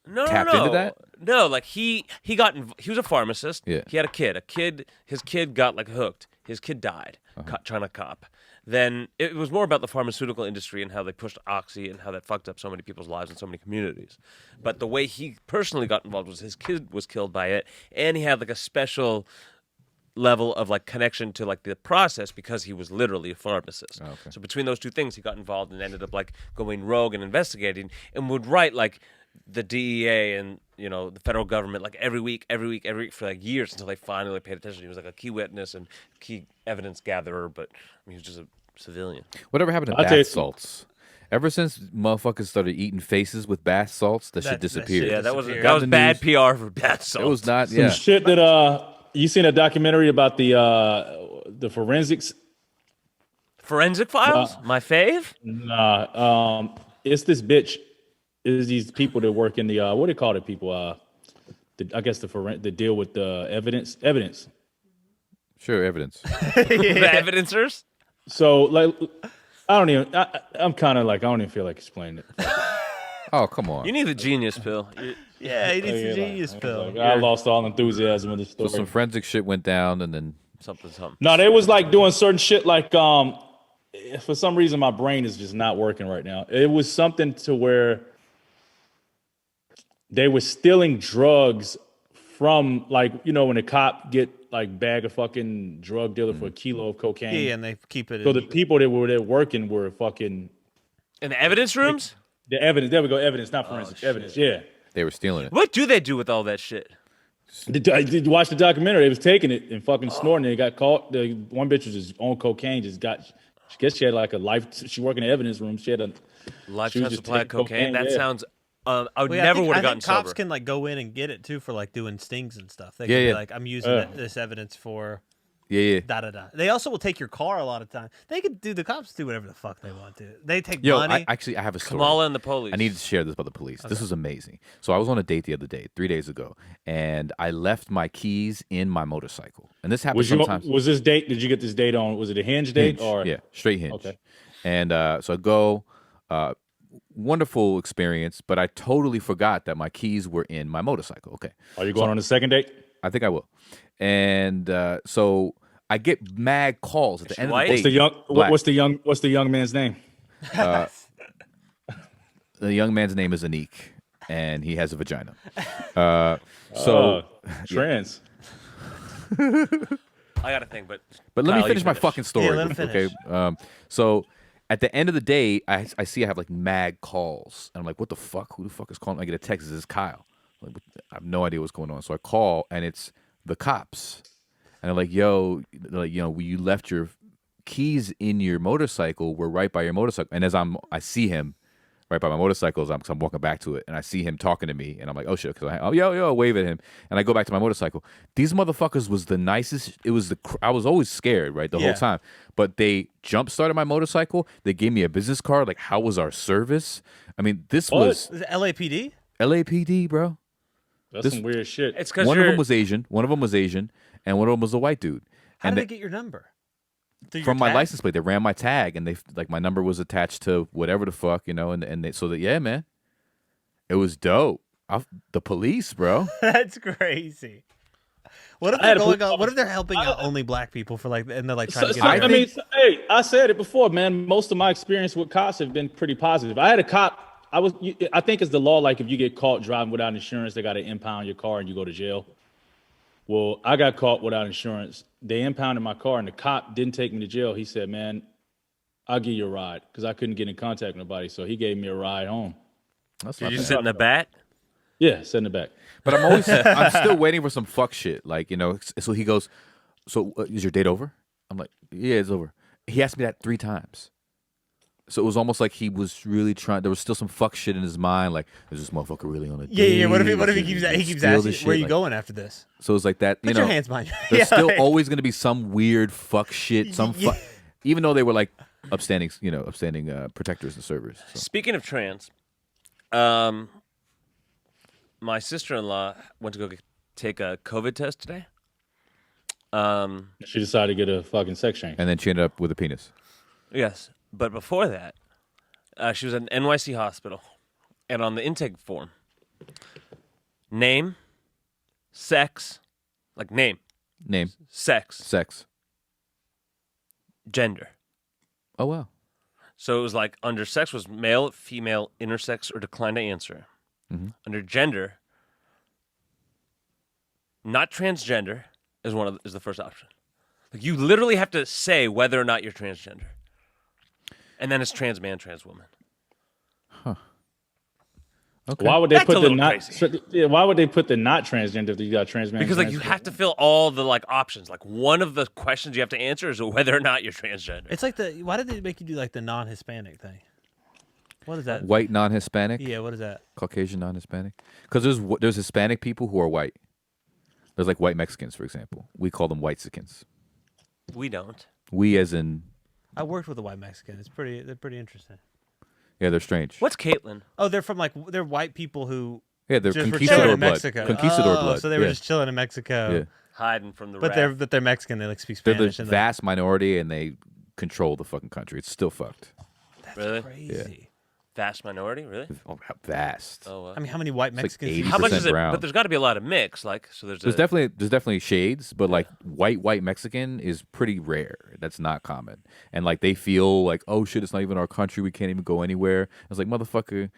[SPEAKER 1] No,
[SPEAKER 2] tapped
[SPEAKER 1] no,
[SPEAKER 2] into that.
[SPEAKER 1] No, like he was a pharmacist.
[SPEAKER 2] Yeah.
[SPEAKER 1] He had a kid. His kid got like hooked. His kid died trying to cop. Then it was more about the pharmaceutical industry and how they pushed Oxy and how that fucked up so many people's lives in so many communities. But the way he personally got involved was his kid was killed by it, and he had like a special level of like connection to like the process because he was literally a pharmacist.
[SPEAKER 2] Okay.
[SPEAKER 1] So between those two things, he got involved and ended up like going rogue and investigating, and would write like the DEA and the federal government like every week for like years until they finally paid attention. He was like a key witness and key evidence gatherer, but he was just a civilian.
[SPEAKER 2] Whatever happened to
[SPEAKER 4] I'll tell you
[SPEAKER 2] bath salts? Ever since motherfuckers started eating faces with bath salts, that shit
[SPEAKER 3] That
[SPEAKER 2] disappeared.
[SPEAKER 3] shit
[SPEAKER 1] Yeah, that was
[SPEAKER 3] disappeared.
[SPEAKER 1] that was
[SPEAKER 2] the
[SPEAKER 1] bad
[SPEAKER 2] news.
[SPEAKER 1] PR for bath salts.
[SPEAKER 2] It was not.
[SPEAKER 4] Some
[SPEAKER 2] Yeah.
[SPEAKER 4] shit that you seen a documentary about the forensics?
[SPEAKER 1] Forensic Files, my fave.
[SPEAKER 4] Nah, it's this bitch. Is these people that work in the what do they call it? People, I guess the deal with the evidence.
[SPEAKER 2] Sure, evidence.
[SPEAKER 1] The evidencers.
[SPEAKER 4] So like, I'm kind of like I don't even feel like explaining it.
[SPEAKER 2] Oh, come on.
[SPEAKER 1] You need the genius pill.
[SPEAKER 3] Yeah, he needs
[SPEAKER 4] Yeah,
[SPEAKER 3] a genius
[SPEAKER 4] like,
[SPEAKER 3] pill.
[SPEAKER 4] I lost all enthusiasm with the
[SPEAKER 2] So
[SPEAKER 4] story.
[SPEAKER 2] some forensic shit went down, and then
[SPEAKER 1] Something.
[SPEAKER 4] No, they was like doing certain shit like for some reason my brain is just not working right now. It was something to where they were stealing drugs from like when a cop get like bag a fucking drug dealer for a kilo of cocaine.
[SPEAKER 3] Yeah, and they keep it.
[SPEAKER 4] So
[SPEAKER 3] in,
[SPEAKER 4] the people that were there working were fucking
[SPEAKER 1] In the evidence rooms?
[SPEAKER 4] the evidence. There we go. Evidence, not forensic evidence. Yeah.
[SPEAKER 2] they were stealing it.
[SPEAKER 1] What do they do with all that shit?
[SPEAKER 4] Did you watch the documentary? They was taking it and fucking snorting it. They got caught. The one bitch was just on cocaine. I guess she had like a life. She worked in the evidence room. She had a
[SPEAKER 1] Lifetime
[SPEAKER 4] just
[SPEAKER 1] supply of
[SPEAKER 4] taking
[SPEAKER 1] cocaine? That
[SPEAKER 4] yeah.
[SPEAKER 1] sounds. I would
[SPEAKER 3] Well, yeah,
[SPEAKER 1] never
[SPEAKER 3] I think
[SPEAKER 1] would have gotten
[SPEAKER 3] cops
[SPEAKER 1] sober.
[SPEAKER 3] can like go in and get it too for like doing stings and stuff. They
[SPEAKER 2] Yeah,
[SPEAKER 3] can be
[SPEAKER 2] yeah.
[SPEAKER 3] like, I'm using this evidence for
[SPEAKER 2] Yeah.
[SPEAKER 3] da da da. They also will take your car a lot of times. They could do the cops do whatever the fuck they want to. They take
[SPEAKER 2] Yo,
[SPEAKER 3] money.
[SPEAKER 2] I have a story.
[SPEAKER 1] Kamala and the police.
[SPEAKER 2] I need to share this about the police. This was amazing. So I was on a date the other day, 3 days ago, and I left my keys in my motorcycle. And this happens sometimes.
[SPEAKER 4] Was this date? Did you get this date on? Was it a hinge date
[SPEAKER 2] Hinge,
[SPEAKER 4] or?
[SPEAKER 2] yeah, straight hinge.
[SPEAKER 4] Okay.
[SPEAKER 2] And so I go, wonderful experience, but I totally forgot that my keys were in my motorcycle. Okay,
[SPEAKER 4] Are you going on a second date?
[SPEAKER 2] I think I will. And so I get mad calls at the end
[SPEAKER 1] white?
[SPEAKER 2] of the date. Black.
[SPEAKER 4] What's the young man's name?
[SPEAKER 2] The young man's name is Anik, and he has a vagina.
[SPEAKER 4] Trans.
[SPEAKER 1] I got to think, but.
[SPEAKER 2] But let
[SPEAKER 1] Kyle,
[SPEAKER 2] me
[SPEAKER 1] you
[SPEAKER 2] finish my
[SPEAKER 1] finish.
[SPEAKER 2] fucking story.
[SPEAKER 3] Yeah, let him
[SPEAKER 2] okay.
[SPEAKER 3] finish.
[SPEAKER 2] So at the end of the day, I see I have like mad calls, and I'm like, "What the fuck? Who the fuck is calling?" I get a text. This is Kyle. I'm like, I have no idea what's going on. So I call, and it's the cops, and they're like, "Yo, you left your keys in your motorcycle. We're right by your motorcycle." And as I see him, right by my motorcycles. I'm walking back to it, and I see him talking to me, and I'm like, oh shit, because yo, wave at him, and I go back to my motorcycle. These motherfuckers was the nicest. It was I was always scared, right, the whole time, but they jump started my motorcycle. They gave me a business card. Like, how was our service? I mean, this was
[SPEAKER 3] LAPD.
[SPEAKER 2] LAPD, bro.
[SPEAKER 4] That's some weird shit.
[SPEAKER 1] It's because
[SPEAKER 2] One of them was Asian, and one of them was a white dude.
[SPEAKER 3] How
[SPEAKER 2] And
[SPEAKER 3] did they get your number?
[SPEAKER 2] from my license plate, they ran my tag, and they like my number was attached to whatever the fuck, and they, so that man, it was dope. The police, bro.
[SPEAKER 3] That's crazy. What if they're going on? What if they're helping out only black people for like, and they're like trying to get?
[SPEAKER 4] Hey, I said it before, man. Most of my experience with cops have been pretty positive. I had a cop. I think it's the law. Like if you get caught driving without insurance, they got to impound your car and you go to jail. Well, I got caught without insurance. They impounded my car, and the cop didn't take me to jail. He said, "Man, I'll give you a ride," because I couldn't get in contact with nobody. So he gave me a ride home.
[SPEAKER 1] Did you sit in the back?
[SPEAKER 4] Yeah, sit in the back.
[SPEAKER 2] But I'm still waiting for some fuck shit. Like, so he goes, so is your date over? I'm like, yeah, it's over. He asked me that 3 times. So it was almost like he was really trying. There was still some fuck shit in his mind. Like, is this motherfucker really on a date?
[SPEAKER 3] Yeah. What if he keeps asking, where are you going after this?
[SPEAKER 2] So it's like that.
[SPEAKER 3] Put your hands behind you.
[SPEAKER 2] There's still always going to be some weird fuck shit. Even though they were like upstanding protectors and servers. So.
[SPEAKER 1] Speaking of trans, my sister-in-law went to go take a COVID test today.
[SPEAKER 4] She decided to get a fucking sex change.
[SPEAKER 2] And then she ended up with a penis.
[SPEAKER 1] Yes. But before that, she was at an NYC hospital, and on the intake form, name, sex, like name, sex, gender.
[SPEAKER 2] Oh, wow.
[SPEAKER 1] So it was like under sex was male, female, intersex, or decline to answer.
[SPEAKER 2] Mm-hmm.
[SPEAKER 1] Under gender, not transgender is the first option. Like you literally have to say whether or not you're transgender. And then it's trans man, trans woman.
[SPEAKER 2] Huh. Okay.
[SPEAKER 4] Why would they put the not?
[SPEAKER 1] Crazy.
[SPEAKER 4] Why would they put the not transgender if you got trans man?
[SPEAKER 1] Because like you have to fill all the like options. Like one of the questions you have to answer is whether or not you're transgender.
[SPEAKER 3] It's like why did they make you do like the non-Hispanic thing? What is that?
[SPEAKER 2] White non-Hispanic?
[SPEAKER 3] Yeah, what is that?
[SPEAKER 2] Caucasian non-Hispanic? Because there's Hispanic people who are white. There's like white Mexicans, for example. We call them whitesicans.
[SPEAKER 1] We don't.
[SPEAKER 2] We as in...
[SPEAKER 3] I worked with a white Mexican. They're pretty interesting.
[SPEAKER 2] Yeah, they're strange.
[SPEAKER 1] What's Caitlin?
[SPEAKER 3] Oh, they're white people who
[SPEAKER 2] they're
[SPEAKER 3] just
[SPEAKER 2] conquistador
[SPEAKER 3] were chilling in
[SPEAKER 2] blood.
[SPEAKER 3] Mexico.
[SPEAKER 2] Conquistador blood.
[SPEAKER 3] So they were just chilling in Mexico.
[SPEAKER 2] Yeah.
[SPEAKER 1] Hiding from the
[SPEAKER 3] But they're Mexican. They like speak
[SPEAKER 2] They're
[SPEAKER 3] Spanish.
[SPEAKER 2] the vast minority, and they control the fucking country. It's still fucked.
[SPEAKER 3] That's
[SPEAKER 1] Really?
[SPEAKER 3] crazy.
[SPEAKER 1] Vast minority, really?
[SPEAKER 2] Oh, vast.
[SPEAKER 1] Oh,
[SPEAKER 3] I mean, how many white
[SPEAKER 2] like
[SPEAKER 3] Mexicans?
[SPEAKER 2] 80%
[SPEAKER 1] how much is it?
[SPEAKER 2] brown.
[SPEAKER 1] But there's got to be a lot of mix. Like, so there's
[SPEAKER 2] definitely shades, but like white Mexican is pretty rare. That's not common. And like they feel like, oh shit, it's not even our country. We can't even go anywhere. It's like, motherfucker,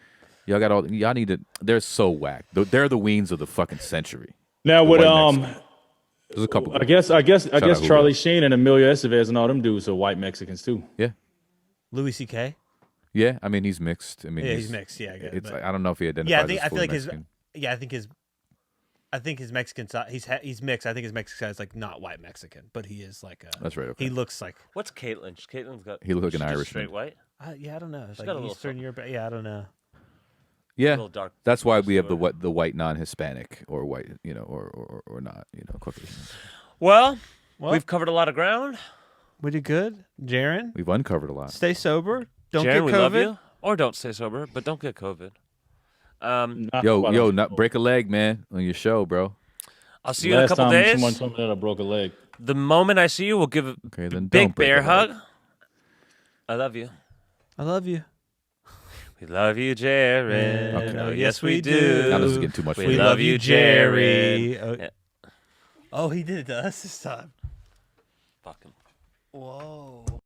[SPEAKER 2] y'all need to. They're so whack. They're the weens of the fucking century.
[SPEAKER 4] Now with
[SPEAKER 2] there's a couple.
[SPEAKER 4] I guess
[SPEAKER 2] out
[SPEAKER 4] Charlie Sheen and Emilio Estevez and all them dudes are white Mexicans too.
[SPEAKER 2] Yeah.
[SPEAKER 3] Louis C.K.
[SPEAKER 2] Yeah, I mean he's mixed. I mean
[SPEAKER 3] he's mixed. Yeah, I get it.
[SPEAKER 2] I don't know if he identifies.
[SPEAKER 3] Yeah, I feel like
[SPEAKER 2] Mexican.
[SPEAKER 3] I think his Mexican side. He's mixed. I think his Mexican side is like not white Mexican, but he is like a.
[SPEAKER 2] That's right. Okay.
[SPEAKER 3] He looks like.
[SPEAKER 1] What's Caitlin? Caitlin's got.
[SPEAKER 2] He looks like an
[SPEAKER 1] she's just
[SPEAKER 2] Irishman.
[SPEAKER 1] straight white.
[SPEAKER 3] Yeah, I don't know. It's
[SPEAKER 1] She's
[SPEAKER 3] like
[SPEAKER 1] got a little
[SPEAKER 3] Eastern
[SPEAKER 1] something.
[SPEAKER 3] Europe. Yeah, I don't know.
[SPEAKER 2] Yeah,
[SPEAKER 1] little dark
[SPEAKER 2] that's why we have the
[SPEAKER 1] story.
[SPEAKER 2] white non-Hispanic or white, or not, Caucasian.
[SPEAKER 1] Well, we've covered a lot of ground.
[SPEAKER 3] We did good, Jarren.
[SPEAKER 2] We've uncovered a lot.
[SPEAKER 3] Stay sober. Don't
[SPEAKER 1] Jarren,
[SPEAKER 3] get COVID.
[SPEAKER 1] we love you. Or don't stay sober, but don't get COVID.
[SPEAKER 2] Not break a leg, man, on your show, bro.
[SPEAKER 1] I'll see you in a couple
[SPEAKER 4] Last
[SPEAKER 1] days.
[SPEAKER 4] time someone told me that I broke a leg.
[SPEAKER 1] The moment I see you, we'll give a
[SPEAKER 2] Then
[SPEAKER 1] big
[SPEAKER 2] don't break
[SPEAKER 1] bear
[SPEAKER 2] a leg.
[SPEAKER 1] hug. I love you.
[SPEAKER 3] I love you.
[SPEAKER 1] We love you, Jarren.
[SPEAKER 2] Okay.
[SPEAKER 1] Oh, yes, we do.
[SPEAKER 2] Now this is getting too much.
[SPEAKER 1] We
[SPEAKER 2] for me.
[SPEAKER 1] love you,
[SPEAKER 3] Jerry.
[SPEAKER 1] Jarren.
[SPEAKER 3] Oh, he did it to us this time.
[SPEAKER 1] Fucking.
[SPEAKER 3] Whoa.